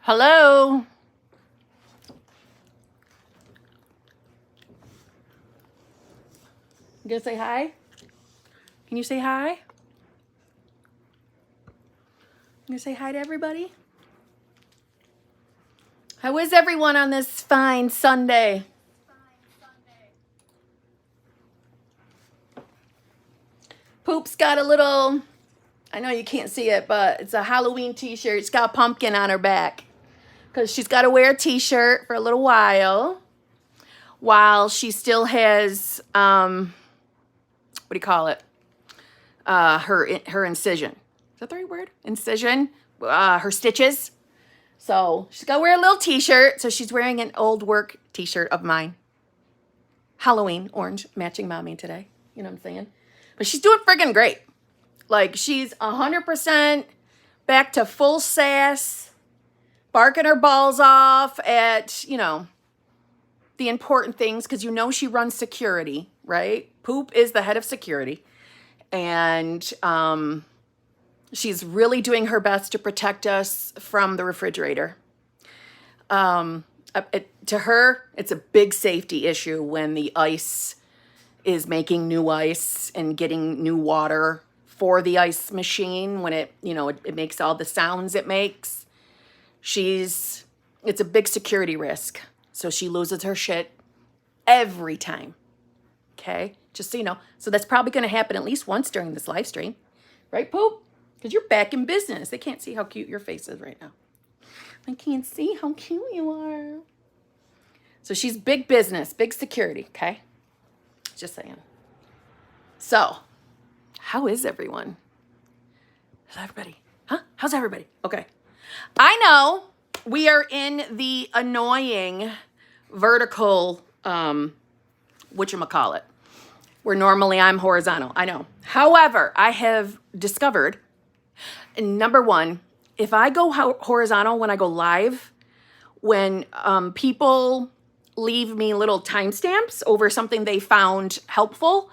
Hello. You gonna say hi? Can you say hi? You gonna say hi to everybody? How is everyone on this fine Sunday? Poop's got a little, I know you can't see it, but it's a Halloween t-shirt. It's got a pumpkin on her back because she's got to wear a t-shirt for a little while she still has, what do you call it? Her incision. Is that the right word? Incision. Her stitches. So she's got to wear a little t-shirt. So she's wearing an old work t-shirt of mine. Halloween, orange, matching mommy today. You know what I'm saying? But she's doing friggin' great. Like, she's 100% back to full sass, barking her balls off at, you know, the important things, because you know she runs security, right? Poop is the head of security. And she's really doing her best to protect us from the refrigerator. To her, it's a big safety issue when the ice is making new ice and getting new water for the ice machine when it makes all the sounds it makes. It's a big security risk. So she loses her shit every time. Okay? Just so you know. So that's probably going to happen at least once during this live stream. Right, Poop? Because you're back in business. They can't see how cute your face is right now. I can't see how cute you are. So she's big business, big security, okay? Just saying. So, how is everyone? How's everybody? Huh? How's everybody? Okay. I know we are in the annoying vertical, whatchamacallit, where normally I'm horizontal. I know. However, I have discovered, number one, if I go horizontal when I go live, when people leave me little timestamps over something they found helpful,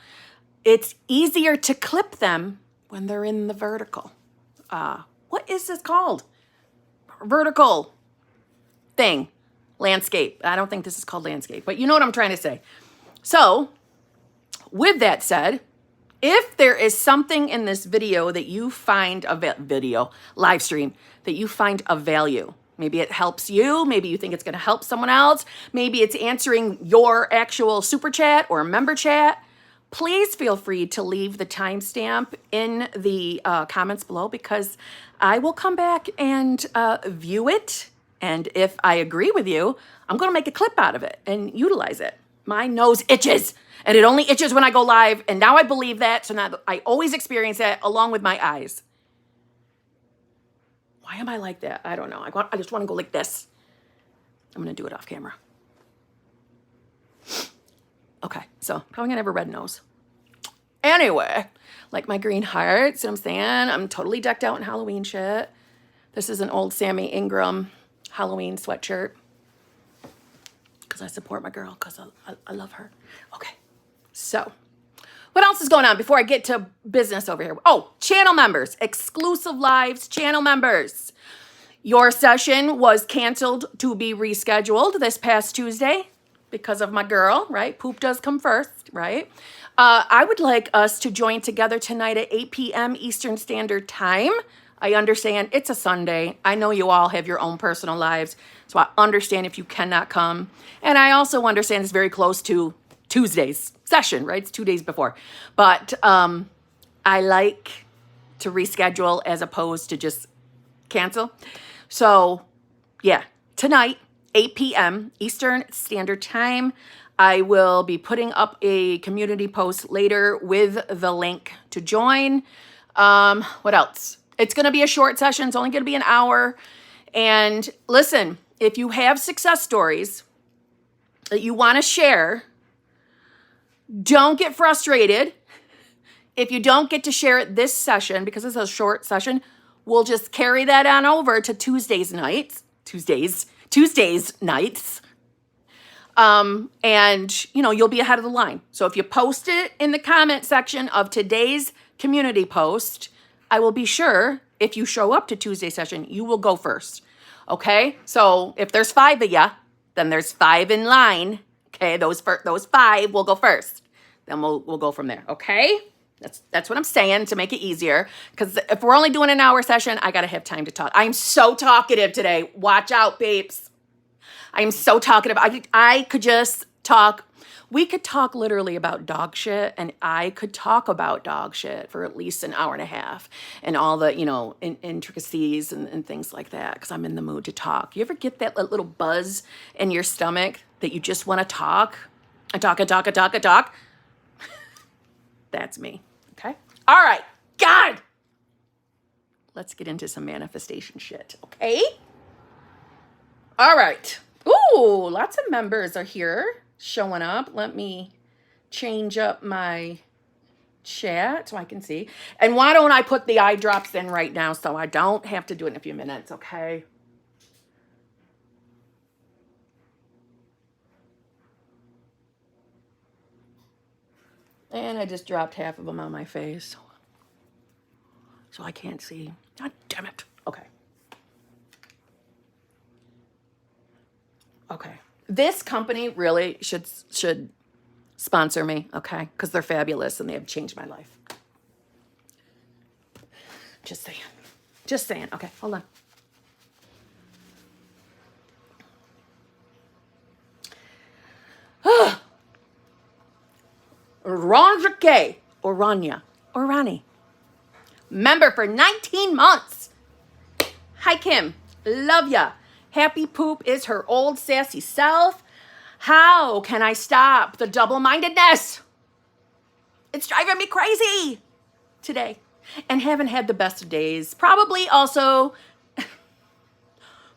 it's easier to clip them when they're in the vertical. What is this called? Vertical thing. Landscape. I don't think this is called landscape, but you know what I'm trying to say. So, with that said, if there is something in this video that you find live stream, that you find of value, maybe it helps you, maybe you think it's going to help someone else, maybe it's answering your actual super chat or member chat, please feel free to leave the timestamp in the comments below, because I will come back and view it. And if I agree with you, I'm going to make a clip out of it and utilize it. My nose itches, and it only itches when I go live. And now I believe that. So now I always experience that along with my eyes. Why am I like that? I don't know. I just want to go like this. I'm going to do it off camera. Okay, so probably going to have a red nose. Anyway, like my green heart, see what I'm saying? I'm totally decked out in Halloween shit. This is an old Sammy Ingram Halloween sweatshirt, because I support my girl, because I love her. Okay, so what else is going on before I get to business over here? Oh, channel members, exclusive lives, channel members. Your session was canceled to be rescheduled this past Tuesday because of my girl, right? Poop does come first, right? I would like us to join together tonight at 8 p.m. Eastern Standard Time. I understand it's a Sunday. I know you all have your own personal lives, so I understand if you cannot come. And I also understand it's very close to Tuesday's session, right? It's 2 days before. But I like to reschedule as opposed to just cancel. So, yeah, tonight, 8 p.m. Eastern Standard Time. I will be putting up a community post later with the link to join. What else? It's going to be a short session. It's only going to be an hour. And listen, if you have success stories that you want to share, don't get frustrated if you don't get to share it this session, because it's a short session. We'll just carry that on over to Tuesdays nights. And, you'll be ahead of the line. So if you post it in the comment section of today's community post, I will be sure if you show up to Tuesday session, you will go first. Okay, so if there's 5 of you, then there's 5 in line. Okay, those 5 will go first. Then we'll go from there. Okay, that's what I'm saying to make it easier. Because if we're only doing an hour session, I gotta have time to talk. I'm so talkative today. Watch out, babes. I'm so talkative. I could just talk. We could talk literally about dog shit, and I could talk about dog shit for at least an hour and a half and all the, intricacies and things like that, because I'm in the mood to talk. You ever get that little buzz in your stomach that you just want to talk and talk and talk and talk and talk? That's me, okay? All right, God! Let's get into some manifestation shit, okay? All right. Ooh, lots of members are here. Showing up. Let me change up my chat so I can see. And why don't I put the eye drops in right now so I don't have to do it in a few minutes, okay? And I just dropped half of them on my face. So I can't see. God damn it. Okay. Okay. This company really should sponsor me, okay? Because they're fabulous and they have changed my life. Just saying. Just saying. Okay, hold on. Ronjake, or Rania, or Ronnie. Member for 19 months. Hi, Kim. Love ya. Happy poop is her old sassy self. How can I stop the double-mindedness? It's driving me crazy today. And haven't had the best of days. Probably also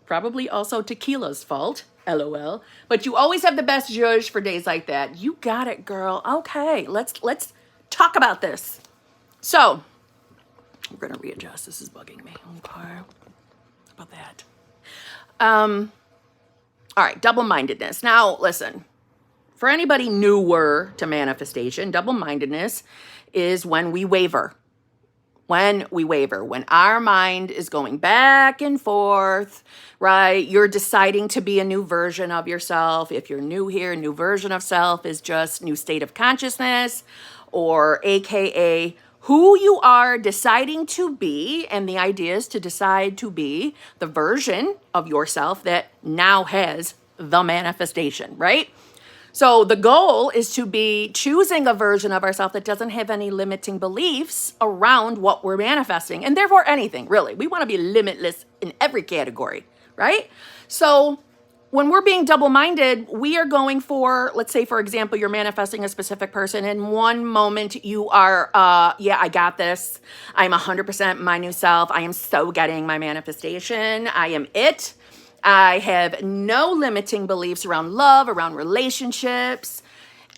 tequila's fault. LOL. But you always have the best judge for days like that. You got it, girl. Okay, let's talk about this. So, we're gonna readjust. This is bugging me. Okay. How about that? All right, double-mindedness. Now, listen, for anybody newer to manifestation, double-mindedness is when we waver. When our mind is going back and forth, right? You're deciding to be a new version of yourself. If you're new here, new version of self is just new state of consciousness, or AKA who you are deciding to be, and the idea is to decide to be the version of yourself that now has the manifestation, right? So the goal is to be choosing a version of ourselves that doesn't have any limiting beliefs around what we're manifesting, and therefore anything, really. We want to be limitless in every category, right? So when we're being double-minded, we are going for, let's say, for example, you're manifesting a specific person. In one moment, you are, yeah, I got this. I'm 100% my new self. I am so getting my manifestation. I am it. I have no limiting beliefs around love, around relationships,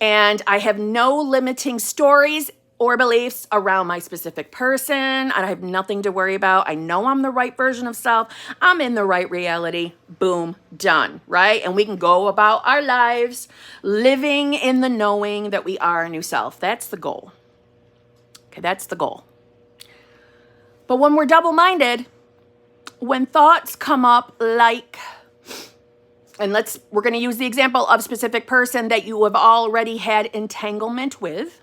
and I have no limiting stories or beliefs around my specific person. I have nothing to worry about. I know I'm the right version of self. I'm in the right reality. Boom, done, right? And we can go about our lives living in the knowing that we are a new self. That's the goal. Okay, that's the goal. But when we're double-minded, when thoughts come up like, and we're going to use the example of a specific person that you have already had entanglement with.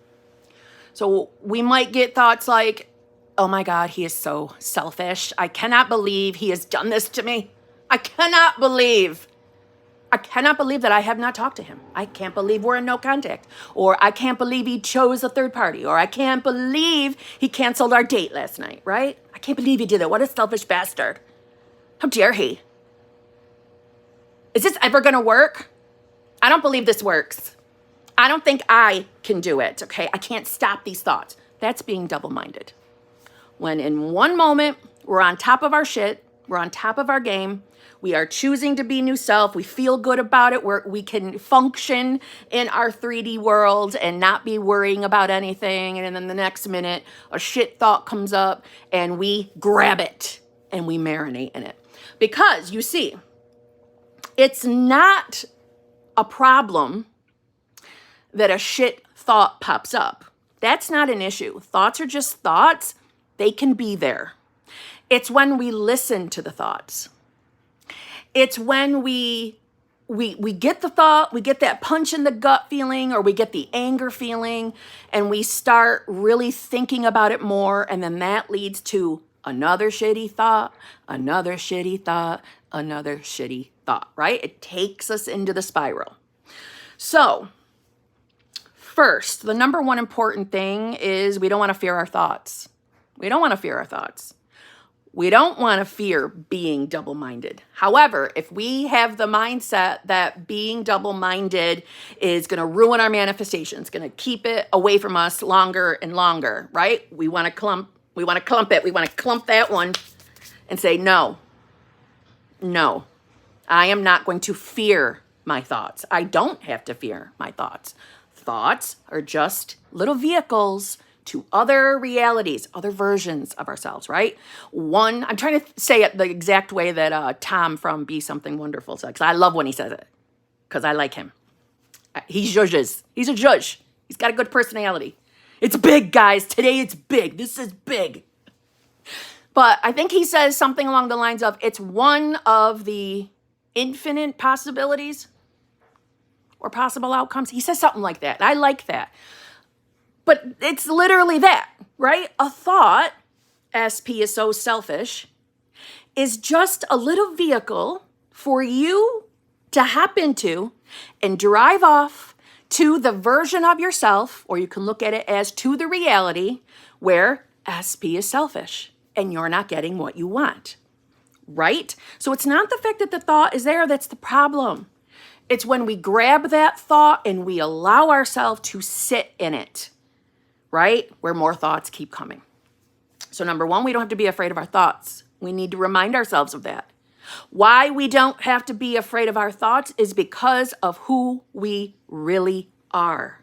So we might get thoughts like, oh my God, he is so selfish. I cannot believe he has done this to me. I cannot believe that I have not talked to him. I can't believe we're in no contact. Or I can't believe he chose a third party. Or I can't believe he canceled our date last night, right? I can't believe he did it. What a selfish bastard. How dare he? Is this ever going to work? I don't believe this works. I don't think I can do it, okay? I can't stop these thoughts. That's being double-minded. When in one moment, we're on top of our shit, we're on top of our game, we are choosing to be new self, we feel good about it, we can function in our 3D world and not be worrying about anything, and then the next minute, a shit thought comes up, and we grab it, and we marinate in it. Because, you see, it's not a problem that a shit thought pops up. That's not an issue. Thoughts are just thoughts. They can be there. It's when we listen to the thoughts. It's when we get the thought, we get that punch in the gut feeling, or we get the anger feeling, and we start really thinking about it more, and then that leads to another shitty thought, another shitty thought, another shitty thought, right? It takes us into the spiral. So, first, the number one important thing is we don't want to fear our thoughts. We don't want to fear our thoughts. We don't want to fear being double-minded. However, if we have the mindset that being double-minded is going to ruin our manifestations, going to keep it away from us longer and longer, right? We want to clump it. We want to clump that one and say, no, I am not going to fear my thoughts. I don't have to fear my thoughts. Thoughts are just little vehicles to other realities, other versions of ourselves, right? I'm trying to say it the exact way that Tom from Be Something Wonderful said, because I love when he says it, because I like him. He judges. He's a judge. He's got a good personality. It's big, guys. Today it's big. This is big. But I think he says something along the lines of, it's one of the infinite possibilities or possible outcomes. He says something like that. I like that. But it's literally that, right? A thought, SP is so selfish, is just a little vehicle for you to hop into and drive off to the version of yourself, or you can look at it as to the reality where SP is selfish and you're not getting what you want, right? So it's not the fact that the thought is there that's the problem. It's when we grab that thought and we allow ourselves to sit in it, right? Where more thoughts keep coming. So number one, we don't have to be afraid of our thoughts. We need to remind ourselves of that. Why we don't have to be afraid of our thoughts is because of who we really are,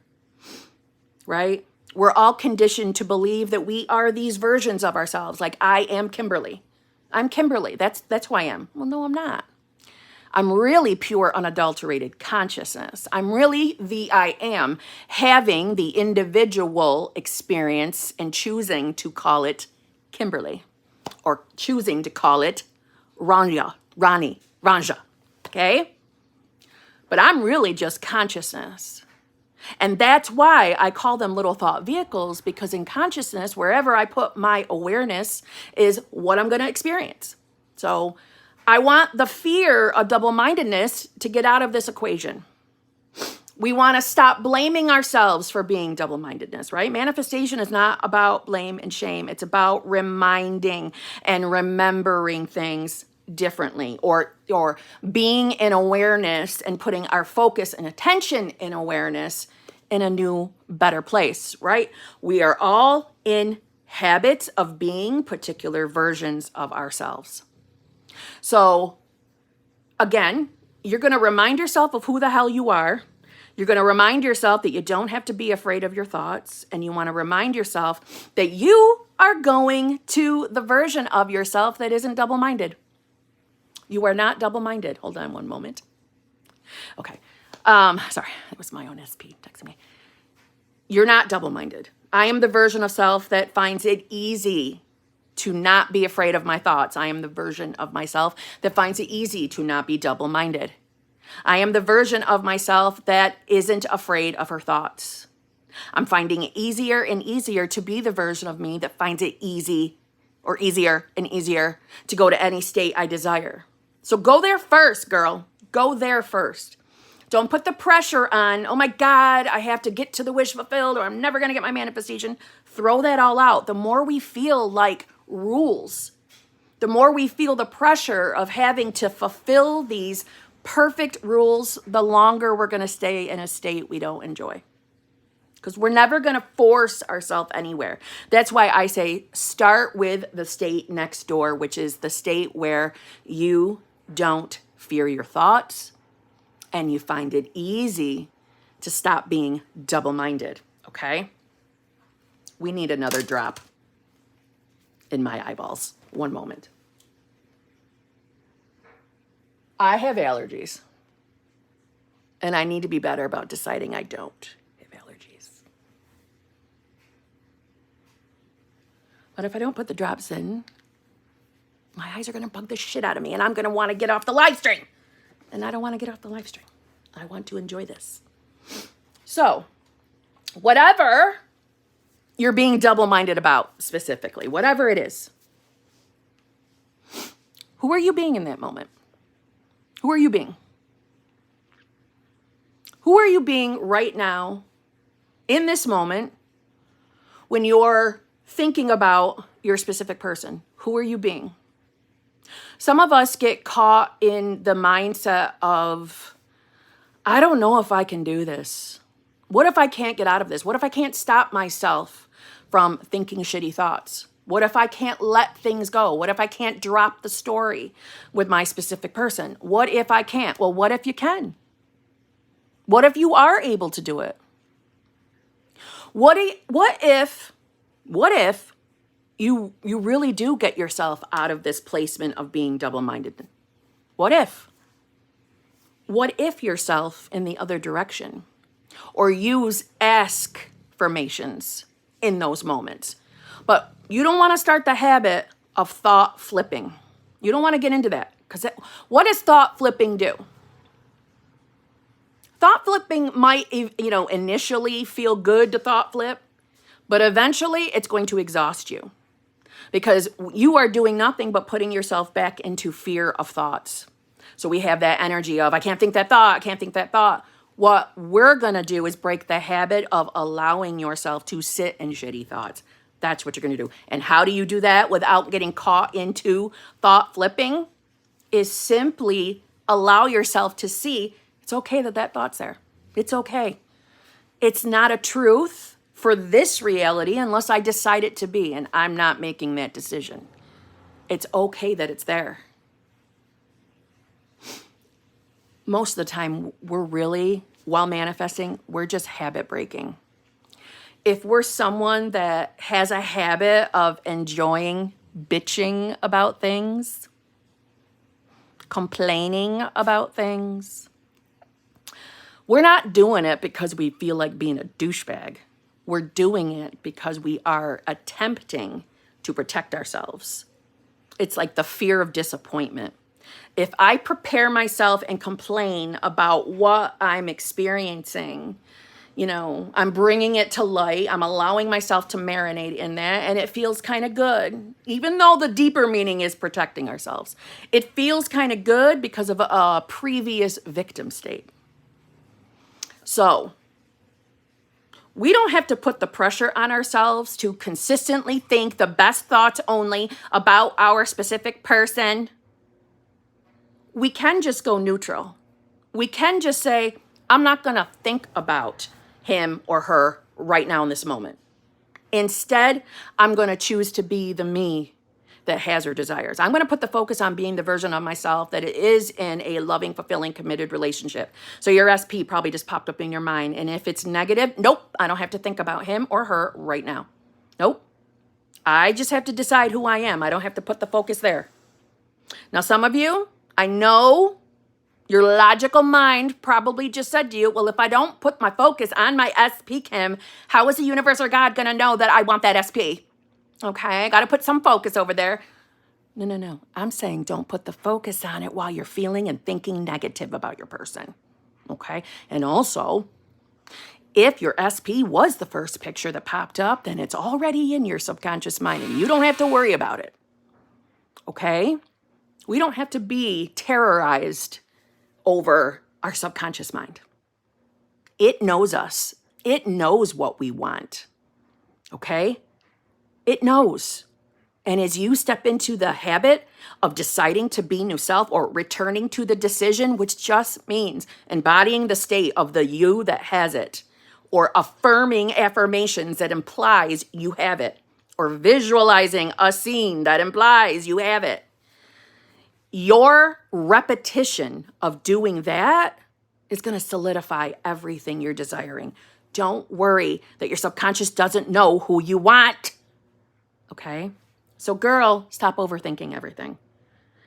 right? We're all conditioned to believe that we are these versions of ourselves. Like, I am Kimberly. I'm Kimberly. That's who I am. Well, no, I'm not. I'm really pure, unadulterated consciousness. I'm really the I am, having the individual experience and choosing to call it Kimberly, or choosing to call it Ranja, okay? But I'm really just consciousness. And that's why I call them little thought vehicles, because in consciousness, wherever I put my awareness is what I'm going to experience. So I want the fear of double-mindedness to get out of this equation. We want to stop blaming ourselves for being double-mindedness, right? Manifestation is not about blame and shame. It's about reminding and remembering things differently, or being in awareness and putting our focus and attention in awareness in a new, better place, right? We are all in habits of being particular versions of ourselves. So again, you're going to remind yourself of who the hell you are. You're going to remind yourself that you don't have to be afraid of your thoughts. And you want to remind yourself that you are going to the version of yourself that isn't double-minded. You are not double-minded. Hold on one moment. Okay. Sorry, it was my own SP texting me. You're not double-minded. I am the version of self that finds it easy to not be afraid of my thoughts. I am the version of myself that finds it easy to not be double-minded. I am the version of myself that isn't afraid of her thoughts. I'm finding it easier and easier to be the version of me that finds it easy, or easier and easier, to go to any state I desire. So go there first, girl. Go there first. Don't put the pressure on, oh my God, I have to get to the wish fulfilled, or I'm never going to get my manifestation. Throw that all out. The more we feel like rules, the more we feel the pressure of having to fulfill these perfect rules, the longer we're going to stay in a state we don't enjoy. Because we're never going to force ourselves anywhere. That's why I say start with the state next door, which is the state where you don't fear your thoughts and you find it easy to stop being double-minded, okay? We need another drop in my eyeballs. One moment. I have allergies, and I need to be better about deciding I don't have allergies. But if I don't put the drops in, my eyes are going to bug the shit out of me and I'm going to want to get off the live stream. And I don't want to get off the live stream. I want to enjoy this. So, whatever you're being double-minded about specifically, whatever it is, who are you being in that moment? Who are you being? Who are you being right now in this moment when you're thinking about your specific person? Who are you being? Some of us get caught in the mindset of, I don't know if I can do this. What if I can't get out of this? What if I can't stop myself from thinking shitty thoughts? What if I can't let things go? What if I can't drop the story with my specific person? What if I can't? Well, what if you can? What if you are able to do it? What if you really do get yourself out of this placement of being double-minded? What if? What if yourself in the other direction? Or use affirmations in those moments. But you don't want to start the habit of thought flipping. You don't want to get into that. Because what does thought flipping do? Thought flipping might, initially feel good to thought flip, but eventually it's going to exhaust you because you are doing nothing but putting yourself back into fear of thoughts. So we have that energy of, I can't think that thought, I can't think that thought. What we're going to do is break the habit of allowing yourself to sit in shitty thoughts. That's what you're going to do. And how do you do that without getting caught into thought flipping? Is simply allow yourself to see it's okay that thought's there. It's okay. It's not a truth for this reality unless I decide it to be, and I'm not making that decision. It's okay that it's there. Most of the time, we're really, while manifesting, we're just habit breaking. If we're someone that has a habit of enjoying bitching about things, complaining about things, we're not doing it because we feel like being a douchebag. We're doing it because we are attempting to protect ourselves. It's like the fear of disappointment. If I prepare myself and complain about what I'm experiencing, I'm bringing it to light. I'm allowing myself to marinate in that, and it feels kind of good. Even though the deeper meaning is protecting ourselves, it feels kind of good because of a previous victim state. So we don't have to put the pressure on ourselves to consistently think the best thoughts only about our specific person. We can just go neutral. We can just say, I'm not going to think about him or her right now in this moment. Instead, I'm going to choose to be the me that has her desires. I'm going to put the focus on being the version of myself that is in a loving, fulfilling, committed relationship. So your SP probably just popped up in your mind. And if it's negative, nope, I don't have to think about him or her right now. Nope. I just have to decide who I am. I don't have to put the focus there. Now, some of you, I know your logical mind probably just said to you, well, if I don't put my focus on my SP, Kim, how is the universe or God going to know that I want that SP? Okay, I got to put some focus over there. No. I'm saying don't put the focus on it while you're feeling and thinking negative about your person. Okay, and also, if your SP was the first picture that popped up, then it's already in your subconscious mind and you don't have to worry about it. Okay? We don't have to be terrorized over our subconscious mind. It knows us. It knows what we want. Okay? It knows. And as you step into the habit of deciding to be new self or returning to the decision, which just means embodying the state of the you that has it, or affirming affirmations that implies you have it, or visualizing a scene that implies you have it. Your repetition of doing that is going to solidify everything you're desiring. Don't worry that your subconscious doesn't know who you want. Okay? So girl, stop overthinking everything.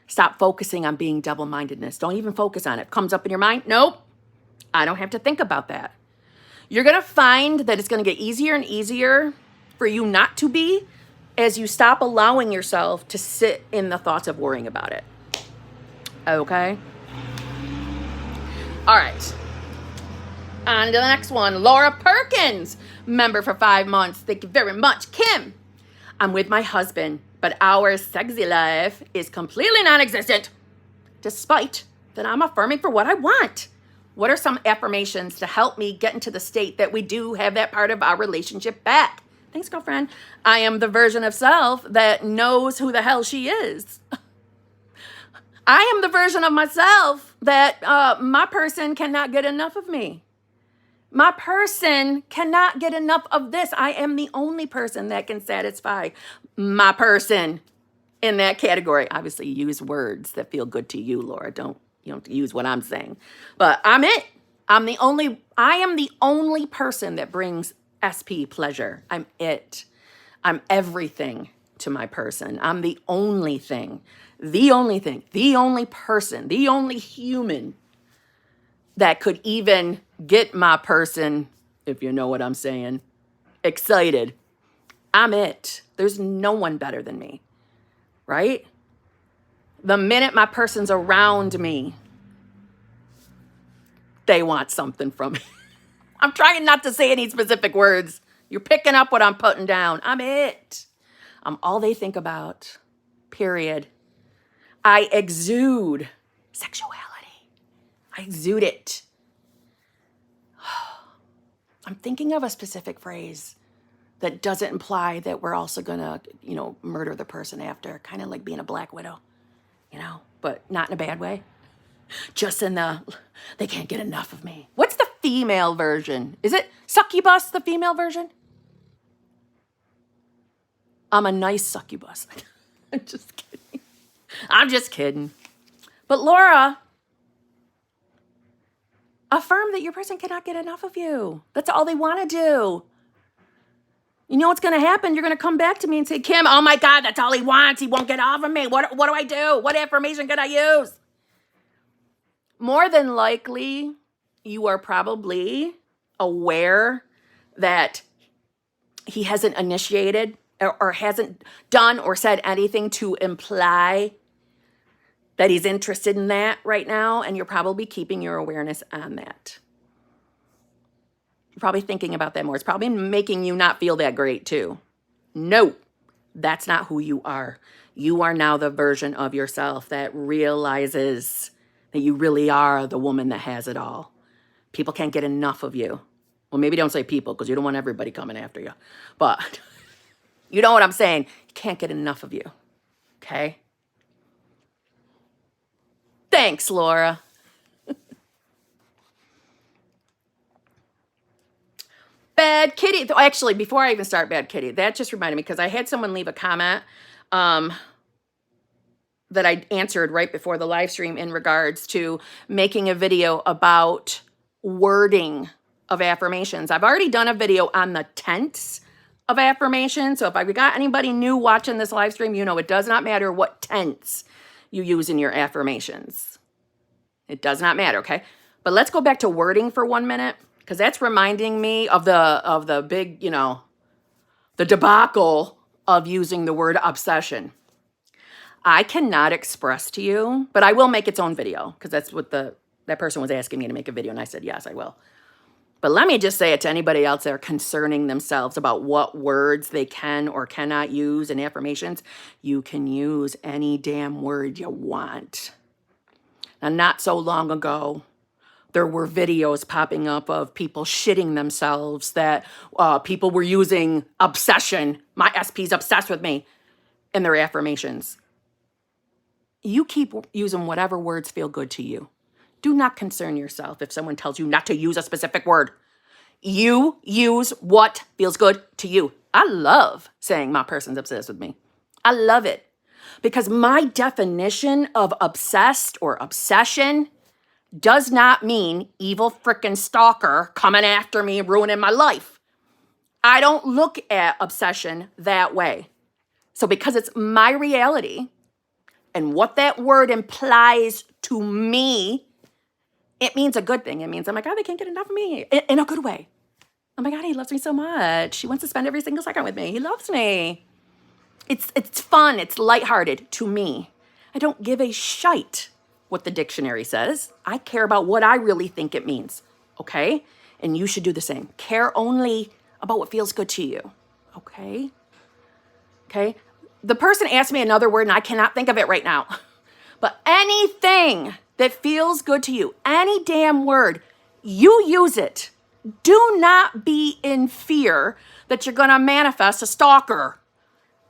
Stop focusing on being double-mindedness. Don't even focus on it. Comes up in your mind? Nope. I don't have to think about that. You're going to find that it's going to get easier and easier for you not to be as you stop allowing yourself to sit in the thoughts of worrying about it. Okay? All right. On to the next one. Laura Perkins, member for 5 months. Thank you very much. Kim, I'm with my husband, but our sexy life is completely non-existent, despite that I'm affirming for what I want. What are some affirmations to help me get into the state that we do have that part of our relationship back? Thanks, girlfriend. I am the version of self that knows who the hell she is. I am the version of myself that my person cannot get enough of me. My person cannot get enough of this. I am the only person that can satisfy my person in that category. Obviously, use words that feel good to you, Laura. You don't have to use what I'm saying. But I'm it. I am the only person that brings SP pleasure. I'm it. I'm everything to my person. I'm the only thing, the only person, the only human that could even get my person, if you know what I'm saying, excited. I'm it. There's no one better than me, right? The minute my person's around me, they want something from me. I'm trying not to say any specific words. You're picking up what I'm putting down. I'm it. I'm all they think about, period. I exude sexuality. I exude it. I'm thinking of a specific phrase that doesn't imply that we're also gonna, murder the person after, kind of like being a black widow, but not in a bad way. Just in they can't get enough of me. What's the female version? Is it succubus, the female version? I'm a nice succubus. I'm just kidding. But Laura, affirm that your person cannot get enough of you. That's all they want to do. You know what's going to happen? You're going to come back to me and say, Kim, oh my God, that's all he wants. He won't get off of me. What do I do? What affirmation can I use? More than likely, you are probably aware that he hasn't initiated or hasn't done or said anything to imply that he's interested in that right now, and you're probably keeping your awareness on that. You're probably thinking about that more. It's probably making you not feel that great too. No, that's not who you are. You are now the version of yourself that realizes that you really are the woman that has it all. People can't get enough of you. Well, maybe don't say people because you don't want everybody coming after you. But you know what I'm saying. You can't get enough of you. Okay? Thanks, Laura. Bad Kitty. Actually, before I even start Bad Kitty, that just reminded me because I had someone leave a comment that I answered right before the live stream in regards to making a video about wording of affirmations. I've already done a video on the tense of affirmations. So if I got anybody new watching this live stream, it does not matter what tense you use in your affirmations. It does not matter, okay? But let's go back to wording for 1 minute because that's reminding me of the big, the debacle of using the word obsession. I cannot express to you, but I will make its own video because that's what that person was asking me to make a video, and I said, yes, I will. But let me just say it to anybody else that are concerning themselves about what words they can or cannot use in affirmations. You can use any damn word you want. Now, not so long ago, there were videos popping up of people shitting themselves that people were using obsession. My SP's obsessed with me in their affirmations. You keep using whatever words feel good to you. Do not concern yourself if someone tells you not to use a specific word. You use what feels good to you. I love saying my person's obsessed with me. I love it because my definition of obsessed or obsession does not mean evil frickin' stalker coming after me, ruining my life. I don't look at obsession that way. So because it's my reality and what that word implies to me, it means a good thing. It means, oh my God, they can't get enough of me in a good way. Oh my God, he loves me so much. He wants to spend every single second with me. He loves me. It's fun. It's lighthearted to me. I don't give a shite what the dictionary says. I care about what I really think it means, okay? And you should do the same. Care only about what feels good to you, okay? Okay? The person asked me another word and I cannot think of it right now. But anything that feels good to you, any damn word, you use it. Do not be in fear that you're gonna manifest a stalker.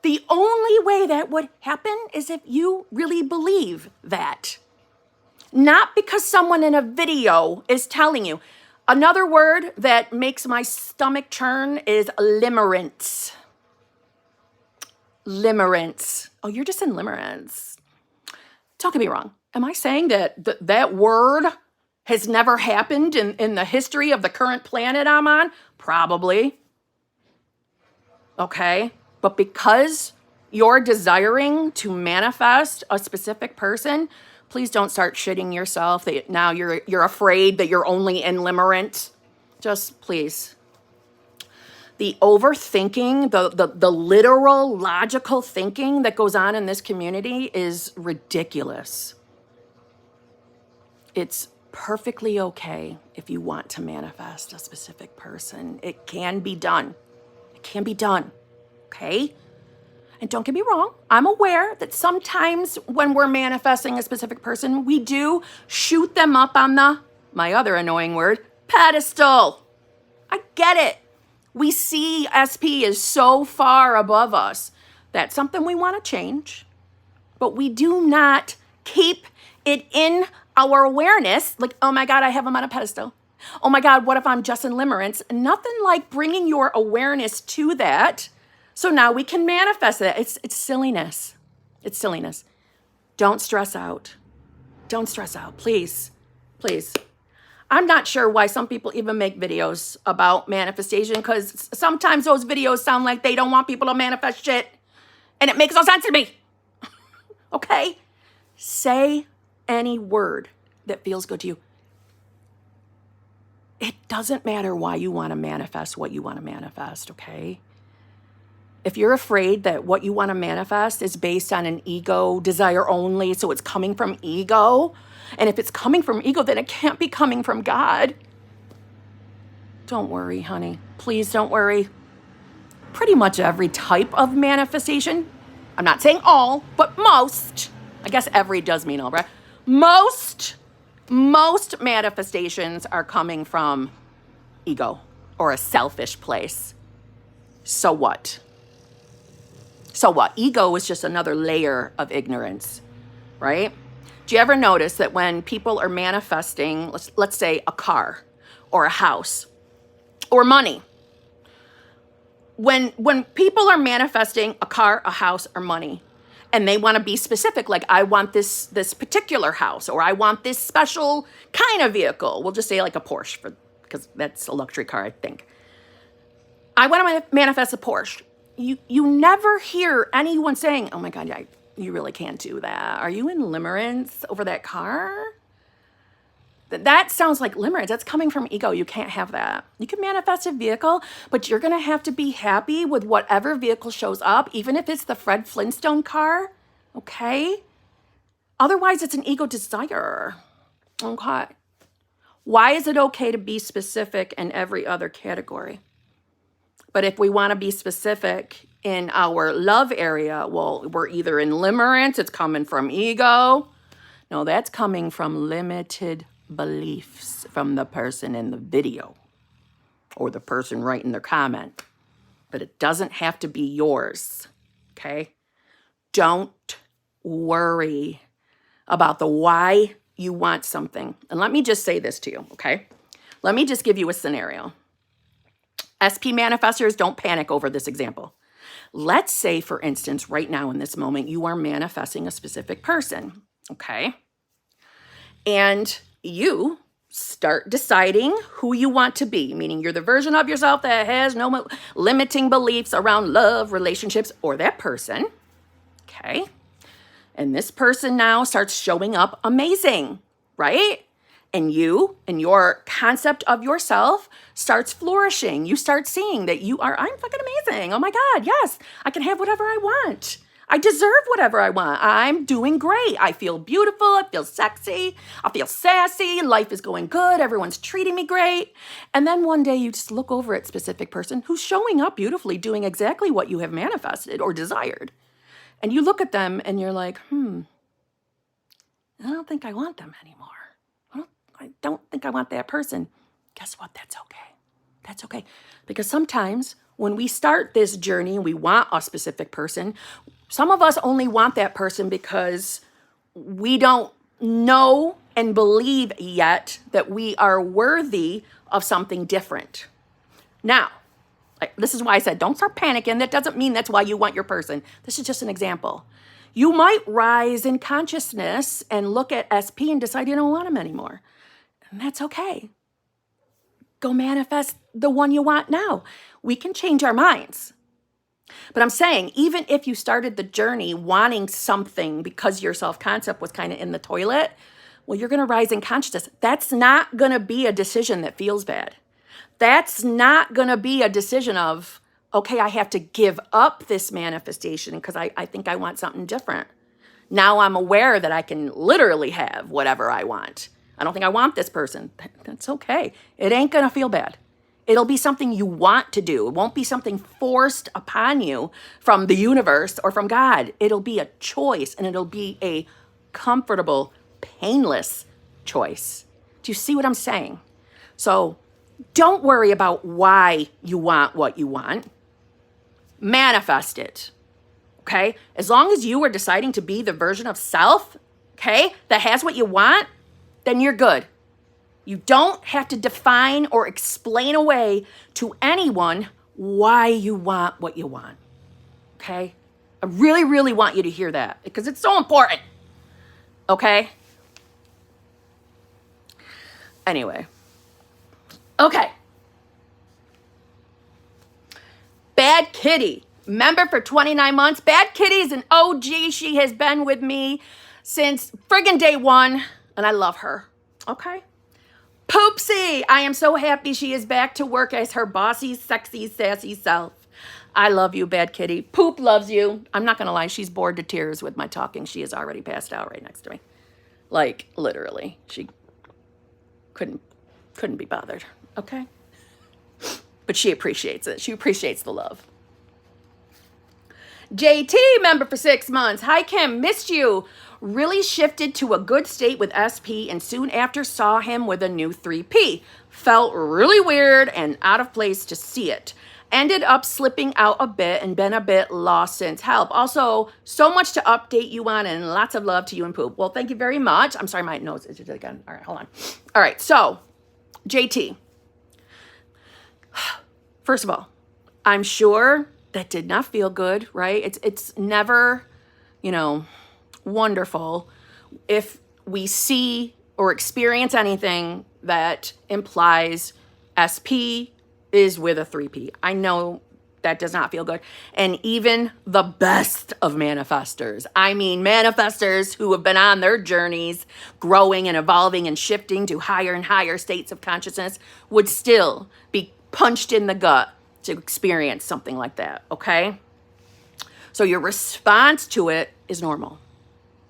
The only way that would happen is if you really believe that. Not because someone in a video is telling you. Another word that makes my stomach churn is limerence. Limerence. Oh, you're just in limerence. Don't get me wrong. Am I saying that that word has never happened in the history of the current planet I'm on? Probably. Okay. But because you're desiring to manifest a specific person, please don't start shitting yourself that now you're afraid that you're only in limerence. Just please. The overthinking, the literal, logical thinking that goes on in this community is ridiculous. It's perfectly okay if you want to manifest a specific person. It can be done. It can be done. Okay? And don't get me wrong, I'm aware that sometimes when we're manifesting a specific person, we do shoot them up on my other annoying word, pedestal. I get it. We see SP is so far above us. That's something we want to change. But we do not keep it in our awareness. Like, oh my God, I have him on a pedestal. Oh my God, what if I'm just in limerence? Nothing like bringing your awareness to that. So now we can manifest it. It's silliness. It's silliness. Don't stress out. Don't stress out, please. Please. I'm not sure why some people even make videos about manifestation, because sometimes those videos sound like they don't want people to manifest shit. And it makes no sense to me. Okay? Say any word that feels good to you. It doesn't matter why you want to manifest what you want to manifest, okay? If you're afraid that what you want to manifest is based on an ego desire only, so it's coming from ego, and if it's coming from ego, then it can't be coming from God. Don't worry, honey. Please don't worry. Pretty much every type of manifestation, I'm not saying all, but most, I guess every does mean all, right? Most manifestations are coming from ego or a selfish place. So what? So what? Ego is just another layer of ignorance, right? Do you ever notice that when people are manifesting, let's say a car or a house or money, when people are manifesting a car, a house, or money, and they want to be specific, like I want this particular house, or I want this special kind of vehicle. We'll just say like a Porsche, because that's a luxury car, I think. I want to manifest a Porsche. You never hear anyone saying, oh my God, yeah, you really can't do that. Are you in limerence over that car? That sounds like limerence. That's coming from ego. You can't have that. You can manifest a vehicle, but you're going to have to be happy with whatever vehicle shows up, even if it's the Fred Flintstone car, okay? Otherwise, it's an ego desire, okay? Why is it okay to be specific in every other category? But if we want to be specific in our love area, well, we're either in limerence, it's coming from ego. No, that's coming from limited beliefs from the person in the video or the person writing their comment. But it doesn't have to be yours, okay? Don't worry about the why you want something. And let me just say this to you, okay? Let me just give you a scenario. SP manifestors, don't panic over this example. Let's say, for instance, right now in this moment, you are manifesting a specific person, okay? And you start deciding who you want to be, meaning you're the version of yourself that has no limiting beliefs around love, relationships, or that person, okay? And this person now starts showing up amazing, right? and you and your concept of yourself starts flourishing. You start seeing that I'm fucking amazing. Oh my God, yes, I can have whatever I want. I deserve whatever I want. I'm doing great. I feel beautiful. I feel sexy. I feel sassy. Life is going good. Everyone's treating me great. And then one day you just look over at a specific person who's showing up beautifully, doing exactly what you have manifested or desired. And you look at them and you're like, I don't think I want them anymore. I don't think I want that person. Guess what? That's okay. That's okay. Because sometimes when we start this journey and we want a specific person, some of us only want that person because we don't know and believe yet that we are worthy of something different. Now, this is why I said, don't start panicking. That doesn't mean that's why you want your person. This is just an example. You might rise in consciousness and look at SP and decide you don't want him anymore. And that's okay. Go manifest the one you want now. We can change our minds. But I'm saying, even if you started the journey wanting something because your self-concept was kind of in the toilet, well, you're going to rise in consciousness. That's not going to be a decision that feels bad. That's not going to be a decision of, okay, I have to give up this manifestation because I think I want something different. Now I'm aware that I can literally have whatever I want. I don't think I want this person. That's okay. It ain't going to feel bad. It'll be something you want to do. It won't be something forced upon you from the universe or from God. It'll be a choice, and it'll be a comfortable, painless choice. Do you see what I'm saying? So don't worry about why you want what you want. Manifest it, okay? As long as you are deciding to be the version of self, okay, that has what you want, then you're good. You don't have to define or explain away to anyone why you want what you want, okay? I really, really want you to hear that because it's so important, okay? Anyway, okay. Bad Kitty, member for 29 months. Bad Kitty is an OG. She has been with me since friggin' day one, and I love her, okay? Poopsie, I am so happy she is back to work as her bossy, sexy, sassy self. I love you, Bad Kitty. Poop loves you. I'm not going to lie. She's bored to tears with my talking. She is already passed out right next to me. Like, literally. She couldn't be bothered, okay? But she appreciates it. She appreciates the love. JT, member for 6 months. Hi, Kim. Missed you. Really shifted to a good state with SP and soon after saw him with a new 3P. Felt really weird and out of place to see it. Ended up slipping out a bit and been a bit lost since. Help. Also, so much to update you on and lots of love to you and Poop. Well, thank you very much. I'm sorry, my nose is again. All right, hold on. All right, so JT. First of all, I'm sure that did not feel good, right? It's never, wonderful if we see or experience anything that implies SP is with a 3P. I know that does not feel good. And even the best of manifestors, manifestors who have been on their journeys, growing and evolving and shifting to higher and higher states of consciousness, would still be punched in the gut to experience something like that, okay? So your response to it is normal.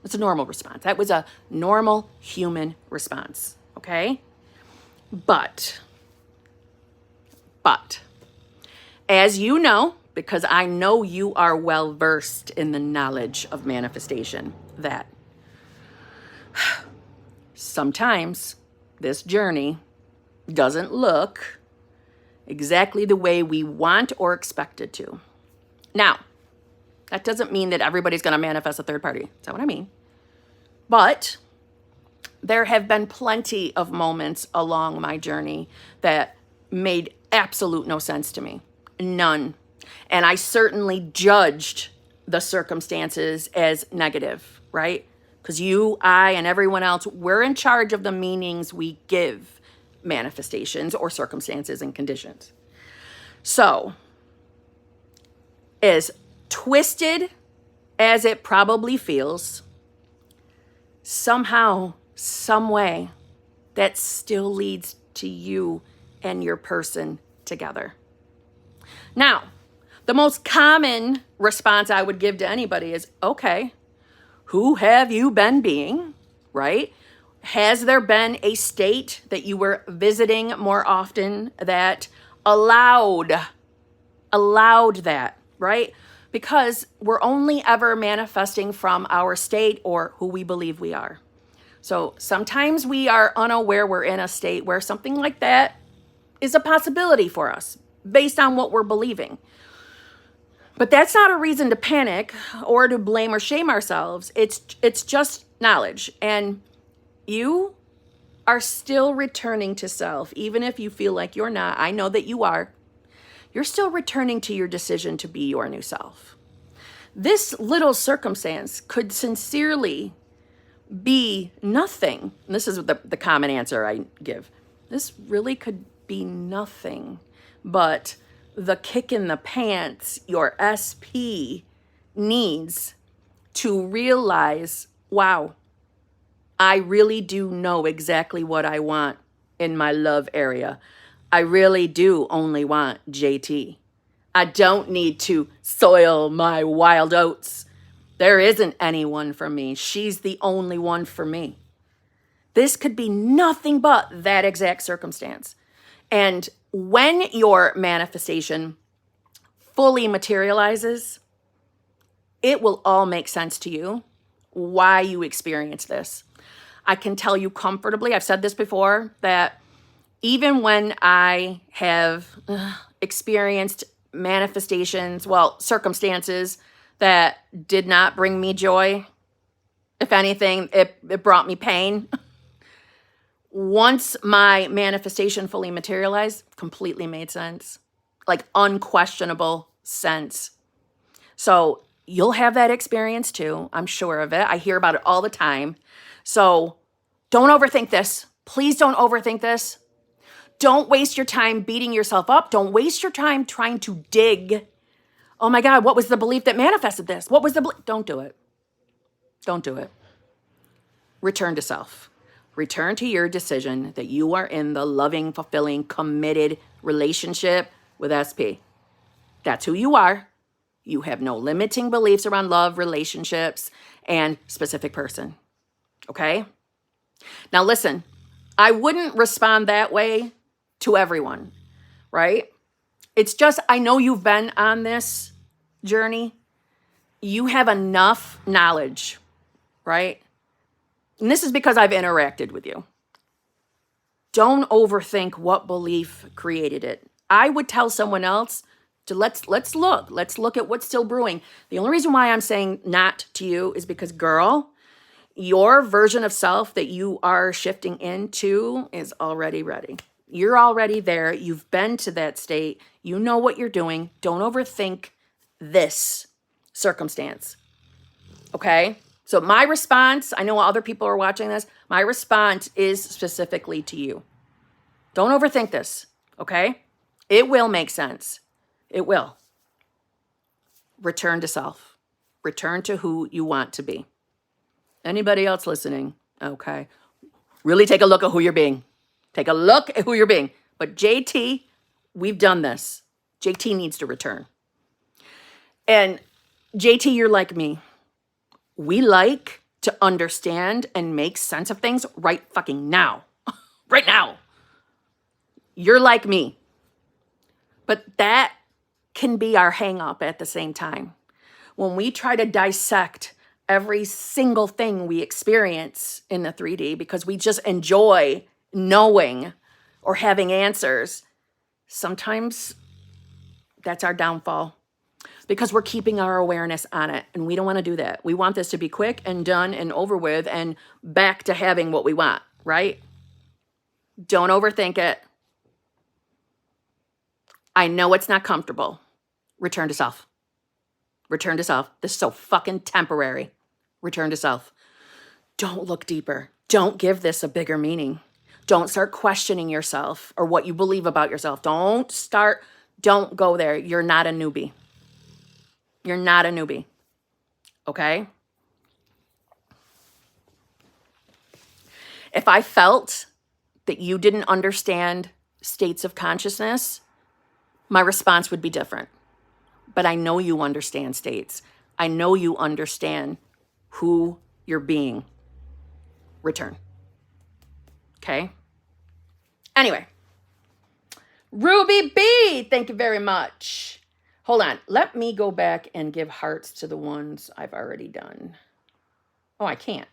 It's a normal response. That was a normal human response, okay? But, as you know, because I know you are well versed in the knowledge of manifestation, that sometimes this journey doesn't look exactly the way we want or expect it to. Now, that doesn't mean that everybody's going to manifest a third party. That's not what I mean. But there have been plenty of moments along my journey that made absolute no sense to me. None. And I certainly judged the circumstances as negative, right? Because you, I, and everyone else, we're in charge of the meanings we give manifestations or circumstances and conditions. So, as twisted as it probably feels, somehow, some way, that still leads to you and your person together. Now, the most common response I would give to anybody is, okay, who have you been being, right? Has there been a state that you were visiting more often that allowed that, right? Because we're only ever manifesting from our state or who we believe we are. So sometimes we are unaware we're in a state where something like that is a possibility for us based on what we're believing. But that's not a reason to panic or to blame or shame ourselves. It's just knowledge. And you are still returning to self, even if you feel like you're not. I know that you are. You're still returning to your decision to be your new self. This little circumstance could sincerely be nothing. And this is the common answer I give. This really could be nothing but the kick in the pants your SP needs to realize, wow, I really do know exactly what I want in my love area. I really do only want JT. I don't need to soil my wild oats. There isn't anyone for me. She's the only one for me. This could be nothing but that exact circumstance. And when your manifestation fully materializes, it will all make sense to you why you experience this. I can tell you comfortably, I've said this before, that even when I have experienced manifestations, circumstances that did not bring me joy, if anything, it brought me pain. Once my manifestation fully materialized, completely made sense. Like unquestionable sense. So you'll have that experience too. I'm sure of it. I hear about it all the time. So don't overthink this. Please don't overthink this. Don't waste your time beating yourself up. Don't waste your time trying to dig. Oh my God, what was the belief that manifested this? What was the belief? Don't do it. Don't do it. Return to self. Return to your decision that you are in the loving, fulfilling, committed relationship with SP. That's who you are. You have no limiting beliefs around love, relationships, and specific person. Okay? Now listen, I wouldn't respond that way to everyone, right? It's just, I know you've been on this journey. You have enough knowledge, right? And this is because I've interacted with you. Don't overthink what belief created it. I would tell someone else to let's look at what's still brewing. The only reason why I'm saying not to you is because, girl, your version of self that you are shifting into is already ready. You're already there. You've been to that state. You know what you're doing. Don't overthink this circumstance. Okay? So my response, I know other people are watching this, my response is specifically to you. Don't overthink this, okay? It will make sense. It will. Return to self. Return to who you want to be. Anybody else listening? Okay. Really take a look at who you're being. Take a look at who you're being. But JT, we've done this. JT needs to return. And JT, you're like me. We like to understand and make sense of things right fucking now. Right now. You're like me. But that can be our hang up at the same time. When we try to dissect every single thing we experience in the 3D because we just enjoy knowing or having answers, sometimes that's our downfall. Because we're keeping our awareness on it. And we don't want to do that. We want this to be quick and done and over with and back to having what we want, right? Don't overthink it. I know it's not comfortable. Return to self. Return to self. This is so fucking temporary. Return to self. Don't look deeper. Don't give this a bigger meaning. Don't start questioning yourself or what you believe about yourself. Don't go there. You're not a newbie. You're not a newbie, okay? If I felt that you didn't understand states of consciousness, my response would be different. But I know you understand states. I know you understand who you're being. Return. Okay? Anyway. Ruby B, thank you very much. Hold on. Let me go back and give hearts to the ones I've already done. Oh, I can't.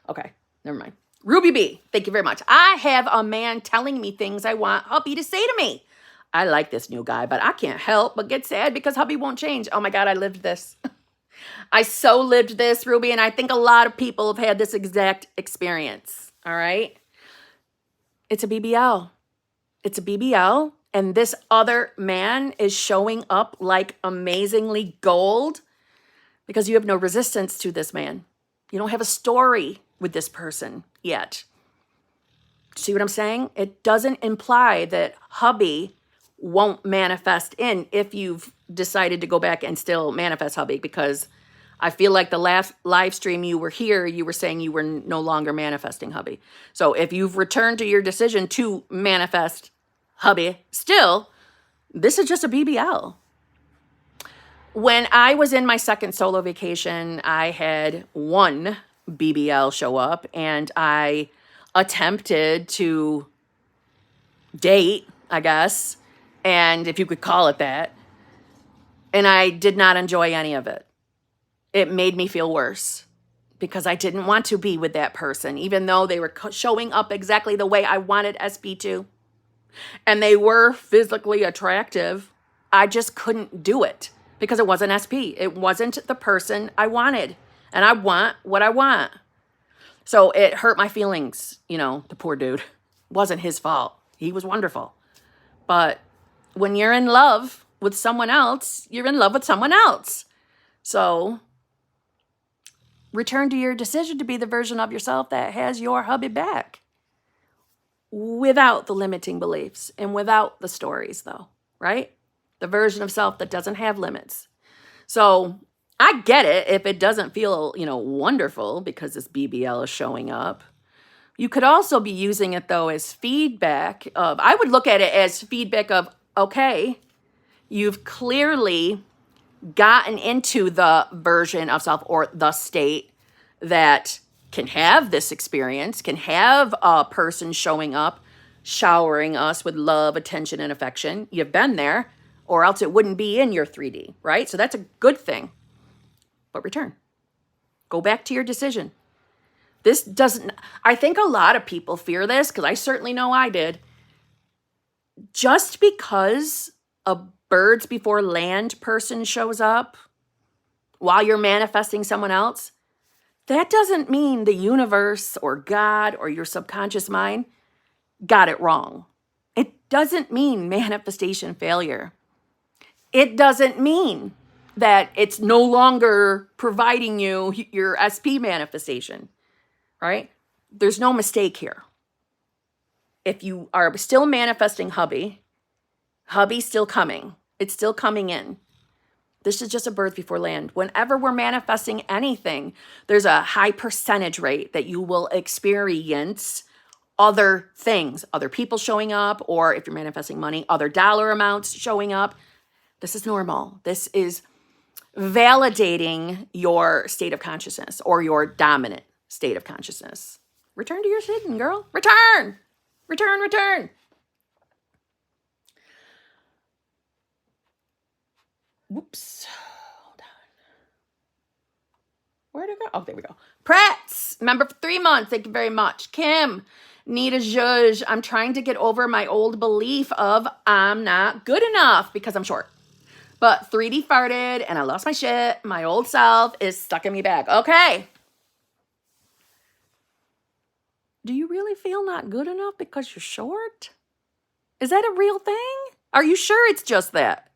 Okay, never mind. Ruby B, thank you very much. I have a man telling me things I want hubby to say to me. I like this new guy, but I can't help but get sad because hubby won't change. Oh my God, I lived this. I so lived this, Ruby, and I think a lot of people have had this exact experience, all right? It's a BBL. It's a BBL, and this other man is showing up like amazingly gold because you have no resistance to this man. You don't have a story with this person yet. See what I'm saying? It doesn't imply that hubby won't manifest in if you've decided to go back and still manifest hubby, because I feel like the last live stream you were here, you were saying you were no longer manifesting hubby. So if you've returned to your decision to manifest hubby still, this is just a BBL. When I was in my second solo vacation, I had one BBL show up and I attempted to date, I guess, and if you could call it that, and I did not enjoy any of it. It made me feel worse because I didn't want to be with that person, even though they were showing up exactly the way I wanted SP to. And they were physically attractive. I just couldn't do it because it wasn't SP. It wasn't the person I wanted. And I want what I want. So it hurt my feelings, you know, the poor dude. It wasn't his fault. He was wonderful. But when you're in love with someone else, you're in love with someone else. So return to your decision to be the version of yourself that has your hubby back. Without the limiting beliefs and without the stories, though, right? The version of self that doesn't have limits. So I get it if it doesn't feel, you know, wonderful because this BBL is showing up. You could also be using it, though, as feedback of, I would look at it as feedback of, okay, you've clearly gotten into the version of self or the state that can have this experience, can have a person showing up, showering us with love, attention, and affection. You've been there, or else it wouldn't be in your 3D, right? So that's a good thing. But return. Go back to your decision. This doesn't, I think a lot of people fear this, because I certainly know I did. Just because a birds before land person shows up while you're manifesting someone else, that doesn't mean the universe or God or your subconscious mind got it wrong. It doesn't mean manifestation failure. It doesn't mean that it's no longer providing you your SP manifestation, right? There's no mistake here. If you are still manifesting hubby's still coming. It's still coming in. This is just a birth before land. Whenever we're manifesting anything, there's a high percentage rate that you will experience other things, other people showing up, or if you're manifesting money, other dollar amounts showing up. This is normal. This is validating your state of consciousness or your dominant state of consciousness. Return to your sitting, girl. Return. Return, return. Whoops. Hold on. Where'd it go? Oh, there we go. Pretz, member for 3 months. Thank you very much. Kim, Nita Zhuzh. I'm trying to get over my old belief of I'm not good enough because I'm short. But 3D farted and I lost my shit. My old self is stuck in me back. Okay. Do you really feel not good enough because you're short? Is that a real thing? Are you sure it's just that?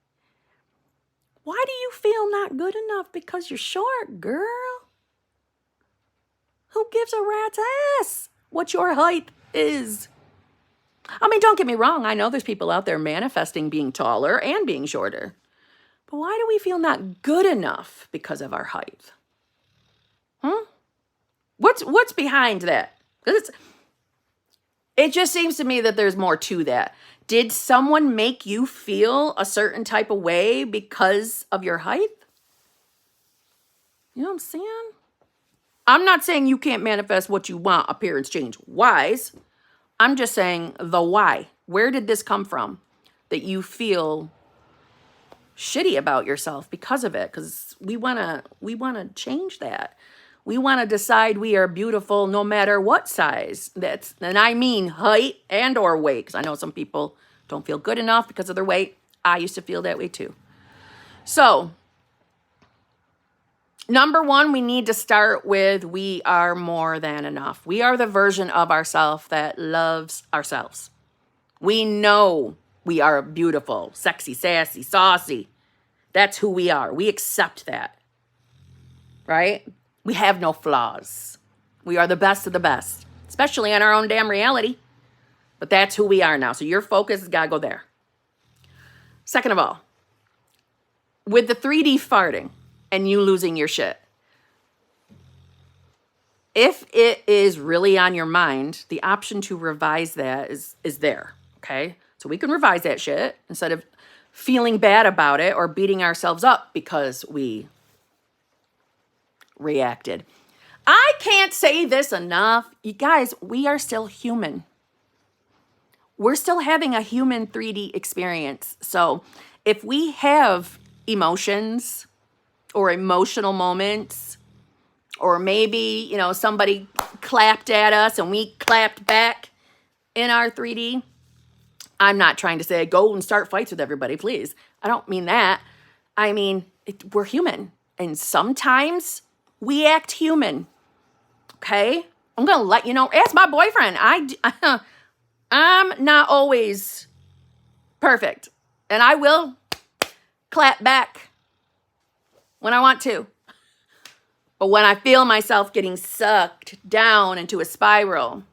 Why do you feel not good enough because you're short, girl? Who gives a rat's ass what your height is? I mean, don't get me wrong. I know there's people out there manifesting being taller and being shorter. But why do we feel not good enough because of our height? What's behind that? 'Cause It just seems to me that there's more to that. Did someone make you feel a certain type of way because of your height? You know what I'm saying? I'm not saying you can't manifest what you want appearance change wise. I'm just saying the why. Where did this come from that you feel shitty about yourself because of it? Because we wanna change that. We want to decide we are beautiful no matter what size. And I mean height and or weight, because I know some people don't feel good enough because of their weight. I used to feel that way too. So, number one, we need to start with we are more than enough. We are the version of ourselves that loves ourselves. We know we are beautiful, sexy, sassy, saucy. That's who we are. We accept that, right? We have no flaws. We are the best of the best, especially in our own damn reality. But that's who we are now. So your focus has got to go there. Second of all, with the 3D farting and you losing your shit, if it is really on your mind, the option to revise that is there, okay? So we can revise that shit instead of feeling bad about it or beating ourselves up because we reacted. I can't say this enough. You guys, we are still human. We're still having a human 3D experience. So if we have emotions or emotional moments, or maybe, somebody clapped at us and we clapped back in our 3D, I'm not trying to say go and start fights with everybody, please. I don't mean that. I mean, we're human. And sometimes we act human, okay? I'm going to let you know. Ask my boyfriend. I'm not always perfect. And I will clap back when I want to. But when I feel myself getting sucked down into a spiral,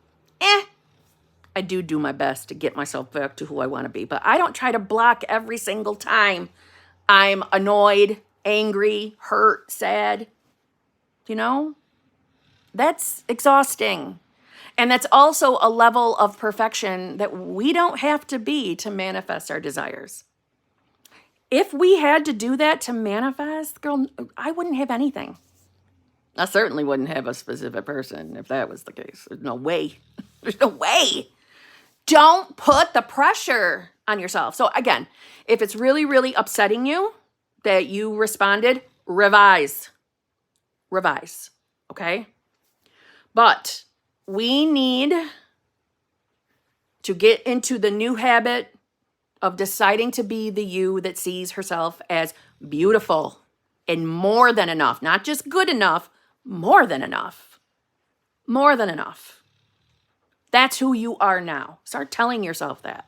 I do my best to get myself back to who I want to be. But I don't try to block every single time I'm annoyed, angry, hurt, sad. That's exhausting. And that's also a level of perfection that we don't have to be to manifest our desires. If we had to do that to manifest, girl, I wouldn't have anything. I certainly wouldn't have a specific person if that was the case. There's no way. There's no way. Don't put the pressure on yourself. So again, if it's really, really upsetting you that you responded, revise. Okay? But we need to get into the new habit of deciding to be the you that sees herself as beautiful and more than enough. Not just good enough, more than enough. More than enough. That's who you are now. Start telling yourself that.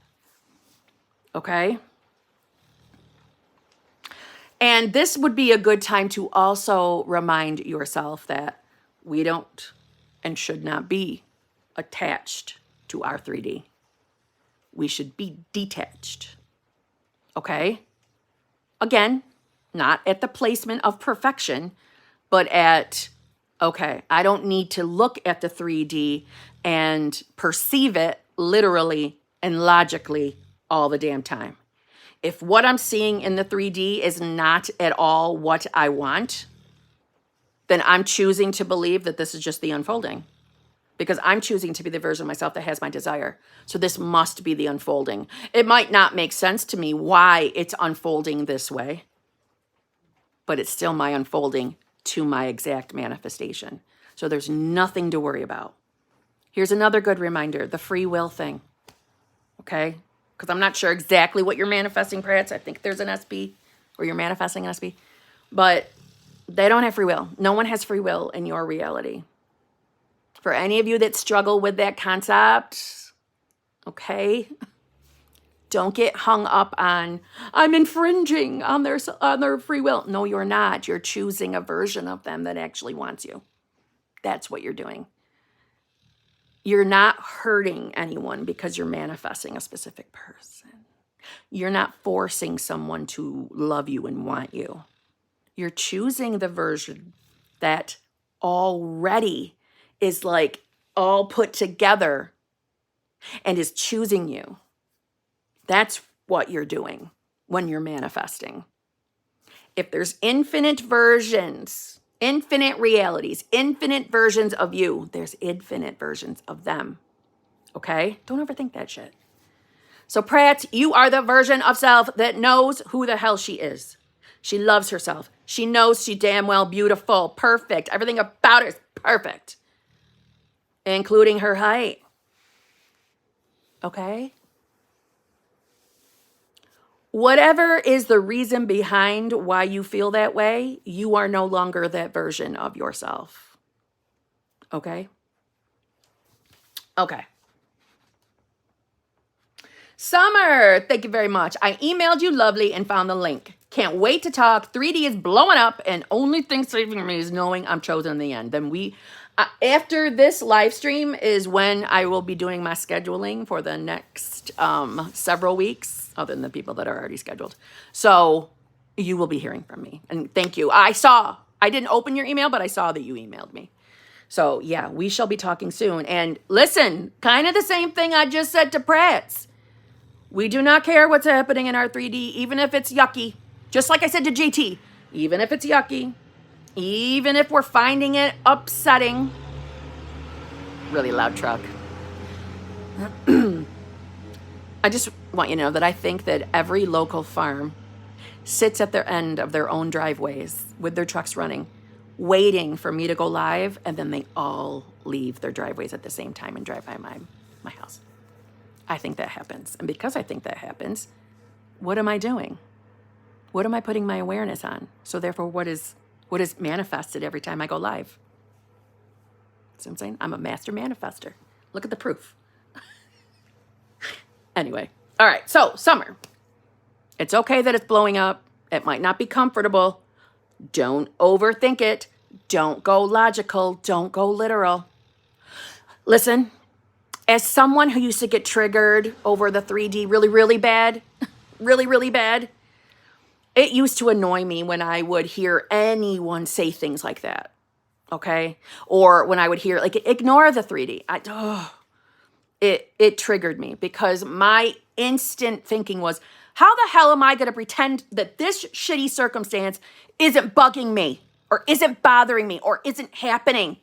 Okay? And this would be a good time to also remind yourself that we don't and should not be attached to our 3D. We should be detached. Okay? Again, not at the placement of perfection, but at, okay, I don't need to look at the 3D and perceive it literally and logically all the damn time. If what I'm seeing in the 3D is not at all what I want, then I'm choosing to believe that this is just the unfolding. Because I'm choosing to be the version of myself that has my desire. So this must be the unfolding. It might not make sense to me why it's unfolding this way, but it's still my unfolding to my exact manifestation. So there's nothing to worry about. Here's another good reminder, the free will thing. Okay? Because I'm not sure exactly what you're manifesting, perhaps. I think there's an SP, or you're manifesting an SP. But they don't have free will. No one has free will in your reality. For any of you that struggle with that concept, okay, don't get hung up on, I'm infringing on their free will. No, you're not. You're choosing a version of them that actually wants you. That's what you're doing. You're not hurting anyone because you're manifesting a specific person. You're not forcing someone to love you and want you. You're choosing the version that already is like all put together and is choosing you. That's what you're doing when you're manifesting. If there's infinite versions, infinite realities, infinite versions of you, there's infinite versions of them. Okay? Don't overthink that shit. So Pratt, you are the version of self that knows who the hell she is. She loves herself. She knows she's damn well beautiful, perfect. Everything about her is perfect, including her height. Okay? Whatever is the reason behind why you feel that way, you are no longer that version of yourself. Okay? Okay. Summer, thank you very much. I emailed you lovely and found the link. Can't wait to talk. 3D is blowing up, and only thing saving me is knowing I'm chosen in the end. Then after this live stream is when I will be doing my scheduling for the next several weeks, other than the people that are already scheduled. So you will be hearing from me. And thank you. I didn't open your email, but I saw that you emailed me. So yeah, we shall be talking soon. And listen, kind of the same thing I just said to Pratt's. We do not care what's happening in our 3D, even if it's yucky. Just like I said to JT, even if it's yucky, even if we're finding it upsetting. Really loud truck. I just want you to know that I think that every local farm sits at their end of their own driveways with their trucks running, waiting for me to go live, and then they all leave their driveways at the same time and drive by my house. I think that happens. And because I think that happens, what am I doing? What am I putting my awareness on? So therefore, what is manifested every time I go live? See what I'm saying? I'm a master manifester. Look at the proof. Anyway. All right. So summer. It's okay that it's blowing up. It might not be comfortable. Don't overthink it. Don't go logical. Don't go literal. Listen. As someone who used to get triggered over the 3D really, really bad, really, really bad, it used to annoy me when I would hear anyone say things like that, okay? Or when I would hear, like, ignore the 3D. It triggered me because my instant thinking was, how the hell am I going to pretend that this shitty circumstance isn't bugging me or isn't bothering me or isn't happening,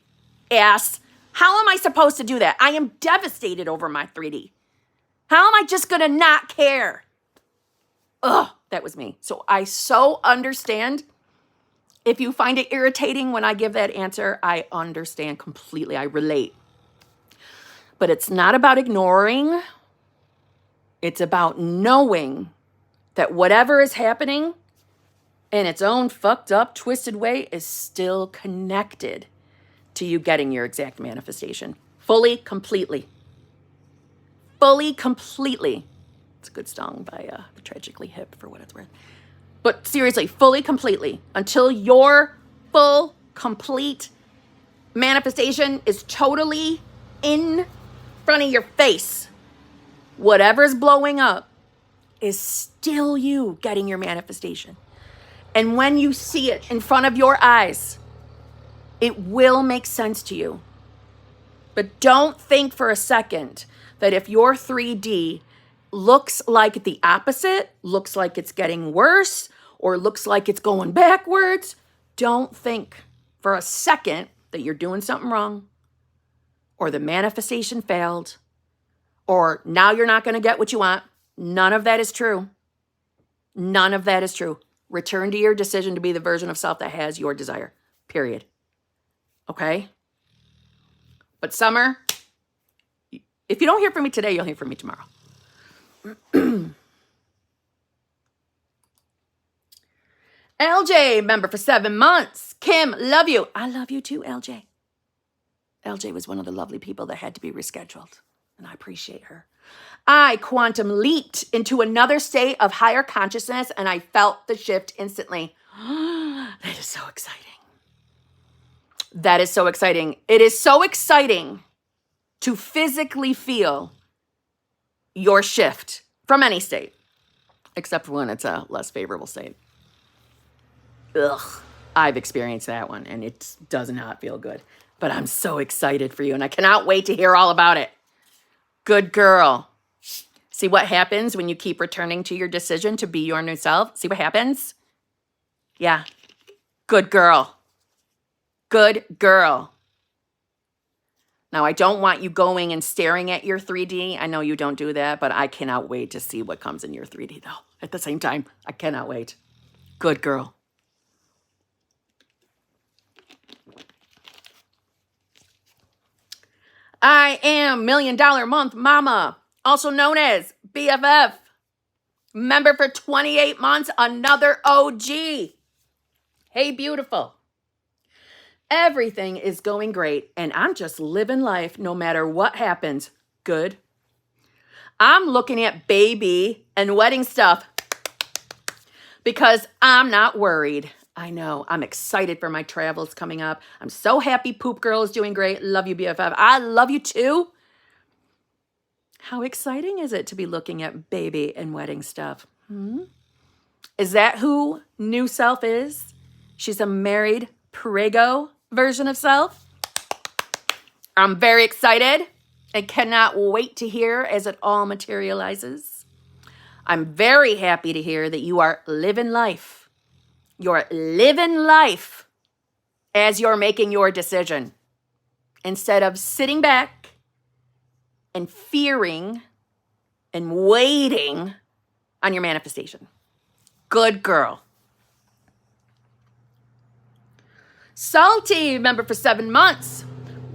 ass? How am I supposed to do that? I am devastated over my 3D. How am I just going to not care? Ugh, that was me. So I so understand. If you find it irritating when I give that answer, I understand completely. I relate. But it's not about ignoring. It's about knowing that whatever is happening in its own fucked up, twisted way is still connected to you getting your exact manifestation. Fully, completely. Fully, completely. It's a good song by the Tragically Hip for what it's worth. But seriously, fully, completely. Until your full, complete manifestation is totally in front of your face, whatever's blowing up is still you getting your manifestation. And when you see it in front of your eyes, it will make sense to you. But don't think for a second that if your 3D looks like the opposite, looks like it's getting worse, or looks like it's going backwards, don't think for a second that you're doing something wrong, or the manifestation failed, or now you're not going to get what you want. None of that is true. None of that is true. Return to your decision to be the version of self that has your desire. Period. Okay? But summer, if you don't hear from me today, you'll hear from me tomorrow. LJ, member for 7 months. Kim, love you. I love you too, LJ. LJ was one of the lovely people that had to be rescheduled, and I appreciate her. I quantum leaped into another state of higher consciousness, and I felt the shift instantly. That is so exciting. That is so exciting. It is so exciting to physically feel your shift from any state, except for when it's a less favorable state. Ugh, I've experienced that one, and it does not feel good. But I'm so excited for you, and I cannot wait to hear all about it. Good girl. See what happens when you keep returning to your decision to be your new self? See what happens? Yeah. Good girl. Good girl. Now, I don't want you going and staring at your 3D. I know you don't do that, but I cannot wait to see what comes in your 3D, though. At the same time, I cannot wait. Good girl. I am $1 Million Month Mama, also known as BFF. Member for 28 months, another OG. Hey, beautiful. Everything is going great, and I'm just living life no matter what happens. Good. I'm looking at baby and wedding stuff because I'm not worried. I know. I'm excited for my travels coming up. I'm so happy Poop Girl is doing great. Love you, BFF. I love you too. How exciting is it to be looking at baby and wedding stuff? Is that who new self is? She's a married prego version of self. I'm very excited and cannot wait to hear as it all materializes. I'm very happy to hear that you are living life. You're living life as you're making your decision instead of sitting back and fearing and waiting on your manifestation. Good girl. Salty, member for 7 months.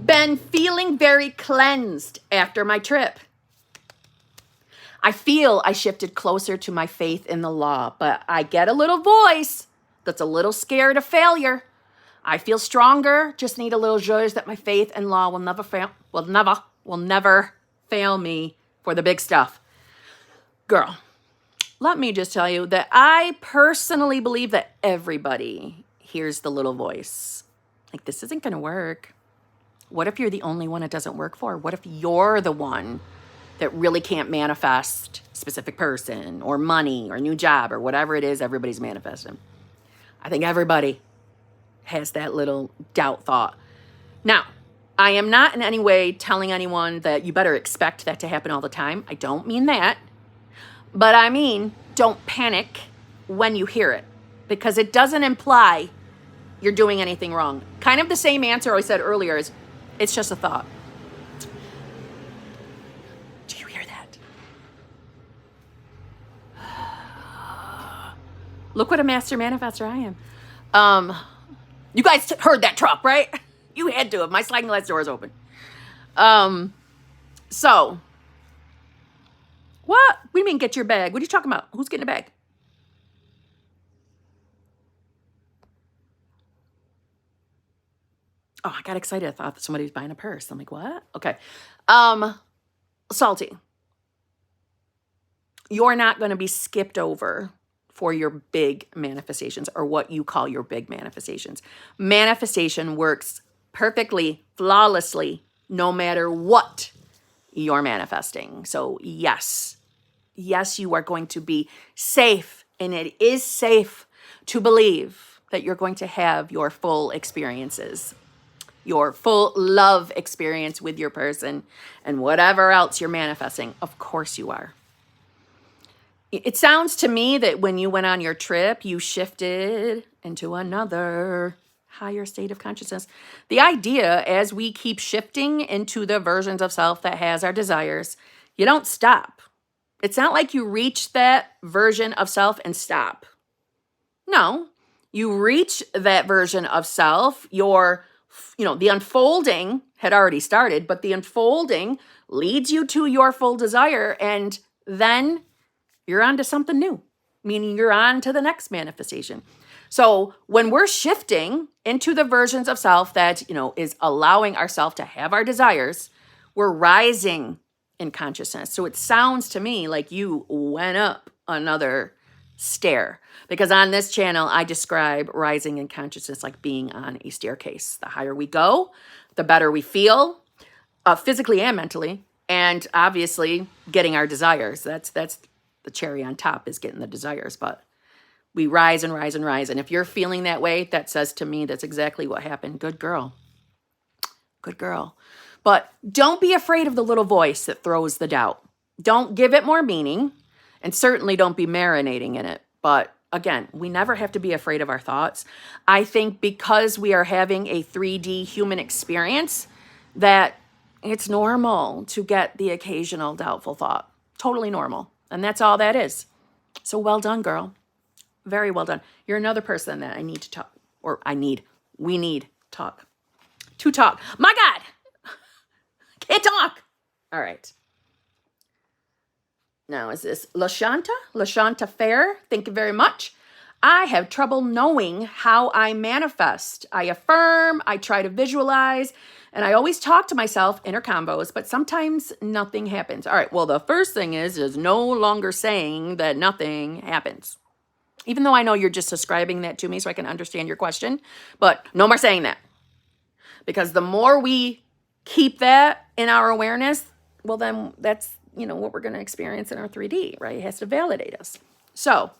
Been feeling very cleansed after my trip. I feel I shifted closer to my faith in the law, but I get a little voice that's a little scared of failure. I feel stronger, just need a little zhuzh that my faith and law will never fail me for the big stuff. Girl, let me just tell you that I personally believe that everybody hears the little voice. Like, this isn't going to work. What if you're the only one it doesn't work for? What if you're the one that really can't manifest a specific person or money or new job or whatever it is everybody's manifesting? I think everybody has that little doubt thought. Now, I am not in any way telling anyone that you better expect that to happen all the time. I don't mean that. But I mean, don't panic when you hear it, because it doesn't imply you're doing anything wrong. Kind of the same answer I said earlier is, it's just a thought. Do you hear that? Look what a master manifestor I am. You guys heard that truck, right? You had to have. My sliding glass door is open. So, what? We mean get your bag. What are you talking about? Who's getting a bag? Oh, I got excited. I thought that somebody was buying a purse. I'm like, what? Okay. Salty. You're not going to be skipped over for your big manifestations, or what you call your big manifestations. Manifestation works perfectly, flawlessly, no matter what you're manifesting. So yes, you are going to be safe, and it is safe to believe that you're going to have your full experiences, your full love experience with your person, and whatever else you're manifesting. Of course you are. It sounds to me that when you went on your trip, you shifted into another higher state of consciousness. The idea, as we keep shifting into the versions of self that has our desires, you don't stop. It's not like you reach that version of self and stop. No, you reach that version of self. The unfolding had already started, but the unfolding leads you to your full desire, and then you're on to something new, meaning you're on to the next manifestation. So when we're shifting into the versions of self that, is allowing ourselves to have our desires, we're rising in consciousness. So it sounds to me like you went up another stair, because on this channel, I describe rising in consciousness like being on a staircase. The higher we go, the better we feel, physically and mentally, and obviously getting our desires. That's the cherry on top, is getting the desires, but we rise and rise and rise. And if you're feeling that way, that says to me that's exactly what happened. Good girl. Good girl. But don't be afraid of the little voice that throws the doubt. Don't give it more meaning, and certainly don't be marinating in it. But again, we never have to be afraid of our thoughts. I think because we are having a 3D human experience, that it's normal to get the occasional doubtful thought. Totally normal. And that's all that is. So well done, girl. Very well done. You're another person that I need to talk, or we need to talk. My God, can't talk. All right. Now, is this Lashanta? Lashanta Fair, thank you very much. I have trouble knowing how I manifest. I affirm, I try to visualize, and I always talk to myself, inner combos, but sometimes nothing happens. All right, well, the first thing is no longer saying that nothing happens. Even though I know you're just describing that to me so I can understand your question, but no more saying that. Because the more we keep that in our awareness, well, then that's, what we're going to experience in our 3D, right? It has to validate us. So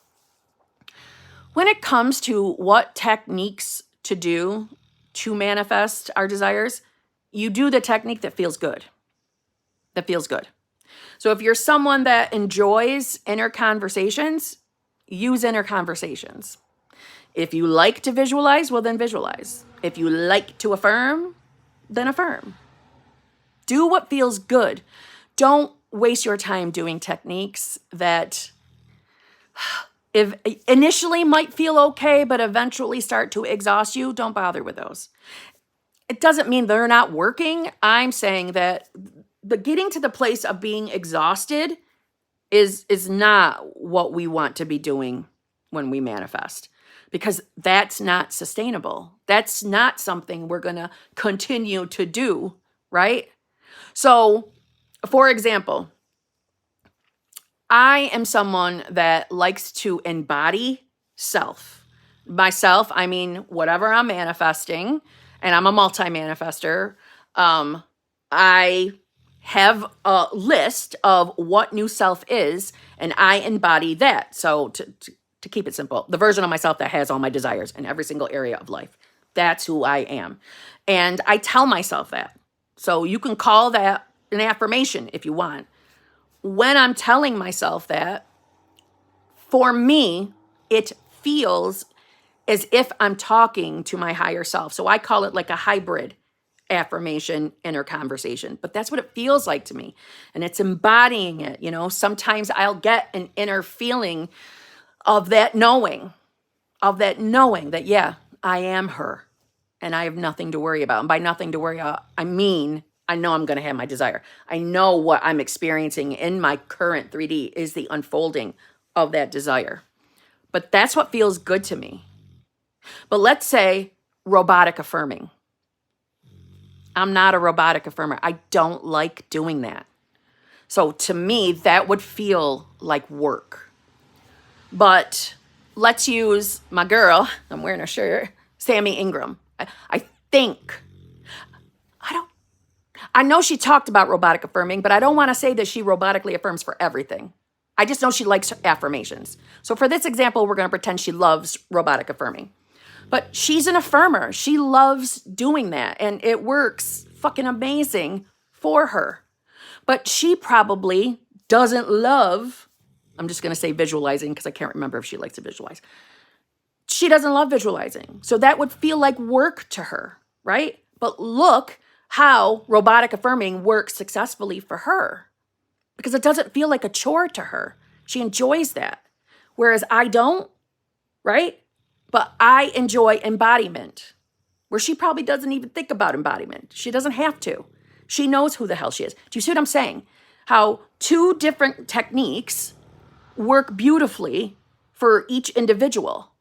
when it comes to what techniques to do to manifest our desires, you do the technique that feels good. That feels good. So if you're someone that enjoys inner conversations, use inner conversations. If you like to visualize, well, then visualize. If you like to affirm, then affirm. Do what feels good. Don't waste your time doing techniques that if initially might feel okay, but eventually start to exhaust you. Don't bother with those. It doesn't mean they're not working. I'm saying that the getting to the place of being exhausted is not what we want to be doing when we manifest, because that's not sustainable. That's not something we're going to continue to do, right? So, for example, I am someone that likes to embody self. By self, I mean whatever I'm manifesting, and I'm a multi-manifester. I have a list of what new self is, and I embody that. So to keep it simple, the version of myself that has all my desires in every single area of life. That's who I am. And I tell myself that. So you can call that an affirmation if you want. When I'm telling myself that, for me, it feels as if I'm talking to my higher self. So I call it like a hybrid affirmation, inner conversation. But that's what it feels like to me. And it's embodying it. Sometimes I'll get an inner feeling of that knowing that, yeah, I am her and I have nothing to worry about. And by nothing to worry about, I mean, I know I'm going to have my desire. I know what I'm experiencing in my current 3D is the unfolding of that desire. But that's what feels good to me. But let's say robotic affirming. I'm not a robotic affirmer. I don't like doing that. So to me, that would feel like work. But let's use my girl, I'm wearing a shirt, Sammy Ingram. I know she talked about robotic affirming, but I don't want to say that she robotically affirms for everything. I just know she likes affirmations. So for this example, we're going to pretend she loves robotic affirming. But she's an affirmer. She loves doing that, and it works fucking amazing for her. But she probably doesn't love, I'm just going to say visualizing because I can't remember if she likes to visualize. She doesn't love visualizing. So that would feel like work to her, right? But look how robotic affirming works successfully for her, because it doesn't feel like a chore to her. She enjoys that. Whereas I don't, right? But I enjoy embodiment, where she probably doesn't even think about embodiment. She doesn't have to. She knows who the hell she is. Do you see what I'm saying? How two different techniques work beautifully for each individual.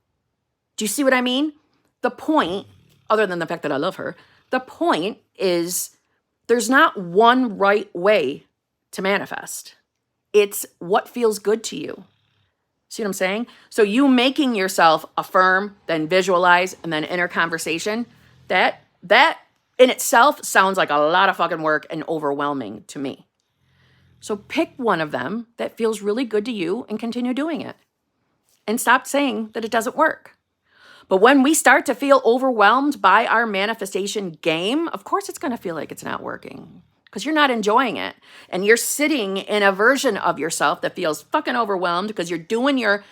Do you see what I mean? The point, other than the fact that I love her, the point is there's not one right way to manifest. It's what feels good to you. See what I'm saying? So you making yourself affirm, then visualize, and then inner conversation, that in itself sounds like a lot of fucking work and overwhelming to me. So pick one of them that feels really good to you and continue doing it. And stop saying that it doesn't work. But when we start to feel overwhelmed by our manifestation game, of course it's going to feel like it's not working because you're not enjoying it. And you're sitting in a version of yourself that feels fucking overwhelmed because you're doing your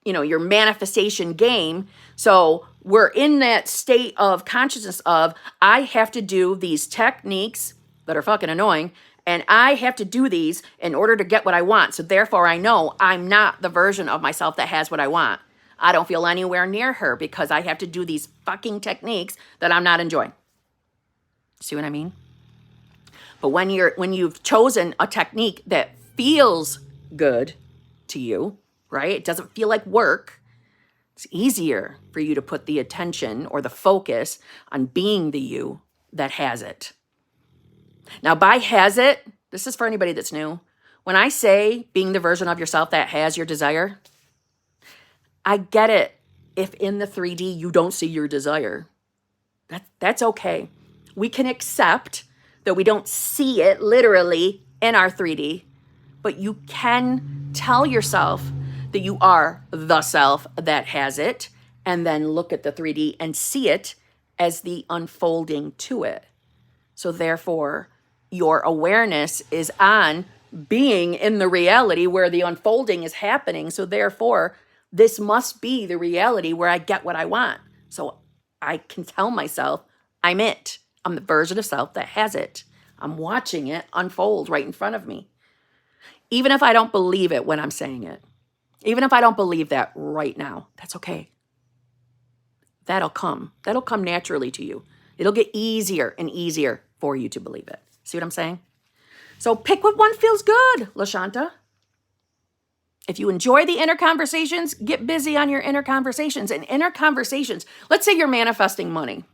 manifestation game. So we're in that state of consciousness of, I have to do these techniques that are fucking annoying, and I have to do these in order to get what I want. So therefore I know I'm not the version of myself that has what I want. I don't feel anywhere near her because I have to do these fucking techniques that I'm not enjoying. See what I mean? But when you've chosen a technique that feels good to you, right? It doesn't feel like work. It's easier for you to put the attention or the focus on being the you that has it. Now, by has it, this is for anybody that's new. When I say being the version of yourself that has your desire, I get it if in the 3D you don't see your desire. That's okay. We can accept that we don't see it literally in our 3D, but you can tell yourself that you are the self that has it, and then look at the 3D and see it as the unfolding to it. So therefore, your awareness is on being in the reality where the unfolding is happening. So therefore, this must be the reality where I get what I want. So I can tell myself, I'm it. I'm the version of self that has it. I'm watching it unfold right in front of me. Even if I don't believe it when I'm saying it, even if I don't believe that right now, that's okay. That'll come. That'll come naturally to you. It'll get easier and easier for you to believe it. See what I'm saying? So pick what one feels good, LaShanta. If you enjoy the inner conversations, get busy on your inner conversations. And inner conversations, let's say you're manifesting money.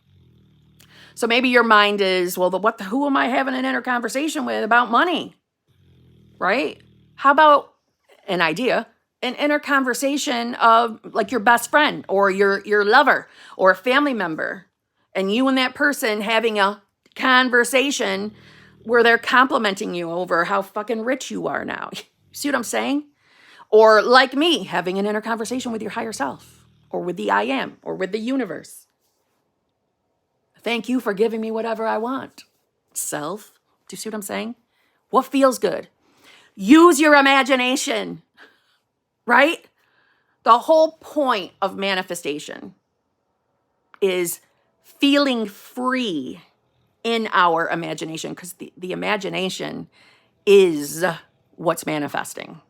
So maybe your mind is, well, who am I having an inner conversation with about money? Right? How about an idea, an inner conversation of like your best friend or your lover or a family member, and you and that person having a conversation where they're complimenting you over how fucking rich you are now. See what I'm saying? Or like me, having an inner conversation with your higher self or with the I am or with the universe. Thank you for giving me whatever I want. Self, do you see what I'm saying? What feels good? Use your imagination, right? The whole point of manifestation is feeling free in our imagination, because the imagination is what's manifesting.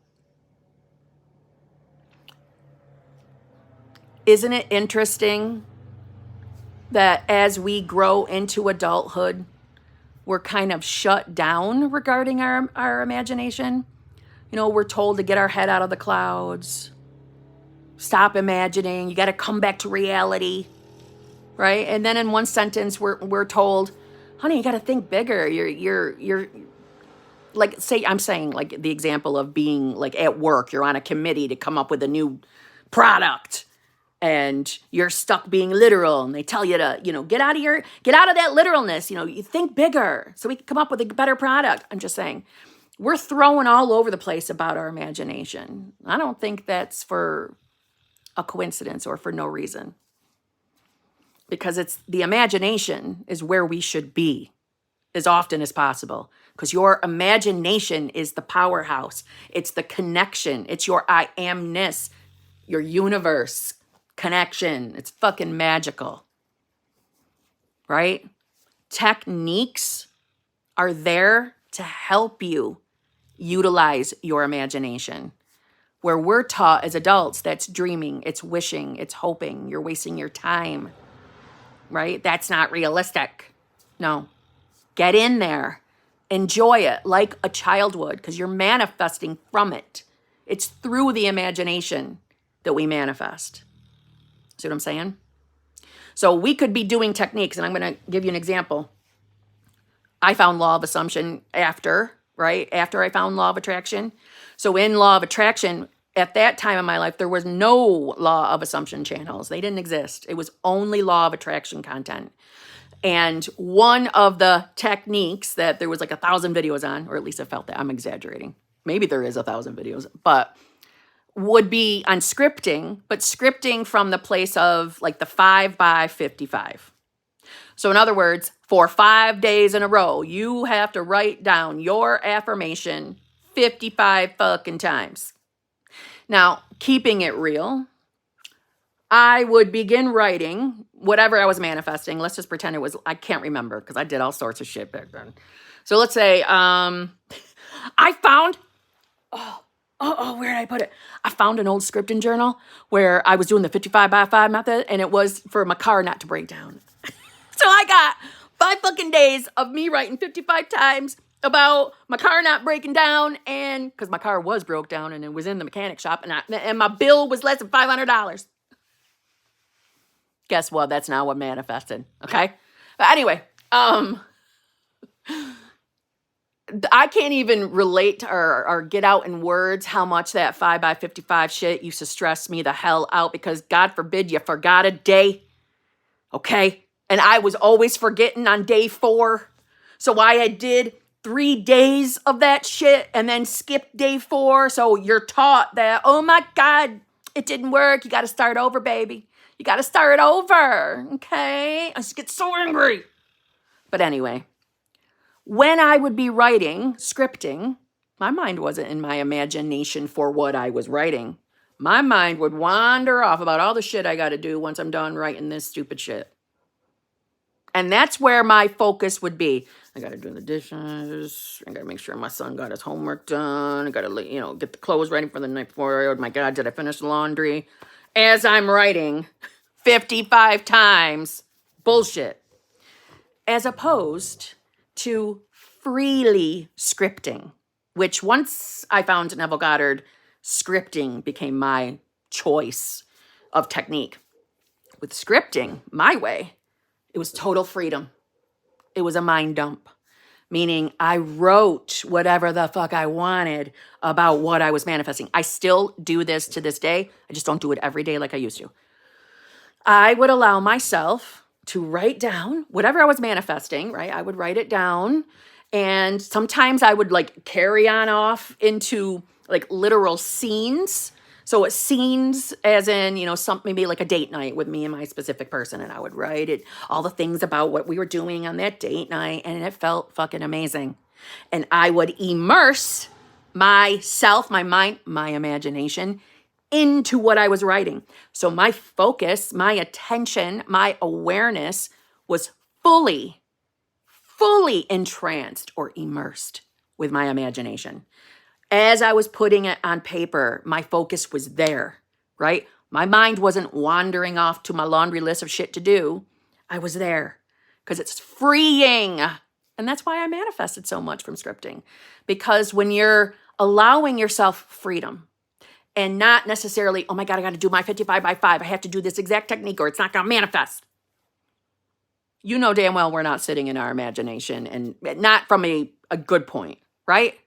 Isn't it interesting that as we grow into adulthood, we're kind of shut down regarding our imagination? You know, we're told to get our head out of the clouds, stop imagining, you got to come back to reality, right? And then in one sentence, we're told, honey, you got to think bigger. You're like, say, I'm saying like the example of being like at work, you're on a committee to come up with a new product and you're stuck being literal, and they tell you to, get out of that literalness, you think bigger so we can come up with a better product. I'm just saying, we're throwing all over the place about our imagination. I don't think that's for a coincidence or for no reason. Because it's the imagination is where we should be as often as possible. Because your imagination is the powerhouse. It's the connection. It's your I amness, your universe connection. It's fucking magical. Right? Techniques are there to help you utilize your imagination. Where we're taught as adults, that's dreaming, it's wishing, it's hoping, you're wasting your time. Right? That's not realistic. No. Get in there. Enjoy it like a child would, because you're manifesting from it. It's through the imagination that we manifest. See what I'm saying? So we could be doing techniques, and I'm going to give you an example. I found law of assumption after I found law of attraction. So in law of attraction, at that time in my life, there was no law of assumption channels. They didn't exist. It was only law of attraction content. And one of the techniques that there was like 1,000 videos on, or at least I felt that, I'm exaggerating. Maybe there is 1,000 videos, but would be on scripting, but scripting from the place of like the 5 by 55. So in other words, for 5 days in a row, you have to write down your affirmation 55 fucking times. Now, keeping it real, I would begin writing whatever I was manifesting. Let's just pretend it was, I can't remember because I did all sorts of shit back then. So let's say, I found, where did I put it? I found an old scripting journal where I was doing the 55 by 5 method, and it was for my car not to break down. So I got 5 fucking days of me writing 55 times about my car not breaking down, and because my car was broke down and it was in the mechanic shop, and my bill was less than $500. Guess what? That's not what manifested. Okay. But anyway, I can't even relate or get out in words how much that 5 by 55 shit used to stress me the hell out, because God forbid you forgot a day. Okay. And I was always forgetting on day 4. So I did 3 days of that shit and then skipped day 4. So you're taught that, oh my God, it didn't work. You got to start over, baby. You got to start over. Okay. I just get so angry. But anyway, when I would be writing, scripting, my mind wasn't in my imagination for what I was writing. My mind would wander off about all the shit I got to do once I'm done writing this stupid shit. And that's where my focus would be. I got to do the dishes. I got to make sure my son got his homework done. I got to, get the clothes ready for the night before. Oh my God, did I finish the laundry? As I'm writing 55 times bullshit. As opposed to freely scripting, which once I found Neville Goddard, scripting became my choice of technique. With scripting, my way, it was total freedom. It was a mind dump, meaning I wrote whatever the fuck I wanted about what I was manifesting. I still do this to this day. I just don't do it every day like I used to. I would allow myself to write down whatever I was manifesting, right? I would write it down. And sometimes I would carry on off into literal scenes. So it's scenes as in, maybe like a date night with me and my specific person. And I would write it, all the things about what we were doing on that date night. And it felt fucking amazing. And I would immerse myself, my mind, my imagination into what I was writing. So my focus, my attention, my awareness was fully entranced or immersed with my imagination. As I was putting it on paper, my focus was there, right? My mind wasn't wandering off to my laundry list of shit to do. I was there because it's freeing. And that's why I manifested so much from scripting. Because when you're allowing yourself freedom and not necessarily, oh my God, I got to do my 55 by 5. I have to do this exact technique or it's not going to manifest. You know damn well we're not sitting in our imagination, and not from a good point, right?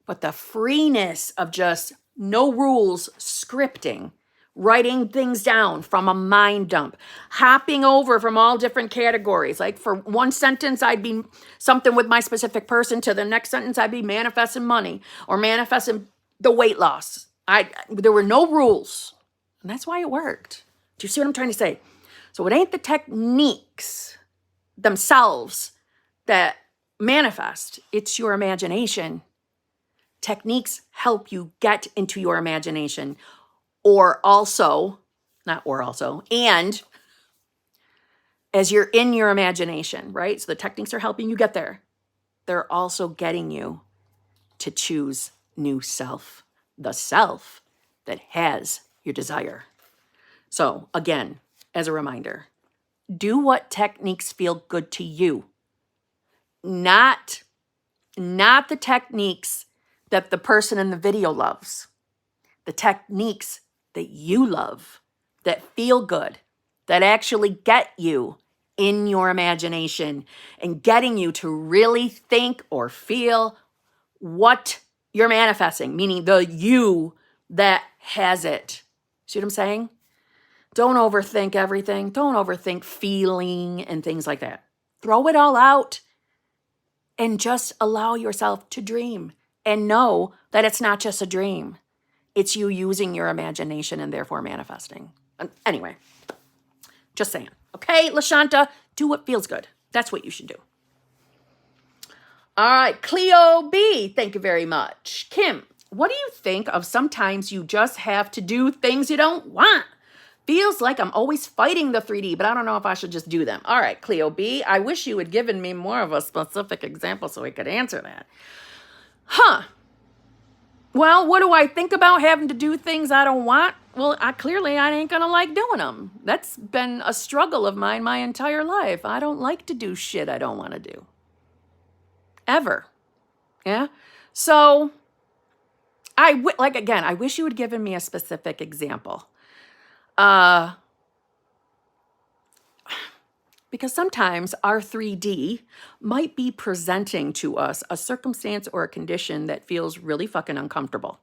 But the freeness of just no rules scripting, writing things down from a mind dump, hopping over from all different categories. Like for one sentence, I'd be something with my specific person. To the next sentence, I'd be manifesting money or manifesting the weight loss. There were no rules. And that's why it worked. Do you see what I'm trying to say? So it ain't the techniques themselves that manifest. It's your imagination. Techniques help you get into your imagination, and as you're in your imagination, right? So the techniques are helping you get there. They're also getting you to choose new self, the self that has your desire. So again, as a reminder, do what techniques feel good to you, not the techniques that the person in the video loves, the techniques that you love, that feel good, that actually get you in your imagination and getting you to really think or feel what you're manifesting, meaning the you that has it. See what I'm saying? Don't overthink everything. Don't overthink feeling and things like that. Throw it all out and just allow yourself to dream. And know that it's not just a dream. It's you using your imagination and therefore manifesting. Anyway, just saying. Okay, LaShanta, do what feels good. That's what you should do. All right, Cleo B, thank you very much. Kim, what do you think of sometimes you just have to do things you don't want? Feels like I'm always fighting the 3D, but I don't know if I should just do them. All right, Cleo B, I wish you had given me more of a specific example so I could answer that. Well, what do I think about having to do things I don't want? Well, clearly I ain't gonna like doing them. That's been a struggle of mine my entire life. I don't like to do shit I don't want to do. Ever. Yeah? So, I wish you had given me a specific example. Because sometimes our 3D might be presenting to us a circumstance or a condition that feels really fucking uncomfortable.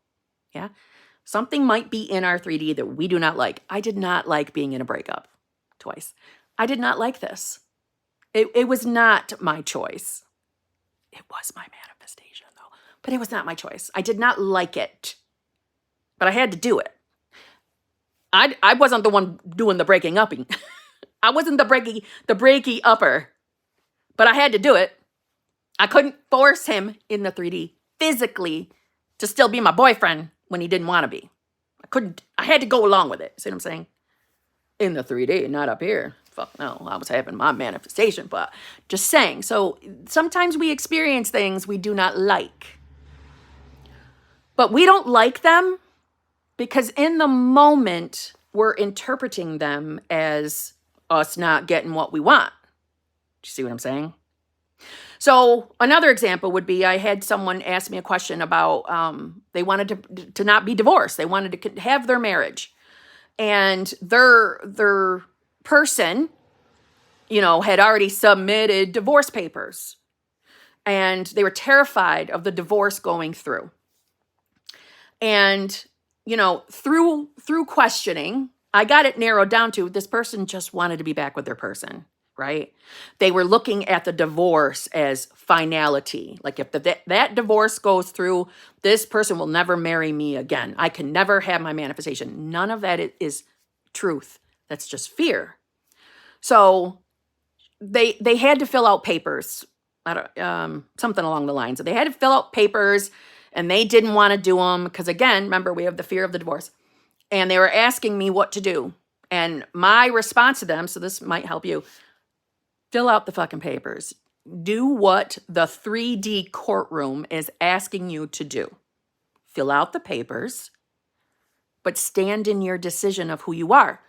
Yeah? Something might be in our 3D that we do not like. I did not like being in a breakup twice. I did not like this. It was not my choice. It was my manifestation, though. But it was not my choice. I did not like it. But I had to do it. I wasn't the one doing the breaking upping. I wasn't the breaky upper. But I had to do it. I couldn't force him in the 3D physically to still be my boyfriend when he didn't want to be. I had to go along with it. See what I'm saying? In the 3D, not up here. Fuck no, I was having my manifestation, but just saying. So sometimes we experience things we do not like. But we don't like them because in the moment, we're interpreting them as us not getting what we want. Do you see what I'm saying? So another example would be I had someone ask me a question about they wanted to not be divorced. They wanted to have their marriage. And their person, had already submitted divorce papers. And they were terrified of the divorce going through. And, through questioning, I got it narrowed down to this person just wanted to be back with their person, right? They were looking at the divorce as finality. Like if that divorce goes through, this person will never marry me again. I can never have my manifestation. None of that is truth. That's just fear. So they had to fill out papers, something along the lines. So they had to fill out papers and they didn't want to do them because, again, remember, we have the fear of the divorce. And they were asking me what to do. And my response to them, so this might help you, fill out the fucking papers. Do what the 3D courtroom is asking you to do. Fill out the papers, but stand in your decision of who you are.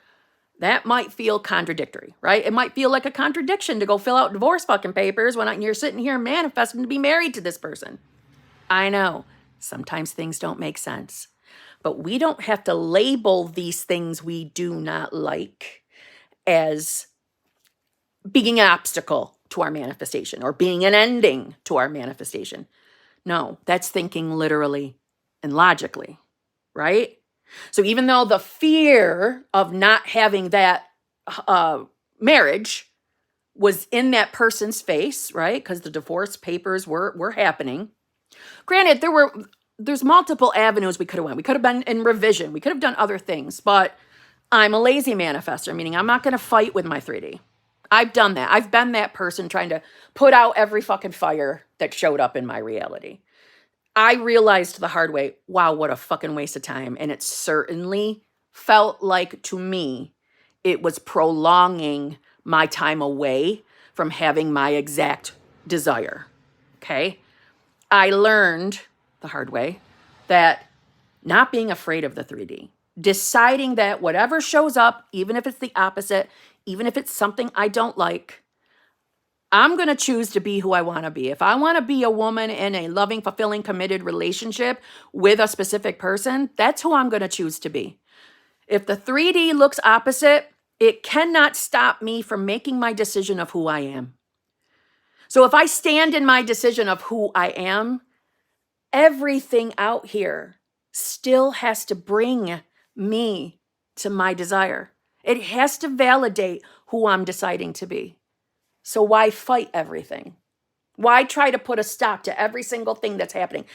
That might feel contradictory, right? It might feel like a contradiction to go fill out divorce fucking papers when you're sitting here manifesting to be married to this person. I know. Sometimes things don't make sense. But we don't have to label these things we do not like as being an obstacle to our manifestation or being an ending to our manifestation. No, that's thinking literally and logically, right? So even though the fear of not having that marriage was in that person's face, right? Because the divorce papers were happening. Granted, there's multiple avenues we could have went. We could have been in revision. We could have done other things, but I'm a lazy manifester, meaning I'm not going to fight with my 3D. I've done that. I've been that person trying to put out every fucking fire that showed up in my reality. I realized the hard way, wow, what a fucking waste of time. And it certainly felt like, to me, it was prolonging my time away from having my exact desire. Okay? I learned the hard way that not being afraid of the 3D, deciding that whatever shows up, even if it's the opposite, even if it's something I don't like, I'm going to choose to be who I want to be. If I want to be a woman in a loving, fulfilling, committed relationship with a specific person, that's who I'm going to choose to be. If the 3D looks opposite, it cannot stop me from making my decision of who I am. So if I stand in my decision of who I am, everything out here still has to bring me to my desire. It has to validate who I'm deciding to be. So why fight everything? Why try to put a stop to every single thing that's happening?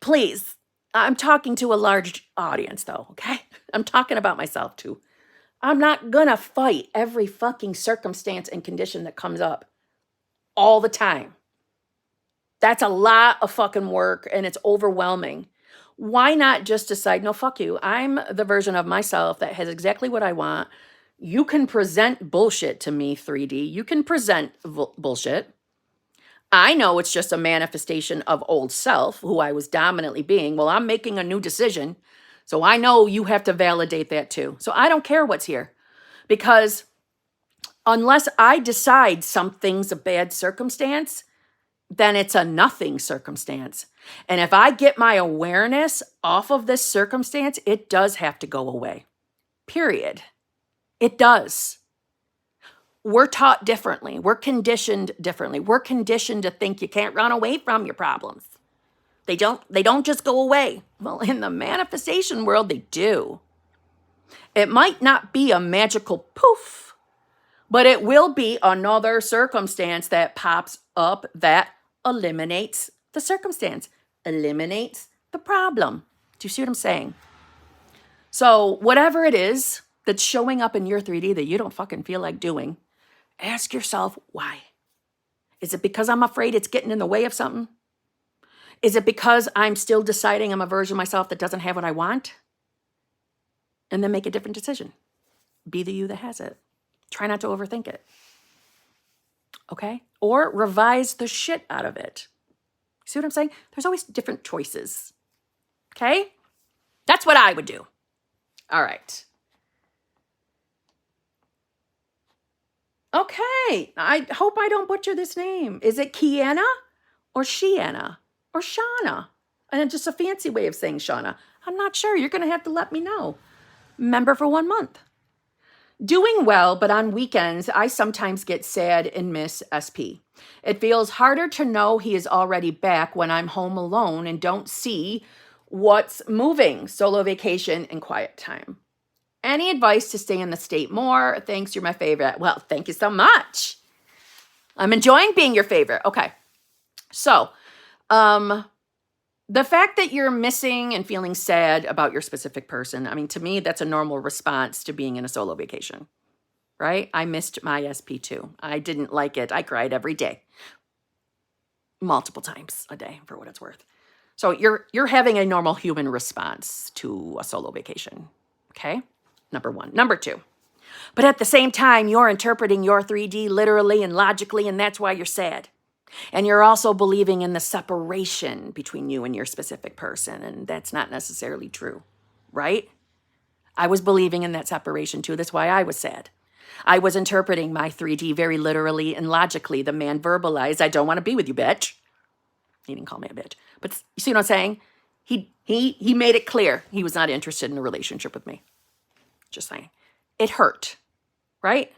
Please, I'm talking to a large audience though, okay? I'm talking about myself too. I'm not gonna fight every fucking circumstance and condition that comes up all the time. That's a lot of fucking work and it's overwhelming. Why not just decide, no, fuck you. I'm the version of myself that has exactly what I want. You can present bullshit to me, 3D. You can present bullshit. I know it's just a manifestation of old self, who I was dominantly being. Well, I'm making a new decision. So I know you have to validate that too. So I don't care what's here. Because unless I decide something's a bad circumstance, then it's a nothing circumstance. And if I get my awareness off of this circumstance, it does have to go away. Period. It does. We're taught differently. We're conditioned differently. We're conditioned to think you can't run away from your problems. They don't just go away. Well, in the manifestation world, they do. It might not be a magical poof, but it will be another circumstance that pops up that eliminates the circumstance, eliminates the problem. Do you see what I'm saying? So whatever it is that's showing up in your 3D that you don't fucking feel like doing, ask yourself why. Is it because I'm afraid it's getting in the way of something? Is it because I'm still deciding I'm a version of myself that doesn't have what I want? And then make a different decision. Be the you that has it. Try not to overthink it. Okay? Or revise the shit out of it. See what I'm saying? There's always different choices. Okay? That's what I would do. All right. Okay. I hope I don't butcher this name. Is it Kiana or Shiana or Shauna? And it's just a fancy way of saying Shauna. I'm not sure. You're going to have to let me know. Member for 1 month. Doing well, but on weekends, I sometimes get sad and miss SP. It feels harder to know he is already back when I'm home alone and don't see what's moving. Solo vacation and quiet time. Any advice to stay in the state more? Thanks, you're my favorite. Well, thank you so much. I'm enjoying being your favorite. Okay. So, the fact that you're missing and feeling sad about your specific person, I mean, to me, that's a normal response to being in a solo vacation, right? I missed my SP too. I didn't like it. I cried every day, multiple times a day for what it's worth. So you're having a normal human response to a solo vacation, okay? Number one. Number two, but at the same time, you're interpreting your 3D literally and logically, and that's why you're sad. And you're also believing in the separation between you and your specific person, and that's not necessarily true, right? I was believing in that separation too. That's why I was sad. I was interpreting my 3D very literally and logically. The man verbalized, I don't want to be with you, bitch. He didn't call me a bitch. But you see what I'm saying? He made it clear he was not interested in a relationship with me. Just saying. It hurt, right?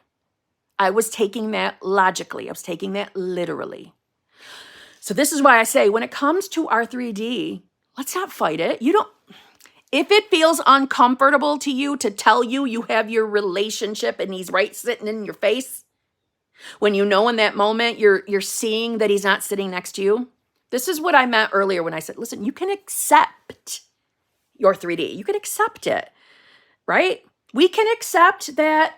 I was taking that logically. I was taking that literally. So this is why I say when it comes to our 3D, let's not fight it. If it feels uncomfortable to you to tell you have your relationship and he's right sitting in your face, when you know in that moment you're seeing that he's not sitting next to you, this is what I meant earlier when I said, listen, you can accept your 3D. You can accept it, right? We can accept that,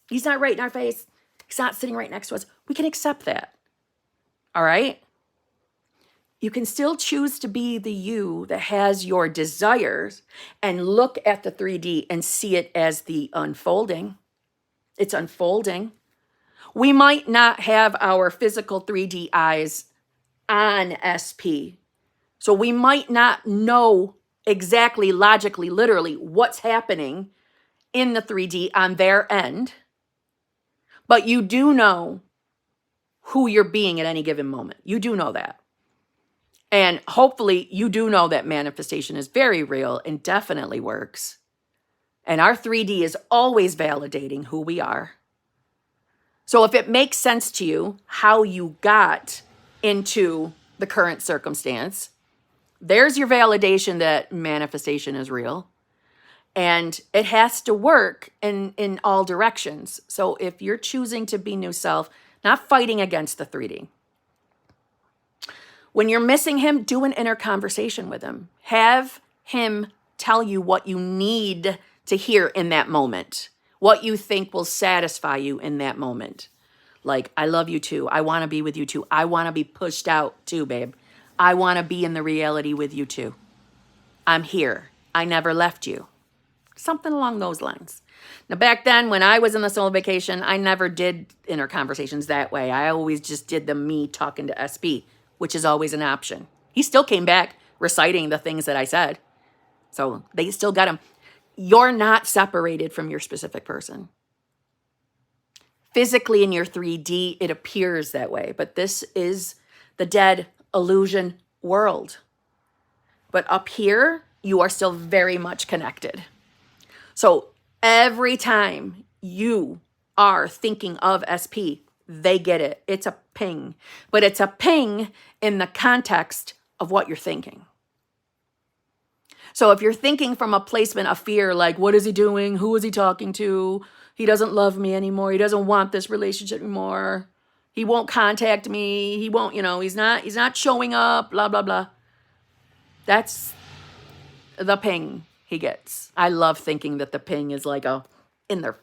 he's not right in our face. He's not sitting right next to us. We can accept that. All right? You can still choose to be the you that has your desires and look at the 3D and see it as the unfolding. It's unfolding. We might not have our physical 3D eyes on SP. So we might not know exactly, logically, literally what's happening in the 3D on their end. But you do know who you're being at any given moment. You do know that. And hopefully you do know that manifestation is very real and definitely works. And our 3D is always validating who we are. So if it makes sense to you how you got into the current circumstance, there's your validation that manifestation is real. And it has to work in all directions. So if you're choosing to be new self, not fighting against the 3D. When you're missing him, do an inner conversation with him. Have him tell you what you need to hear in that moment, what you think will satisfy you in that moment. Like, I love you too. I want to be with you too. I want to be pushed out too, babe. I want to be in the reality with you too. I'm here. I never left you. Something along those lines. Now, back then, when I was in the soul vacation, I never did inner conversations that way. I always just did the me talking to SP, which is always an option. He still came back reciting the things that I said. So they still got him. You're not separated from your specific person. Physically in your 3D, it appears that way. But this is the dead illusion world. But up here, you are still very much connected. So every time you are thinking of SP, they get it. It's a ping. But it's a ping in the context of what you're thinking. So if you're thinking from a placement of fear, like, what is he doing? Who is he talking to? He doesn't love me anymore. He doesn't want this relationship anymore. He won't contact me. He won't, he's not showing up, blah, blah, blah. That's the ping he gets. I love thinking that the ping is like in their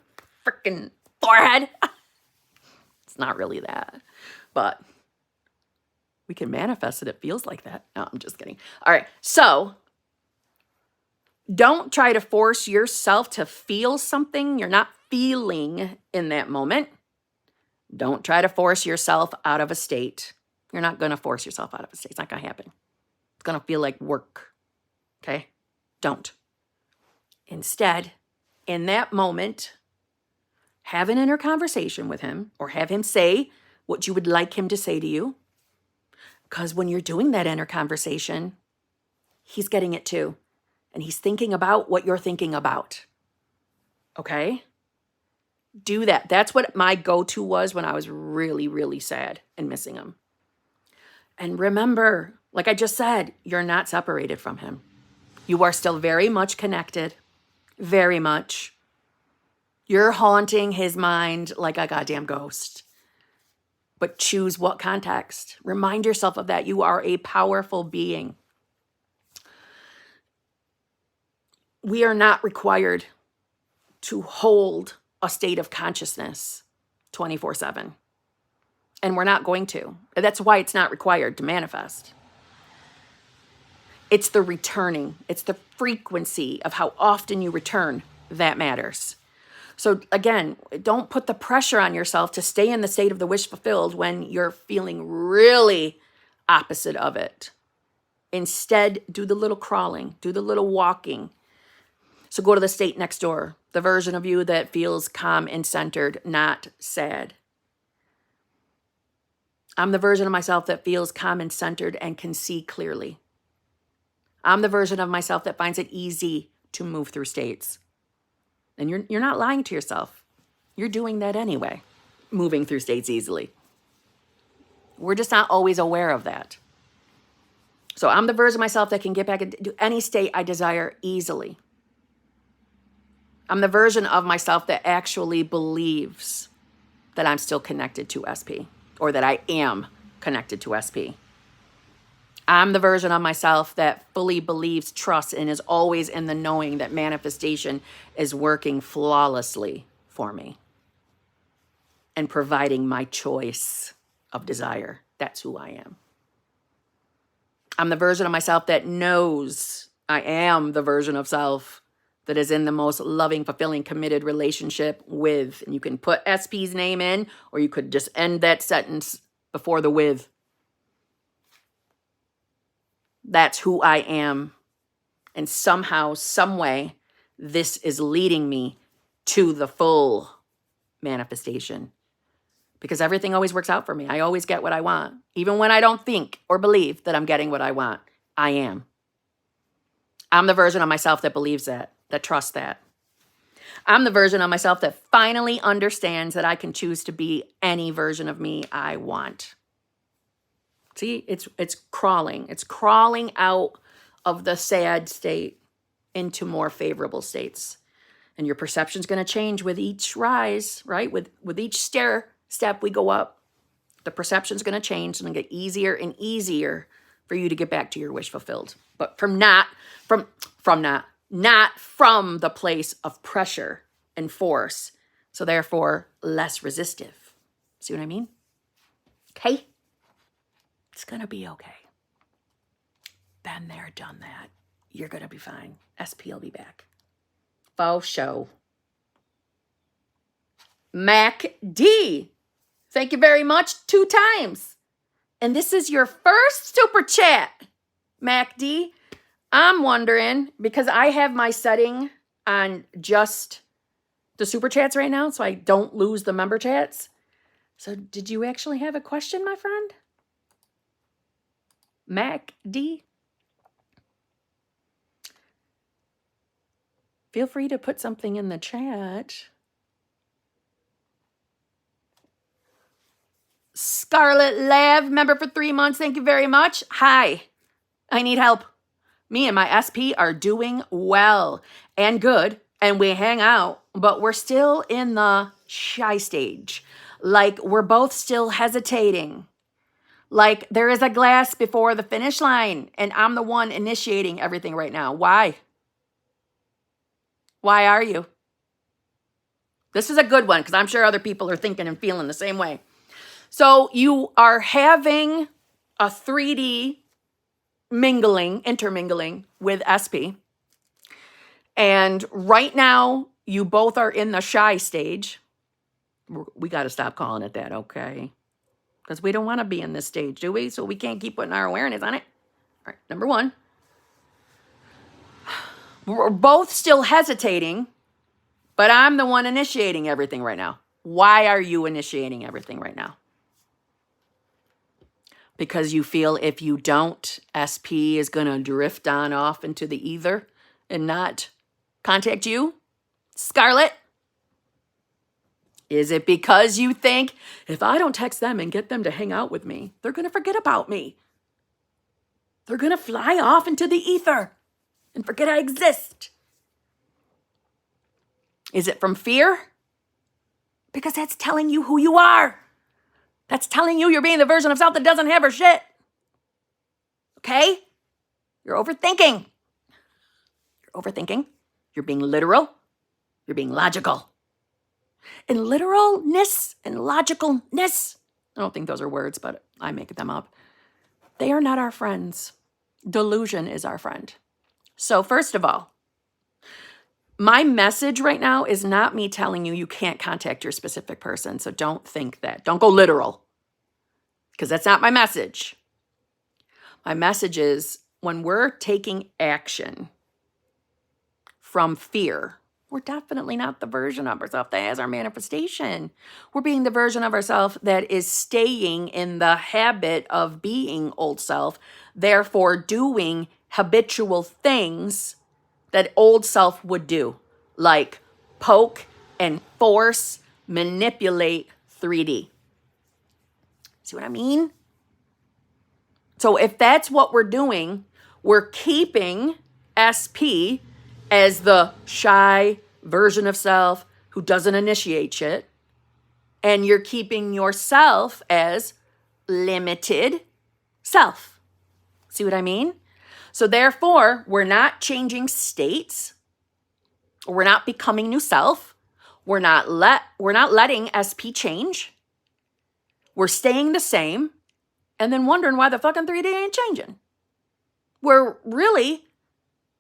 freaking forehead. It's not really that, but we can manifest it. It feels like that. No, I'm just kidding. All right. So don't try to force yourself to feel something you're not feeling in that moment. Don't try to force yourself out of a state. You're not going to force yourself out of a state. It's not going to happen. It's going to feel like work. Okay? Don't. Instead, in that moment, have an inner conversation with him or have him say what you would like him to say to you. Because when you're doing that inner conversation, he's getting it too. And he's thinking about what you're thinking about. Okay? Do that. That's what my go-to was when I was really, really sad and missing him. And remember, like I just said, you're not separated from him. You are still very much connected. Very much. You're haunting his mind like a goddamn ghost. But choose what context. Remind yourself of that. You are a powerful being. We are not required to hold a state of consciousness 24/7. And we're not going to. That's why it's not required to manifest. It's the returning. It's the frequency of how often you return that matters. So again, don't put the pressure on yourself to stay in the state of the wish fulfilled when you're feeling really opposite of it. Instead, do the little crawling, do the little walking. So go to the state next door, the version of you that feels calm and centered, not sad. I'm the version of myself that feels calm and centered and can see clearly. I'm the version of myself that finds it easy to move through states. And you're not lying to yourself. You're doing that anyway, moving through states easily. We're just not always aware of that. So I'm the version of myself that can get back and do any state I desire easily. I'm the version of myself that actually believes that I'm still connected to SP or that I am connected to SP. I'm the version of myself that fully believes, trusts, and is always in the knowing that manifestation is working flawlessly for me and providing my choice of desire. That's who I am. I'm the version of myself that knows I am the version of self that is in the most loving, fulfilling, committed relationship with. And you can put SP's name in, or you could just end that sentence before the with. That's who I am. And somehow, some way, this is leading me to the full manifestation. Because everything always works out for me. I always get what I want. Even when I don't think or believe that I'm getting what I want, I am. I'm the version of myself that believes that trusts that. I'm the version of myself that finally understands that I can choose to be any version of me I want. See, it's crawling. It's crawling out of the sad state into more favorable states. And your perception's going to change with each rise, right? With each step we go up, the perception's going to change and get easier and easier for you to get back to your wish fulfilled. But not from the place of pressure and force. So therefore, less resistive. See what I mean? Okay? It's going to be okay. Been there, done that. You're going to be fine. SP will be back. Faux show. Mac D. Thank you very much 2 times. And this is your first super chat, Mac D. I'm wondering, because I have my setting on just the super chats right now, so I don't lose the member chats. So did you actually have a question, my friend? Mac D? Feel free to put something in the chat. Scarlet Lav, member for 3 months. Thank you very much. Hi, I need help. Me and my SP are doing well and good, and we hang out, but we're still in the shy stage. Like, we're both still hesitating. Like, there is a glass before the finish line, and I'm the one initiating everything right now. Why? Why are you? This is a good one, because I'm sure other people are thinking and feeling the same way. So you are having a 3D intermingling with SP. And right now, you both are in the shy stage. We got to stop calling it that, okay? Because we don't want to be in this stage, do we? So we can't keep putting our awareness on it. All right, number 1. We're both still hesitating, but I'm the one initiating everything right now. Why are you initiating everything right now? Because you feel if you don't, SP is going to drift on off into the ether and not contact you? Scarlet? Is it because you think, if I don't text them and get them to hang out with me, they're going to forget about me? They're going to fly off into the ether and forget I exist. Is it from fear? Because that's telling you who you are. That's telling you you're being the version of self that doesn't have her shit. Okay? You're overthinking. You're overthinking. You're being literal. You're being logical. And literalness and logicalness, I don't think those are words, but I make them up. They are not our friends. Delusion is our friend. So first of all, my message right now is not me telling you you can't contact your specific person. So don't think that. Don't go literal, because that's not my message. My message is when we're taking action from fear, we're definitely not the version of ourselves that has our manifestation. We're being the version of ourselves that is staying in the habit of being old self, therefore doing habitual things that old self would do, like poke and force, manipulate 3D. See what I mean? So if that's what we're doing, we're keeping SP as the shy version of self who doesn't initiate shit, and you're keeping yourself as limited self. See what I mean? So therefore, we're not changing states. We're not becoming new self. We're not letting SP change. We're staying the same and then wondering why the fucking 3D ain't changing. Where really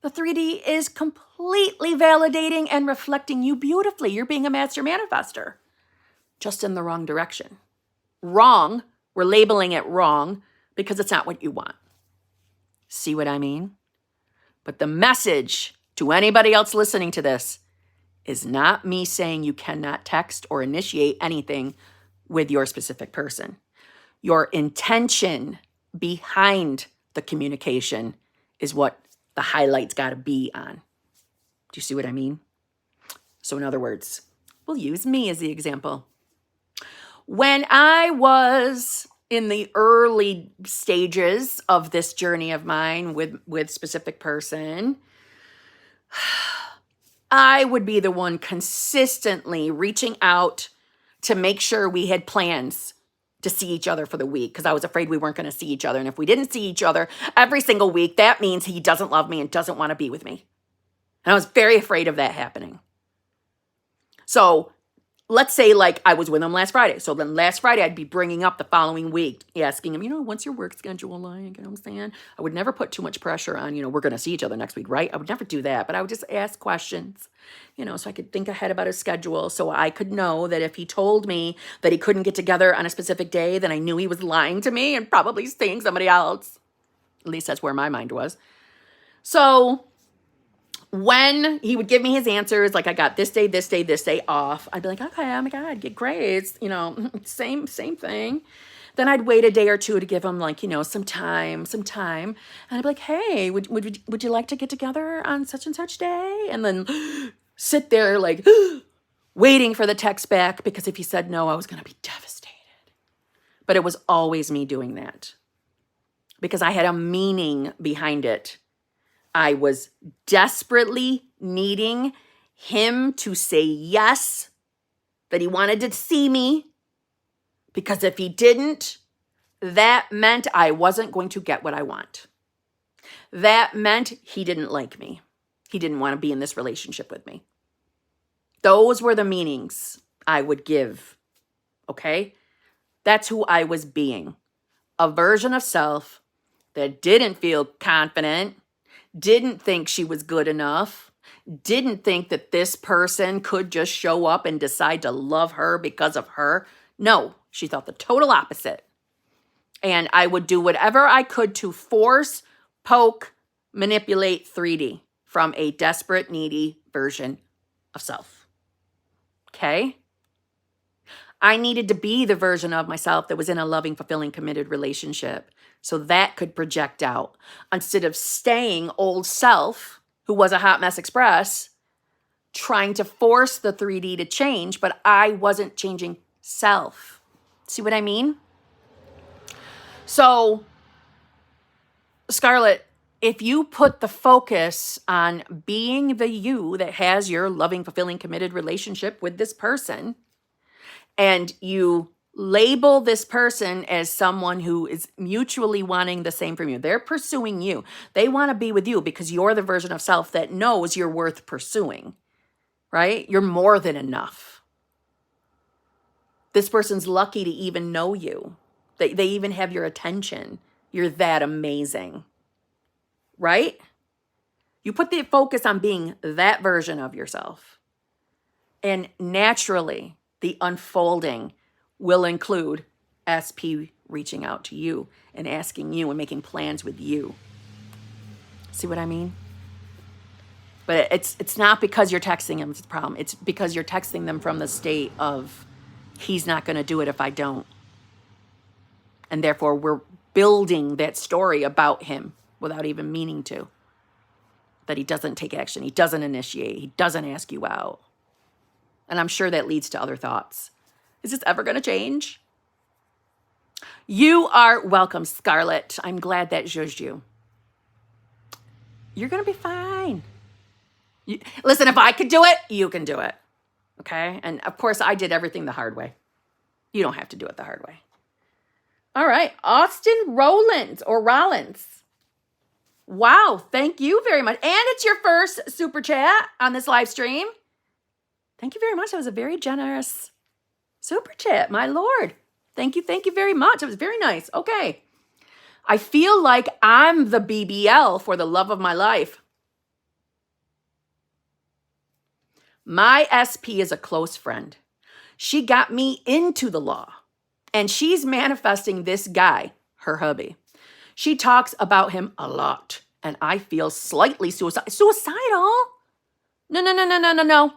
the 3D is completely validating and reflecting you beautifully. You're being a master manifester, just in the wrong direction. Wrong, we're labeling it wrong because it's not what you want. See what I mean? But the message to anybody else listening to this is not me saying you cannot text or initiate anything with your specific person. Your intention behind the communication is what the highlight's got to be on. Do you see what I mean? So in other words, we'll use me as the example. When I was in the early stages of this journey of mine with specific person, I would be the one consistently reaching out to make sure we had plans to see each other for the week because I was afraid we weren't going to see each other. And if we didn't see each other every single week, that means he doesn't love me and doesn't want to be with me. And I was very afraid of that happening. So let's say like I was with him last Friday. So then last Friday, I'd be bringing up the following week, asking him, what's your work schedule like? You know what I'm saying? I would never put too much pressure on, we're going to see each other next week, right? I would never do that, but I would just ask questions, so I could think ahead about his schedule. So I could know that if he told me that he couldn't get together on a specific day, then I knew he was lying to me and probably seeing somebody else. At least that's where my mind was. So when he would give me his answers, like I got this day off, I'd be like, okay, oh my God, get grades, same thing. Then I'd wait a day or two to give him like, some time. And I'd be like, hey, would you like to get together on such and such day? And then sit there like waiting for the text back, because if he said no, I was going to be devastated. But it was always me doing that because I had a meaning behind it. I was desperately needing him to say yes, that he wanted to see me, because if he didn't, that meant I wasn't going to get what I want. That meant he didn't like me. He didn't want to be in this relationship with me. Those were the meanings I would give, okay? That's who I was being. A version of self that didn't feel confident, didn't think she was good enough, didn't think that this person could just show up and decide to love her because of her. No, she thought the total opposite. And I would do whatever I could to force, poke, manipulate 3D from a desperate, needy version of self. Okay? I needed to be the version of myself that was in a loving, fulfilling, committed relationship, so that could project out instead of staying old self, who was a hot mess express, trying to force the 3D to change, but I wasn't changing self. See what I mean? So, Scarlett, if you put the focus on being the you that has your loving, fulfilling, committed relationship with this person, and you label this person as someone who is mutually wanting the same from you. They're pursuing you. They want to be with you because you're the version of self that knows you're worth pursuing, right? You're more than enough. This person's lucky to even know you. They even have your attention. You're that amazing, right? You put the focus on being that version of yourself. And naturally, the unfolding will include SP reaching out to you and asking you and making plans with you. See what I mean? But it's not because you're texting him, it's the problem. It's because you're texting them from the state of, he's not going to do it if I don't. And therefore, we're building that story about him without even meaning to. That he doesn't take action, he doesn't initiate, he doesn't ask you out. And I'm sure that leads to other thoughts. Is this ever going to change? You are welcome, Scarlett. I'm glad that judged you. You're going to be fine. Listen, if I could do it, you can do it. Okay? And of course, I did everything the hard way. You don't have to do it the hard way. All right. Austin Rollins. Wow. Thank you very much. And it's your first super chat on this live stream. Thank you very much. That was a very generous super chat, my Lord. Thank you very much. It was very nice. Okay. I feel like I'm the BBL for the love of my life. My SP is a close friend. She got me into the law, and she's manifesting this guy, her hubby. She talks about him a lot, and I feel slightly suicidal. No.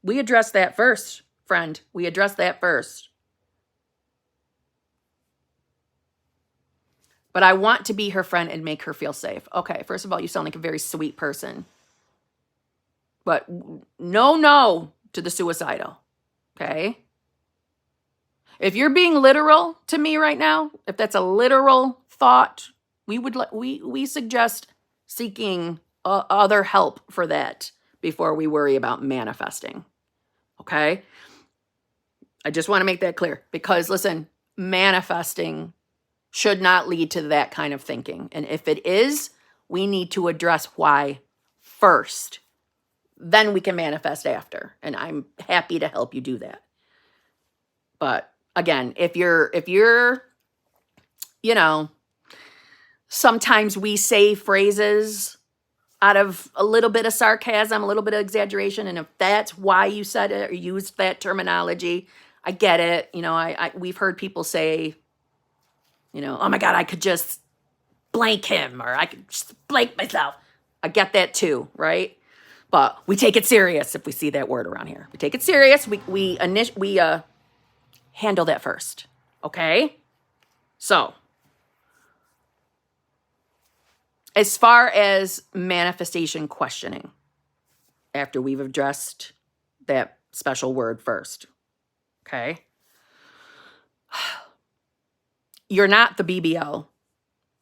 We addressed that first, friend. We addressed that first. But I want to be her friend and make her feel safe. Okay, first of all, you sound like a very sweet person. But no to the suicidal. Okay? If you're being literal to me right now, if that's a literal thought, we suggest seeking other help for that before we worry about manifesting. Okay? I just want to make that clear because listen, manifesting should not lead to that kind of thinking. And if it is, we need to address why first. Then we can manifest after. And I'm happy to help you do that. But again, if you're, you know, sometimes we say phrases out of a little bit of sarcasm, a little bit of exaggeration. And if that's why you said it or used that terminology, I get it. You know, we've heard people say, you know, oh my God, I could just blank him, or I could just blank myself. I get that too, right? But we take it serious if we see that word around here. We take it serious. We handle that first, okay? So, as far as manifestation questioning, after we've addressed that special word first, okay? You're not the BBL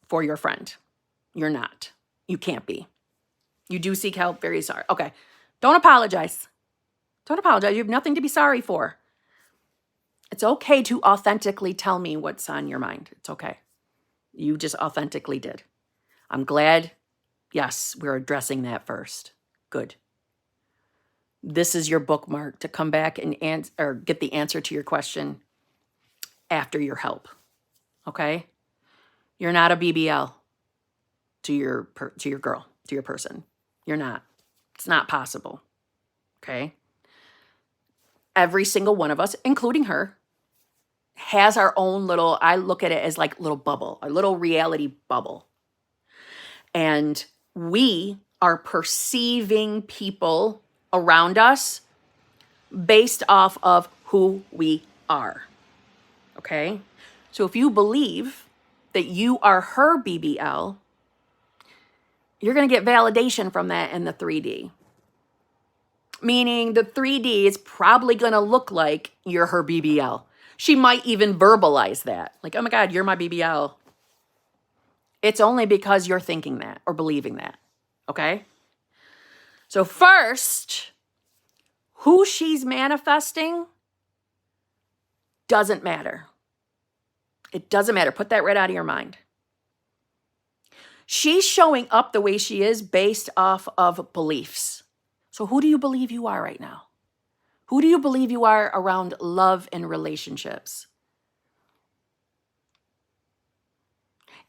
for your friend. You're not. You can't be. You do seek help. Very sorry. Okay. Don't apologize. Don't apologize. You have nothing to be sorry for. It's okay to authentically tell me what's on your mind. It's okay. You just authentically did. I'm glad. Yes, we're addressing that first. Good. This is your bookmark to come back and get the answer to your question after your help. Okay? You're not a BBL to your girl, to your person. You're not. It's not possible. Okay? Every single one of us, including her, has our own little, I look at it as like little bubble, a little reality bubble. And we are perceiving people around us based off of who we are. Okay? So if you believe that you are her BBL, you're going to get validation from that in the 3D. Meaning the 3D is probably going to look like you're her BBL. She might even verbalize that. Like, oh my God, you're my BBL. It's only because you're thinking that or believing that. Okay? So first, who she's manifesting doesn't matter. It doesn't matter. Put that right out of your mind. She's showing up the way she is based off of beliefs. So who do you believe you are right now? Who do you believe you are around love and relationships?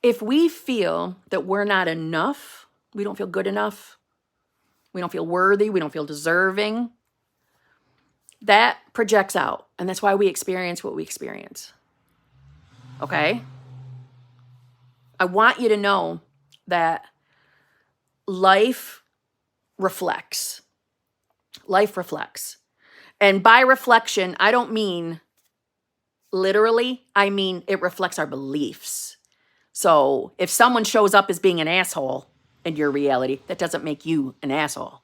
If we feel that we're not enough, we don't feel good enough, we don't feel worthy, we don't feel deserving, that projects out. And that's why we experience what we experience. Okay? I want you to know that life reflects. Life reflects. And by reflection, I don't mean literally, I mean it reflects our beliefs. So if someone shows up as being an asshole in your reality, that doesn't make you an asshole.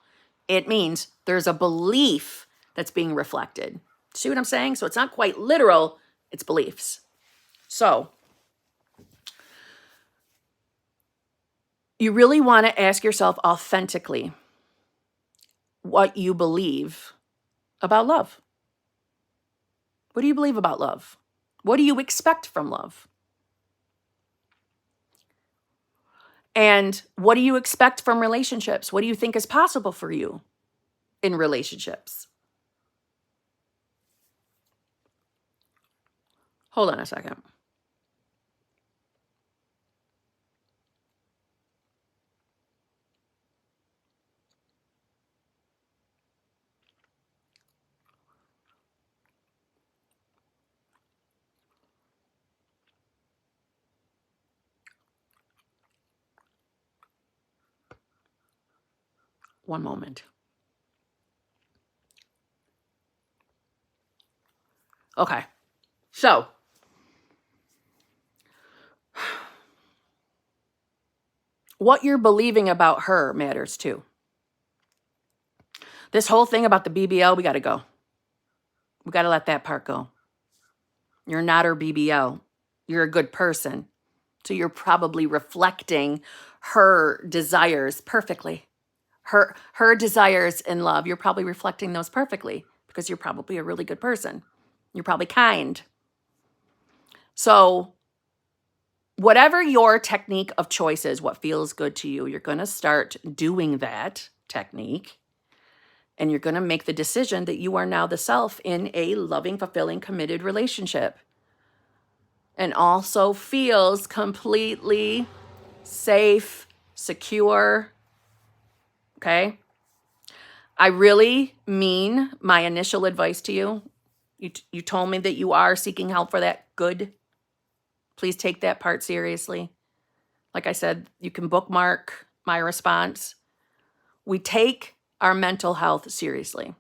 It means there's a belief that's being reflected. See what I'm saying? So it's not quite literal, it's beliefs. So you really want to ask yourself authentically what you believe about love. What do you believe about love? What do you expect from love? And what do you expect from relationships? What do you think is possible for you in relationships? Hold on a second. One moment. Okay. So, what you're believing about her matters too. This whole thing about the BBL, we got to go. We got to let that part go. You're not her BBL. You're a good person. So you're probably reflecting her desires perfectly. Her desires in love, you're probably reflecting those perfectly because you're probably a really good person. You're probably kind. So whatever your technique of choice is, what feels good to you, you're going to start doing that technique. And you're going to make the decision that you are now the self in a loving, fulfilling, committed relationship. And also feels completely safe, secure. Okay? I really mean my initial advice to you. You told me that you are seeking help for that. Good. Please take that part seriously. Like I said, you can bookmark my response. We take our mental health seriously.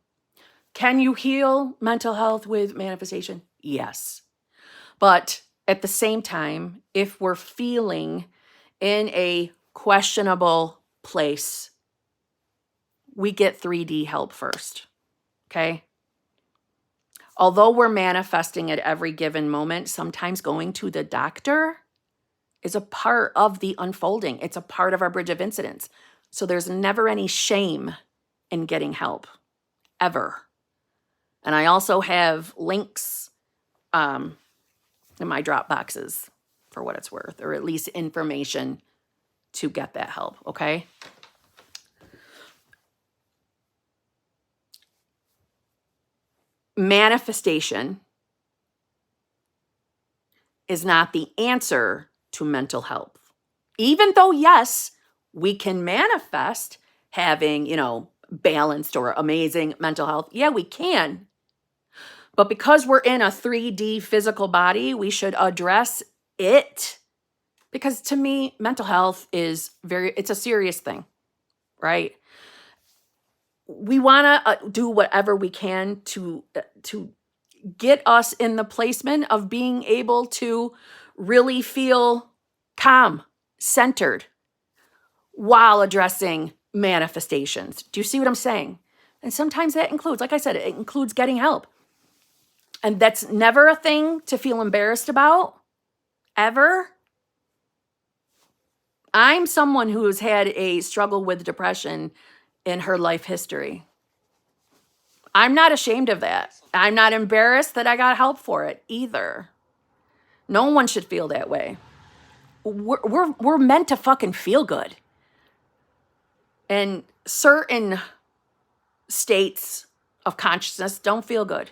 Can you heal mental health with manifestation? Yes. But at the same time, if we're feeling in a questionable place, we get 3D help first. Okay? Although we're manifesting at every given moment, sometimes going to the doctor is a part of the unfolding. It's a part of our bridge of incidents. So there's never any shame in getting help, ever. And I also have links in my drop boxes for what it's worth, or at least information to get that help, okay? Manifestation is not the answer to mental health. Even though, yes, we can manifest having, balanced or amazing mental health. Yeah, we can. But because we're in a 3D physical body, we should address it. Because to me, mental health is it's a serious thing, right? We want to do whatever we can to get us in the placement of being able to really feel calm, centered, while addressing manifestations. Do you see what I'm saying? And sometimes that includes, like I said, it includes getting help. And that's never a thing to feel embarrassed about, ever. I'm someone who has had a struggle with depression in her life history. I'm not ashamed of that. I'm not embarrassed that I got help for it either. No one should feel that way. We're meant to fucking feel good. And certain states of consciousness don't feel good.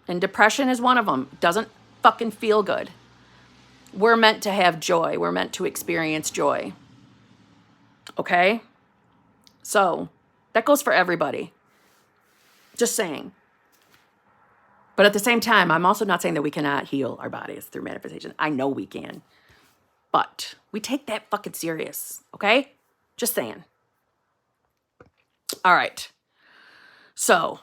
And depression is one of them. Doesn't fucking feel good. We're meant to have joy. We're meant to experience joy. Okay? So, that goes for everybody. Just saying. But at the same time, I'm also not saying that we cannot heal our bodies through manifestation. I know we can. But we take that fucking serious. Okay? Just saying. All right. So,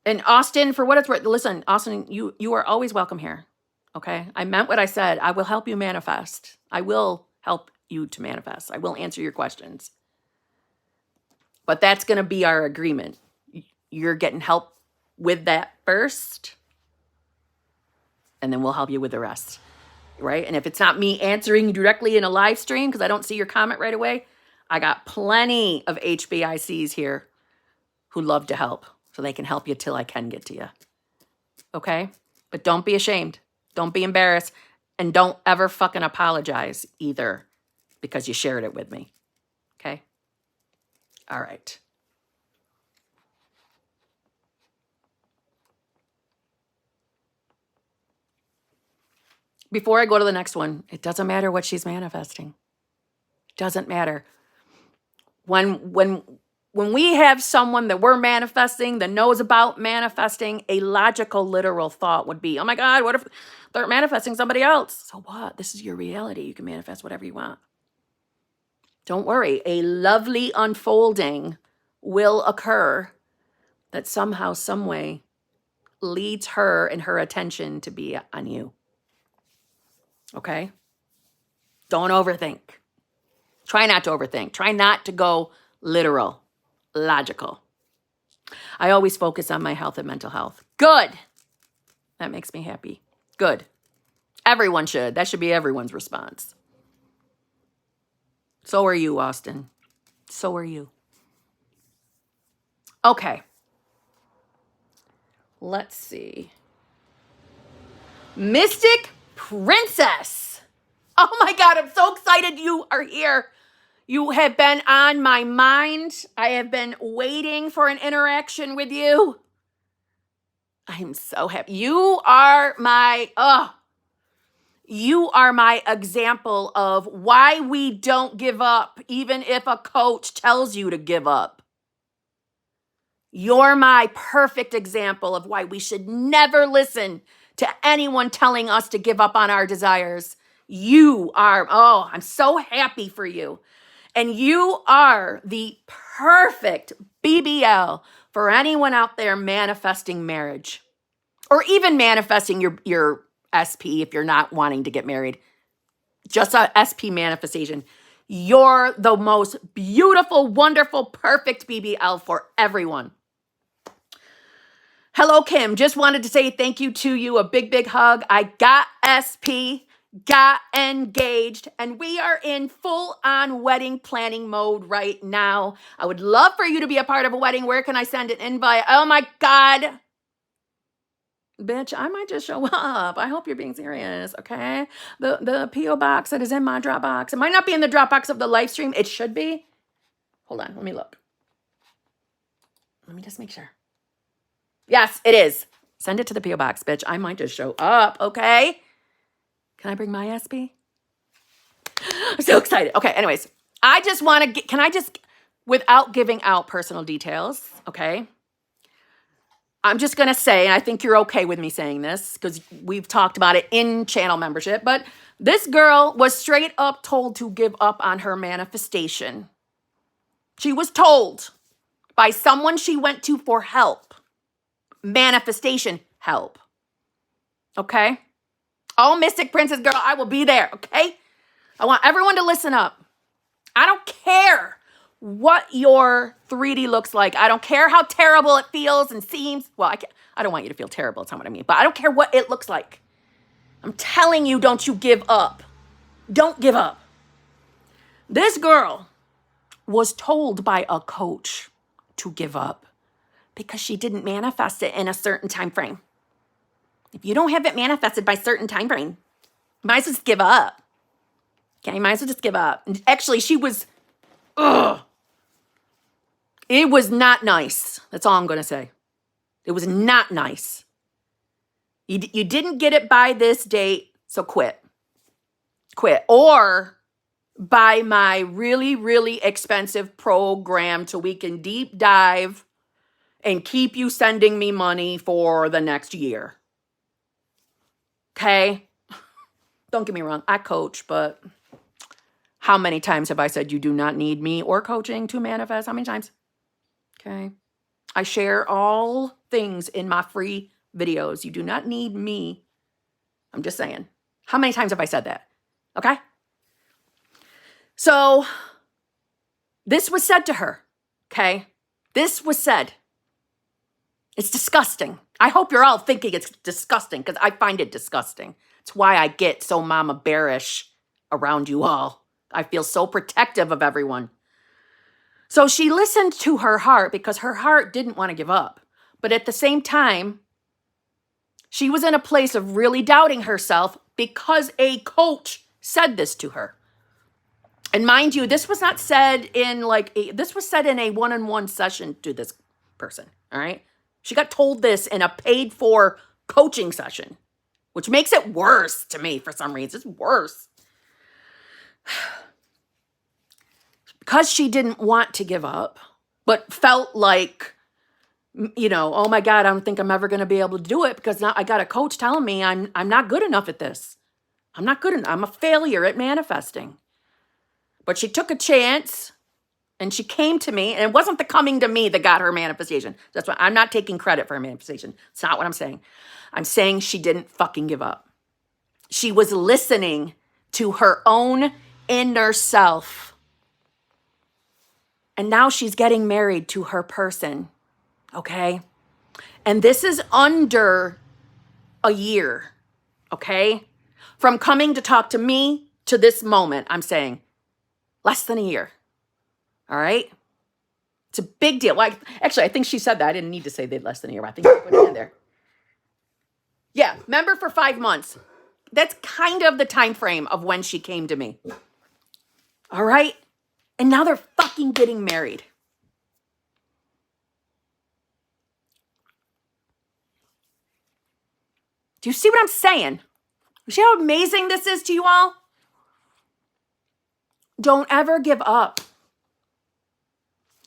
and Austin, for what it's worth, listen, Austin, you are always welcome here. Okay? I meant what I said. I will help you manifest. I will help you to manifest. I will answer your questions. But that's going to be our agreement. You're getting help with that first, and then we'll help you with the rest. Right? And if it's not me answering directly in a live stream because I don't see your comment right away, I got plenty of HBICs here who love to help. So they can help you till I can get to you. Okay? But don't be ashamed. Don't be embarrassed. And don't ever fucking apologize either because you shared it with me. Okay? All right. Before I go to the next one, it doesn't matter what she's manifesting. Doesn't matter. When we have someone that we're manifesting that knows about manifesting, a logical, literal thought would be, oh my God, what if they're manifesting somebody else? So what? This is your reality. You can manifest whatever you want. Don't worry. A lovely unfolding will occur that somehow, some way leads her and her attention to be on you. Okay? Don't overthink. Try not to overthink. Try not to go literal, logical. I always focus on my health and mental health. Good. That makes me happy. Good. Everyone should. That should be everyone's response. So are you, Austin. So are you. Okay. Let's see. Mystic Princess. Oh my God, I'm so excited you are here. You have been on my mind. I have been waiting for an interaction with you. I am so happy. You are my example of why we don't give up, even if a coach tells you to give up. You're my perfect example of why we should never listen to anyone telling us to give up on our desires. You are, I'm so happy for you. And you are the perfect BBL for anyone out there manifesting marriage, or even manifesting your SP if you're not wanting to get married. Just a SP manifestation. You're the most beautiful, wonderful, perfect BBL for everyone. Hello, Kim. Just wanted to say thank you to you. A big, big hug. I got SP, got engaged, and we are in full-on wedding planning mode right now. I would love for you to be a part of a wedding. Where can I send an invite? Oh, my God. Bitch, I might just show up. I hope you're being serious, okay? The P.O. box that is in my Dropbox. It might not be in the Dropbox of the live stream. It should be. Hold on. Let me look. Let me just make sure. Yes, it is. Send it to the P.O. box, bitch. I might just show up, okay? Can I bring my SP? I'm so excited. Okay, anyways. I just want to can I just, without giving out personal details, okay? I'm just going to say, and I think you're okay with me saying this because we've talked about it in channel membership, but this girl was straight up told to give up on her manifestation. She was told by someone she went to for help. Manifestation help. Okay? Oh, Mystic Princess girl, I will be there, okay? I want everyone to listen up. I don't care what your 3D looks like. I don't care how terrible it feels and seems. Well, I don't want you to feel terrible. That's not what I mean. But I don't care what it looks like. I'm telling you, don't you give up. Don't give up. This girl was told by a coach to give up because she didn't manifest it in a certain time frame. If you don't have it manifested by a certain time frame, you might as well just give up. Okay, you might as well just give up. And actually, she was, it was not nice. That's all I'm going to say. It was not nice. You didn't get it by this date, so quit. Quit. Or buy my really, really expensive program so we can deep dive and keep you sending me money for the next year. Okay? Don't get me wrong. I coach, but how many times have I said you do not need me or coaching to manifest? How many times? Okay. I share all things in my free videos. You do not need me. I'm just saying. How many times have I said that? Okay? So, this was said to her. Okay? This was said. It's disgusting. I hope you're all thinking it's disgusting because I find it disgusting. It's why I get so mama bearish around you all. I feel so protective of everyone. So she listened to her heart because her heart didn't want to give up. But at the same time, she was in a place of really doubting herself because a coach said this to her. And mind you, this was not said in this was said in a one-on-one session to this person, all right? She got told this in a paid-for coaching session, which makes it worse to me for some reason. It's worse. Because she didn't want to give up, but felt like, oh my God, I don't think I'm ever going to be able to do it because now I got a coach telling me I'm not good enough at this. I'm not good enough. I'm a failure at manifesting. But she took a chance and she came to me, and it wasn't the coming to me that got her manifestation. That's why I'm not taking credit for her manifestation. It's not what I'm saying. I'm saying she didn't fucking give up. She was listening to her own inner self. And now she's getting married to her person, okay? And this is under a year, okay? From coming to talk to me to this moment, I'm saying less than a year, all right? It's a big deal. Actually, I think she said that. I didn't need to say that less than a year. I think she put it in there. Yeah, member for 5 months. That's kind of the time frame of when she came to me. All right? And now they're fucking getting married. Do you see what I'm saying? You see how amazing this is to you all? Don't ever give up.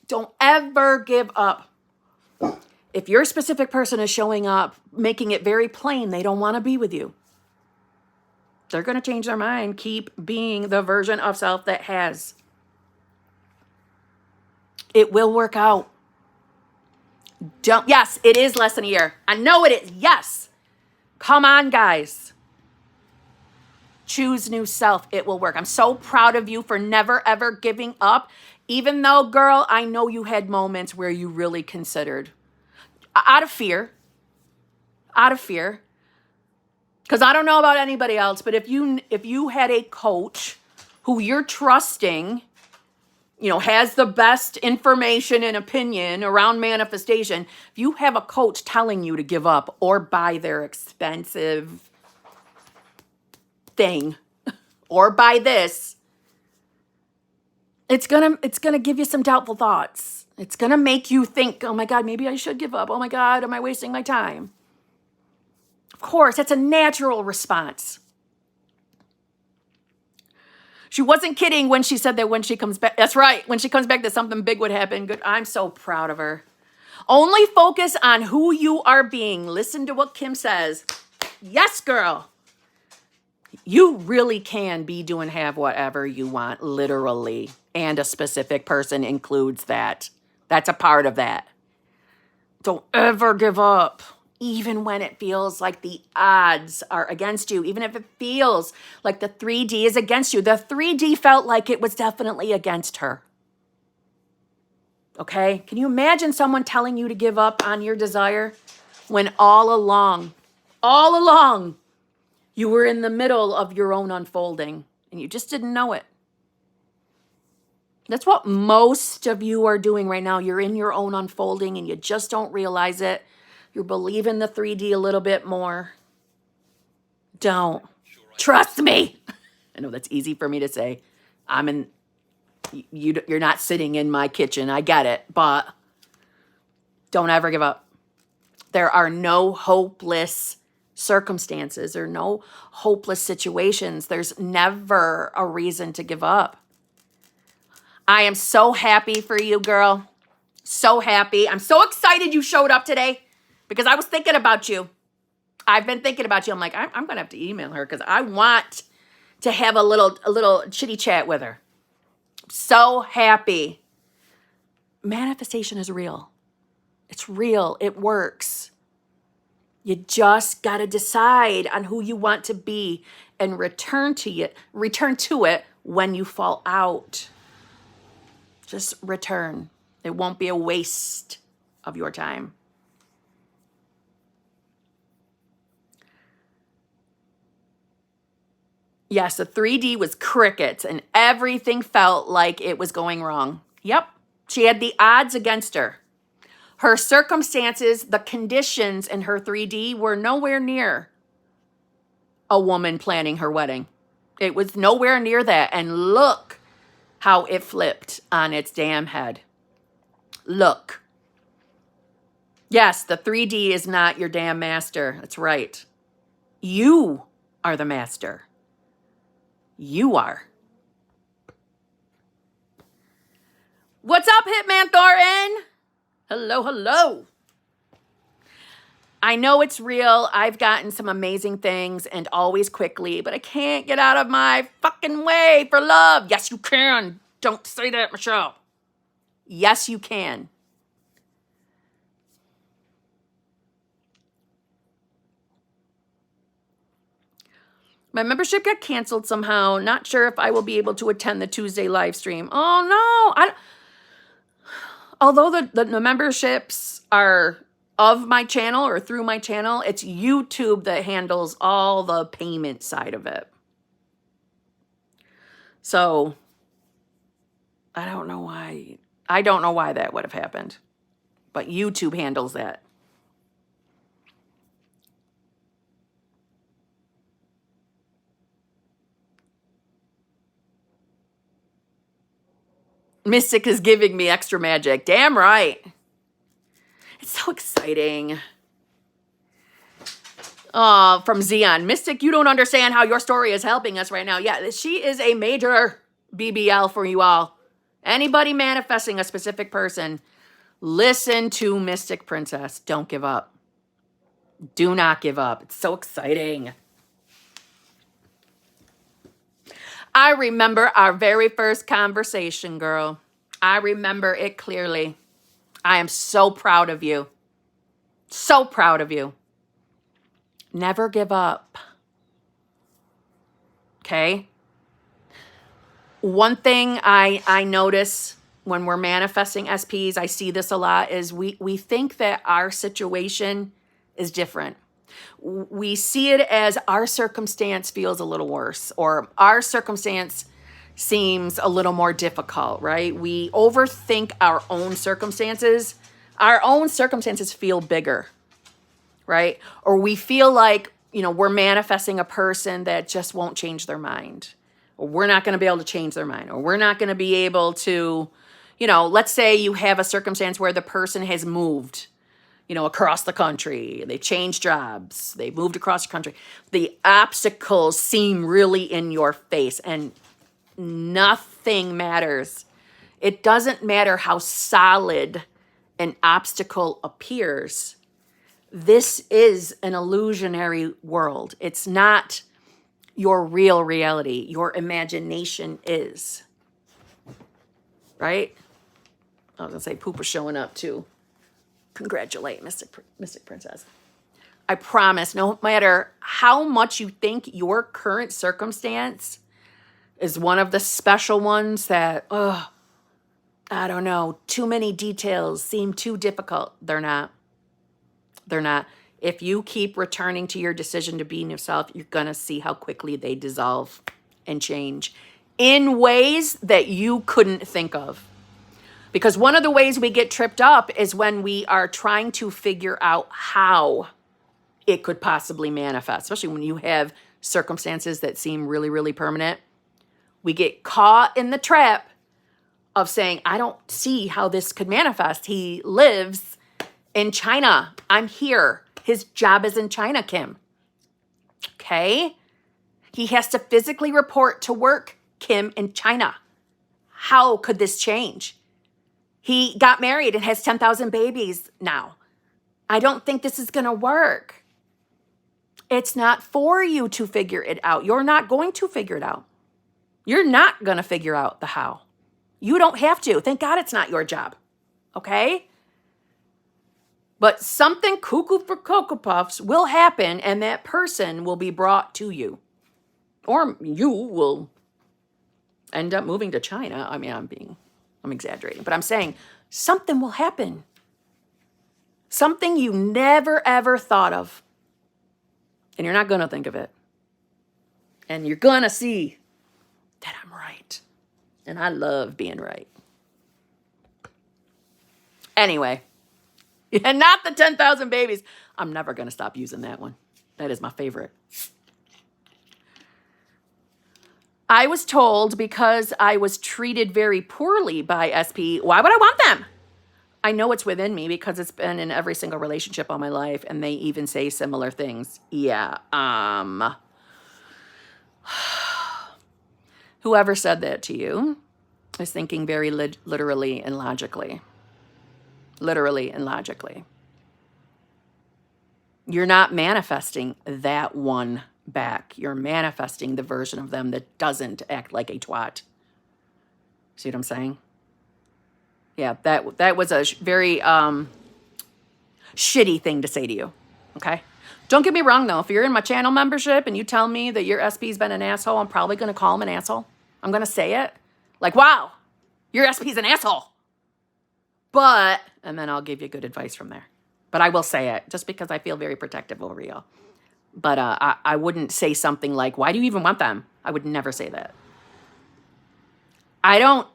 Don't ever give up. If your specific person is showing up, making it very plain they don't want to be with you, they're going to change their mind. Keep being the version of self that has. It will work out. Yes, it is less than a year. I know it is. Yes. Come on, guys. Choose new self. It will work. I'm so proud of you for never, ever giving up. Even though, girl, I know you had moments where you really considered. Out of fear. Because I don't know about anybody else, but if you had a coach who you're trusting, has the best information and opinion around manifestation, if you have a coach telling you to give up or buy their expensive thing or buy this, it's gonna give you some doubtful thoughts. It's gonna make you think, oh my God, maybe I should give up. Oh my God, am I wasting my time? Of course, that's a natural response. She wasn't kidding when she said that when she comes back. That's right. When she comes back, that something big would happen. Good. I'm so proud of her. Only focus on who you are being. Listen to what Kim says. Yes, girl. You really can be, do, and have whatever you want, literally. And a specific person includes that. That's a part of that. Don't ever give up. Even when it feels like the odds are against you, even if it feels like the 3D is against you. The 3D felt like it was definitely against her. Okay? Can you imagine someone telling you to give up on your desire when all along, you were in the middle of your own unfolding and you just didn't know it? That's what most of you are doing right now. You're in your own unfolding and you just don't realize it. You're believing the 3D a little bit more. Don't. Trust me. I know that's easy for me to say. You're not sitting in my kitchen. I get it. But don't ever give up. There are no hopeless circumstances or no hopeless situations. There's never a reason to give up. I am so happy for you, girl. So happy. I'm so excited you showed up today. Because I was thinking about you. I've been thinking about you. I'm like, I'm going to have to email her because I want to have a little chitty chat with her. So happy. Manifestation is real. It's real. It works. You just got to decide on who you want to be and return to it when you fall out. Just return. It won't be a waste of your time. Yes, the 3D was crickets and everything felt like it was going wrong. Yep, she had the odds against her. Her circumstances, the conditions in her 3D were nowhere near a woman planning her wedding. It was nowhere near that. And look how it flipped on its damn head. Look. Yes, the 3D is not your damn master. That's right. You are the master. You are. What's up, Hitman Thornton? Hello, hello. I know it's real. I've gotten some amazing things and always quickly, but I can't get out of my fucking way for love. Yes, you can. Don't say that, Michelle. Yes, you can. My membership got canceled somehow. Not sure if I will be able to attend the Tuesday live stream. Oh, no. Although the memberships are of my channel or through my channel, it's YouTube that handles all the payment side of it. So, I don't know why. I don't know why that would have happened. But YouTube handles that. Mystic is giving me extra magic. Damn right. It's so exciting. From Zion. Mystic, you don't understand how your story is helping us right now. Yeah, she is a major BBL for you all. Anybody manifesting a specific person, listen to Mystic Princess. Don't give up. Do not give up. It's so exciting. I remember our very first conversation, girl. I remember it clearly. I am so proud of you. So proud of you. Never give up. Okay? One thing I notice when we're manifesting SPs, I see this a lot, is we think that our situation is different. We see it as our circumstance feels a little worse, or our circumstance seems a little more difficult, right? We overthink our own circumstances. Our own circumstances feel bigger, right? Or we feel like, we're manifesting a person that just won't change their mind, or we're not going to be able to change their mind, or we're not going to be able to, let's say you have a circumstance where the person has moved, across the country. They've changed jobs. They've moved across the country. The obstacles seem really in your face, and nothing matters. It doesn't matter how solid an obstacle appears. This is an illusionary world. It's not your real reality. Your imagination is. Right? I was going to say Pooper's showing up too. Congratulate Mystic Princess. I promise, no matter how much you think your current circumstance is one of the special ones that, I don't know, too many details seem too difficult. They're not. They're not. If you keep returning to your decision to be yourself, you're going to see how quickly they dissolve and change in ways that you couldn't think of. Because one of the ways we get tripped up is when we are trying to figure out how it could possibly manifest, especially when you have circumstances that seem really, really permanent. We get caught in the trap of saying, I don't see how this could manifest. He lives in China. I'm here. His job is in China, Kim. Okay? He has to physically report to work, Kim, in China. How could this change? He got married and has 10,000 babies now. I don't think this is going to work. It's not for you to figure it out. You're not going to figure it out. You're not going to figure out the how. You don't have to. Thank God it's not your job. Okay? But something cuckoo for Cocoa Puffs will happen, and that person will be brought to you. Or you will end up moving to China. I mean, I'm exaggerating, but I'm saying something will happen. Something you never, ever thought of. And you're not going to think of it. And you're going to see that I'm right. And I love being right. Anyway, and not the 10,000 babies. I'm never going to stop using that one. That is my favorite. I was told because I was treated very poorly by SP, why would I want them? I know it's within me because it's been in every single relationship all my life, and they even say similar things. Yeah, whoever said that to you is thinking very literally and logically. Literally and logically. You're not manifesting that one back. You're manifesting the version of them that doesn't act like a twat. See what I'm saying? Yeah, that was a very shitty thing to say to you. Okay? Don't get me wrong, though. If you're in my channel membership and you tell me that your SP's been an asshole, I'm probably going to call him an asshole. I'm going to say it. Like, wow, your SP's an asshole. But, and then I'll give you good advice from there. But I will say it just because I feel very protective over y'all. But I wouldn't say something like, why do you even want them? I would never say that. I don't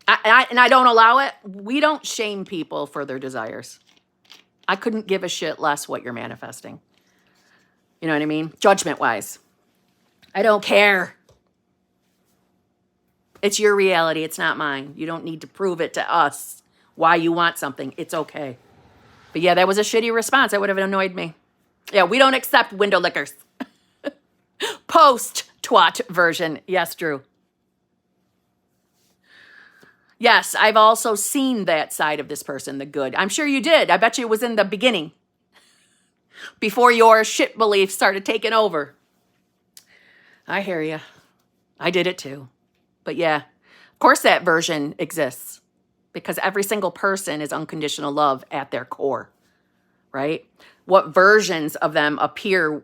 allow it. We don't shame people for their desires. I couldn't give a shit less what you're manifesting. You know what I mean? Judgment-wise. I don't care. It's your reality. It's not mine. You don't need to prove it to us why you want something. It's okay. But yeah, that was a shitty response. That would have annoyed me. Yeah, we don't accept window lickers. Post-twat version. Yes, Drew. Yes, I've also seen that side of this person, the good. I'm sure you did. I bet you it was in the beginning. Before your shit beliefs started taking over. I hear you. I did it too. But yeah, of course that version exists. Because every single person is unconditional love at their core. Right? What versions of them appear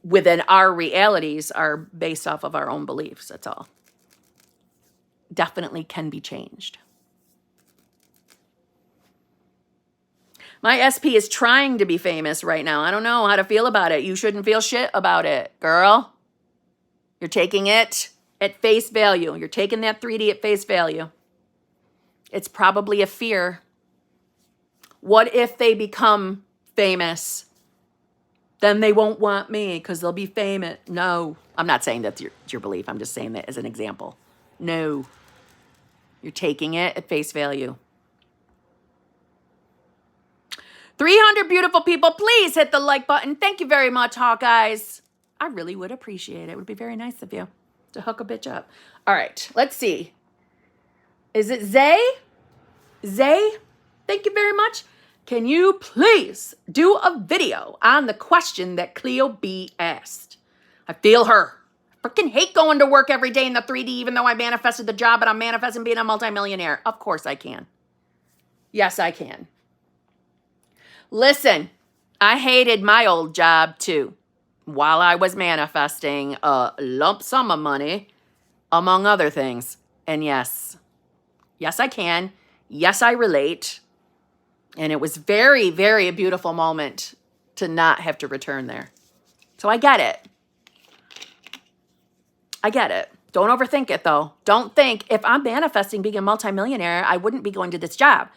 within our realities are based off of our own beliefs. That's all. Definitely can be changed. My SP is trying to be famous right now. I don't know how to feel about it. You shouldn't feel shit about it, girl. You're taking it at face value. You're taking that 3D at face value. It's probably a fear. What if they become famous? Then they won't want me because they'll be famous. No. I'm not saying that's your belief. I'm just saying that as an example. No. You're taking it at face value. 300 beautiful people, please hit the like button. Thank you very much, Hawkeyes. I really would appreciate it. It would be very nice of you to hook a bitch up. All right, let's see. Is it Zay? Zay, thank you very much. Can you please do a video on the question that Cleo B asked? I feel her. I freaking hate going to work every day in the 3D, even though I manifested the job and I'm manifesting being a multimillionaire. Of course I can. Yes, I can. Listen, I hated my old job too. While I was manifesting a lump sum of money, among other things. And yes, I can. Yes, I relate. And it was very, very a beautiful moment to not have to return there. So I get it. I get it. Don't overthink it though. Don't think if I'm manifesting being a multimillionaire, I wouldn't be going to this job.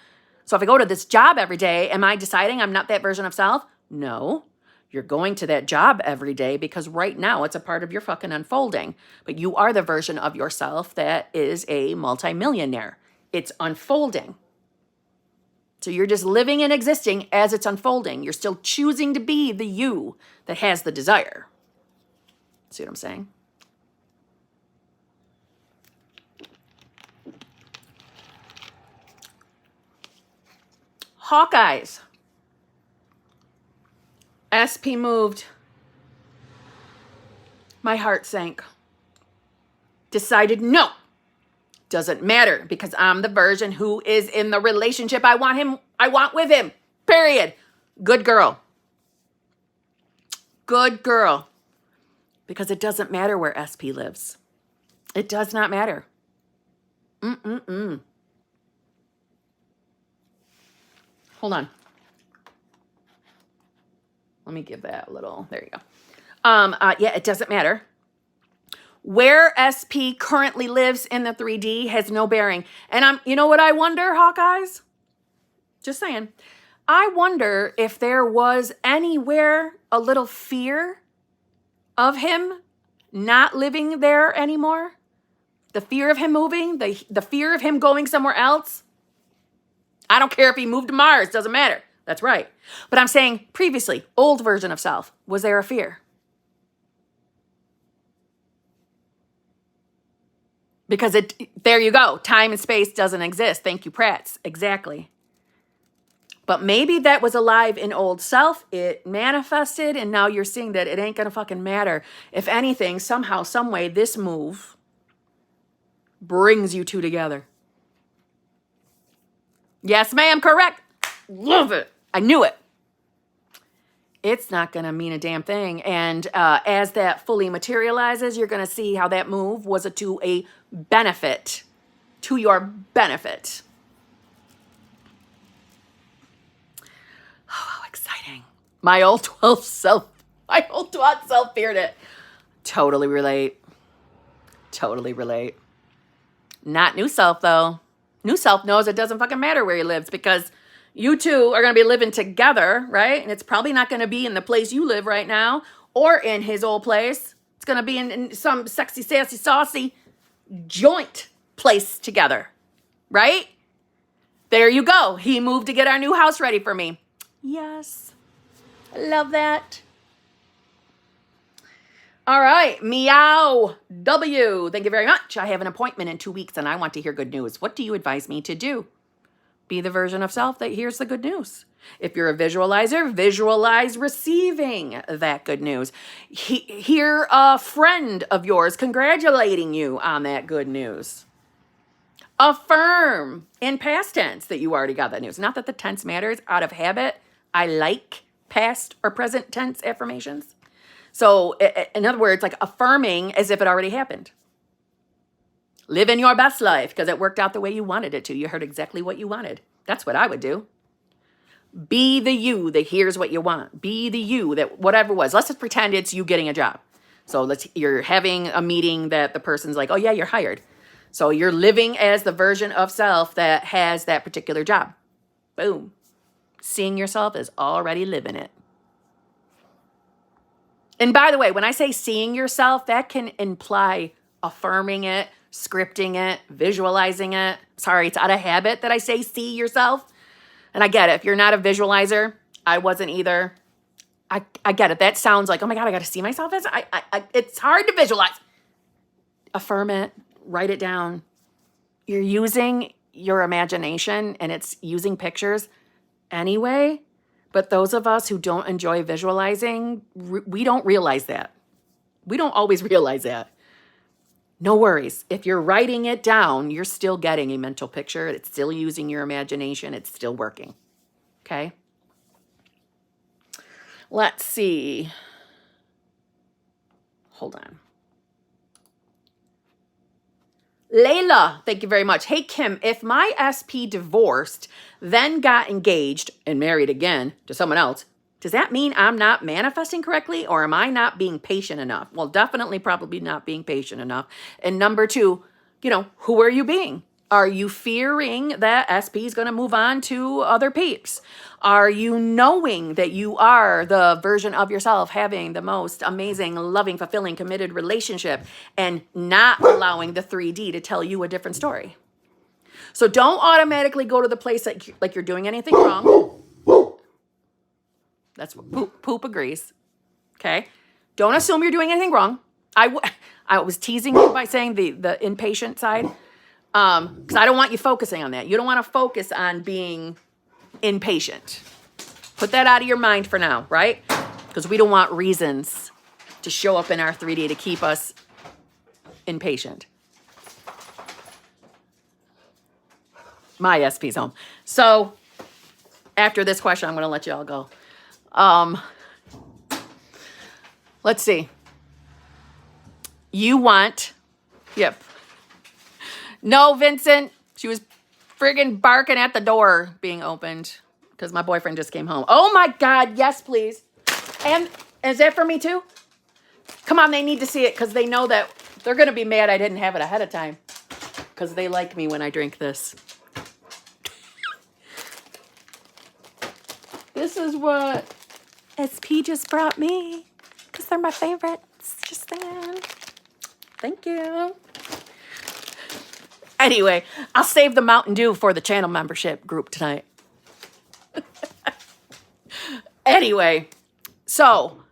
So if I go to this job every day, am I deciding I'm not that version of self? No. You're going to that job every day because right now it's a part of your fucking unfolding. But you are the version of yourself that is a multimillionaire. It's unfolding. So you're just living and existing as it's unfolding. You're still choosing to be the you that has the desire. See what I'm saying? Hawkeyes. SP moved. My heart sank. Decided no. Doesn't matter because I'm the version who is in the relationship I want with him. Period. Good girl. Good girl. Because it doesn't matter where SP lives. It does not matter. Hold on. Let me give that a little, there you go. Yeah, it doesn't matter. Where SP currently lives in the 3D has no bearing. And you know what I wonder, Hawkeyes? Just saying. I wonder if there was anywhere a little fear of him not living there anymore. The fear of him moving, the fear of him going somewhere else. I don't care if he moved to Mars, doesn't matter. That's right. But I'm saying previously, old version of self, was there a fear? Because there you go. Time and space doesn't exist. Thank you, Prats. Exactly. But maybe that was alive in old self. It manifested, and now you're seeing that it ain't going to fucking matter. If anything, somehow, some way, this move brings you two together. Yes, ma'am, correct. Love it. I knew it. It's not going to mean a damn thing. And as that fully materializes, you're going to see how that move was to a benefit, to your benefit. Oh, how exciting. My old 12 self feared it. Totally relate. Totally relate. Not new self, though. New self knows it doesn't fucking matter where he lives because you two are going to be living together, right? And it's probably not going to be in the place you live right now or in his old place. It's going to be in some sexy, sassy, saucy joint place together, right? There you go. He moved to get our new house ready for me. Yes. I love that. All right. Meow W. Thank you very much. I have an appointment in 2 weeks and I want to hear good news. What do you advise me to do? Be the version of self that hears the good news. If you're a visualizer, visualize receiving that good news. Hear a friend of yours congratulating you on that good news. Affirm in past tense that you already got that news. Not that the tense matters. Out of habit, I like past or present tense affirmations. So in other words, like affirming as if it already happened. Live in your best life because it worked out the way you wanted it to. You heard exactly what you wanted. That's what I would do. Be the you that hears what you want. Be the you that whatever it was. Let's just pretend it's you getting a job. So you're having a meeting that the person's like, oh yeah, you're hired. So you're living as the version of self that has that particular job. Boom. Seeing yourself as already living it. And by the way, when I say seeing yourself, that can imply affirming it, scripting it, visualizing it. Sorry, it's out of habit that I say see yourself. And I get it. If you're not a visualizer, I wasn't either. I get it. That sounds like, oh my God, I got to see myself as, it's hard to visualize. Affirm it, write it down. You're using your imagination and it's using pictures anyway. But those of us who don't enjoy visualizing, we don't realize that. We don't always realize that. No worries. If you're writing it down, you're still getting a mental picture. It's still using your imagination. It's still working. Okay? Let's see. Hold on. Layla, thank you very much. Hey, Kim, if my SP divorced, then got engaged and married again to someone else, does that mean I'm not manifesting correctly or am I not being patient enough? Well, definitely probably not being patient enough. And number two, who are you being? Are you fearing that SP is going to move on to other peeps? Are you knowing that you are the version of yourself having the most amazing, loving, fulfilling, committed relationship and not allowing the 3D to tell you a different story? So don't automatically go to the place like you're doing anything wrong. That's what poop agrees. Okay? Don't assume you're doing anything wrong. I was teasing you by saying the impatient side because I don't want you focusing on that. You don't want to focus on being impatient. Put that out of your mind for now, right? Because we don't want reasons to show up in our 3D to keep us impatient. My SP's home. So after this question, I'm going to let you all go. Let's see. You want, yep. No, Vincent, she was friggin' barking at the door being opened because my boyfriend just came home. Oh my God, yes, please. And is that for me too? Come on, they need to see it because they know that they're going to be mad I didn't have it ahead of time because they like me when I drink this. This is what SP just brought me because they're my favorites. Just saying. Thank you. Anyway, I'll save the Mountain Dew for the channel membership group tonight. Anyway, so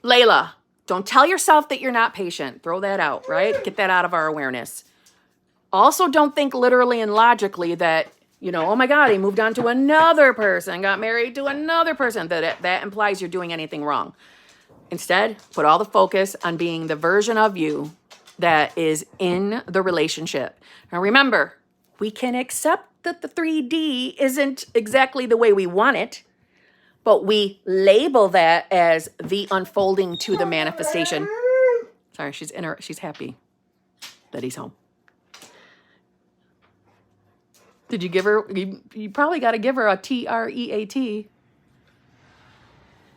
Layla, don't tell yourself that you're not patient. Throw that out, right? Get that out of our awareness. Also, don't think literally and logically that, oh my God, he moved on to another person, got married to another person. That implies you're doing anything wrong. Instead, put all the focus on being the version of you that is in the relationship. Now remember, we can accept that the 3D isn't exactly the way we want it, but we label that as the unfolding to the manifestation. Sorry, she's happy that he's home. Did you give her, you probably got to give her a TREAT.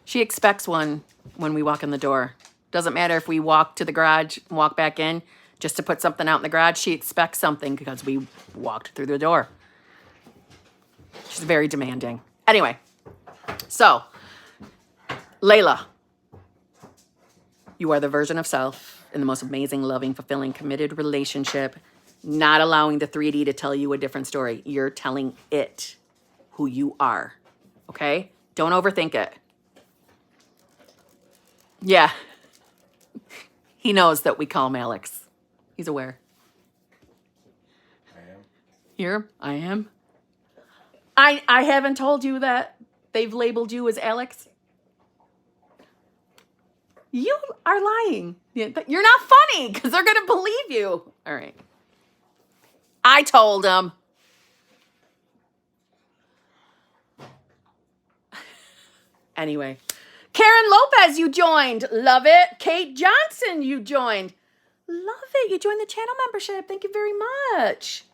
She expects one when we walk in the door. Doesn't matter if we walk to the garage and walk back in just to put something out in the garage. She expects something because we walked through the door. She's very demanding. Anyway, so Layla, you are the version of self in the most amazing, loving, fulfilling, committed relationship not allowing the 3D to tell you a different story. You're telling it who you are, okay? Don't overthink it. Yeah. He knows that we call him Alex. He's aware. I am. Here, I am. I haven't told you that they've labeled you as Alex. You are lying. You're not funny because they're going to believe you. All right. I told them. Anyway. Karen Lopez, you joined. Love it. Kate Johnson, you joined. Love it. You joined the channel membership. Thank you very much.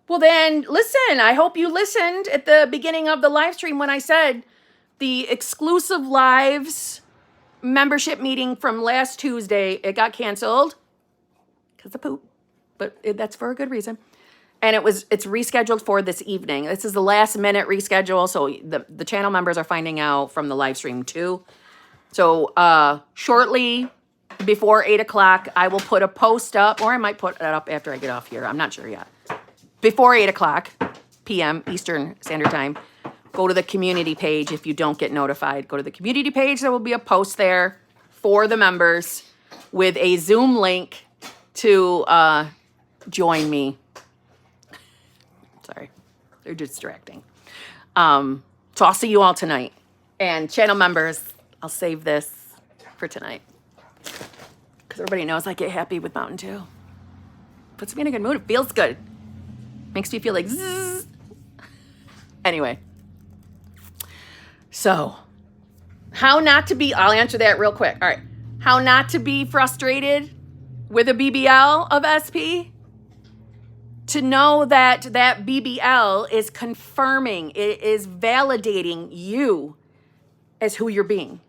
Well then, listen. I hope you listened at the beginning of the live stream when I said the exclusive lives membership meeting from last Tuesday, it got canceled because of poop, but that's for a good reason. And it's rescheduled for this evening. This is the last minute reschedule, so the channel members are finding out from the live stream too. So shortly before 8 o'clock, I will put a post up, or I might put it up after I get off here. I'm not sure yet. Before 8 o'clock p.m. Eastern Standard Time, go to the community page. If you don't get notified, go to the community page. There will be a post there for the members with a Zoom link to join me. Sorry, they're distracting. So I'll see you all tonight. And channel members, I'll save this for tonight. Because everybody knows I get happy with Mountain Dew. Puts me in a good mood. It feels good. Makes me feel like zzz. Anyway. So, how not to be, I'll answer that real quick. All right. How not to be frustrated with a BBL of SP? To know that that BBL is confirming, it is validating you as who you're being.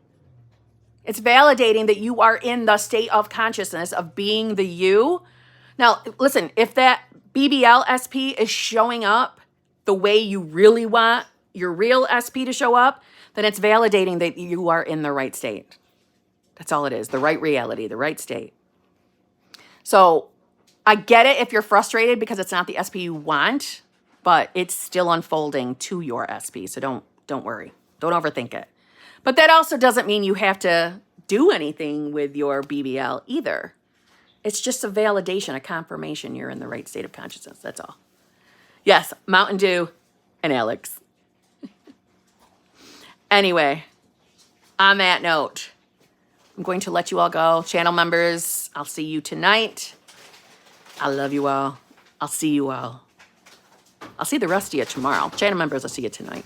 It's validating that you are in the state of consciousness of being the you. Now, listen, if that BBL SP is showing up the way you really want your real SP to show up, then it's validating that you are in the right state. That's all it is, the right reality, the right state. So I get it if you're frustrated because it's not the SP you want, but it's still unfolding to your SP. So don't worry. Don't overthink it. But that also doesn't mean you have to do anything with your BBL either. It's just a validation, a confirmation you're in the right state of consciousness. That's all. Yes, Mountain Dew and Alex. Anyway, on that note, I'm going to let you all go. Channel members, I'll see you tonight. I love you all. I'll see you all. I'll see the rest of you tomorrow. Channel members, I'll see you tonight.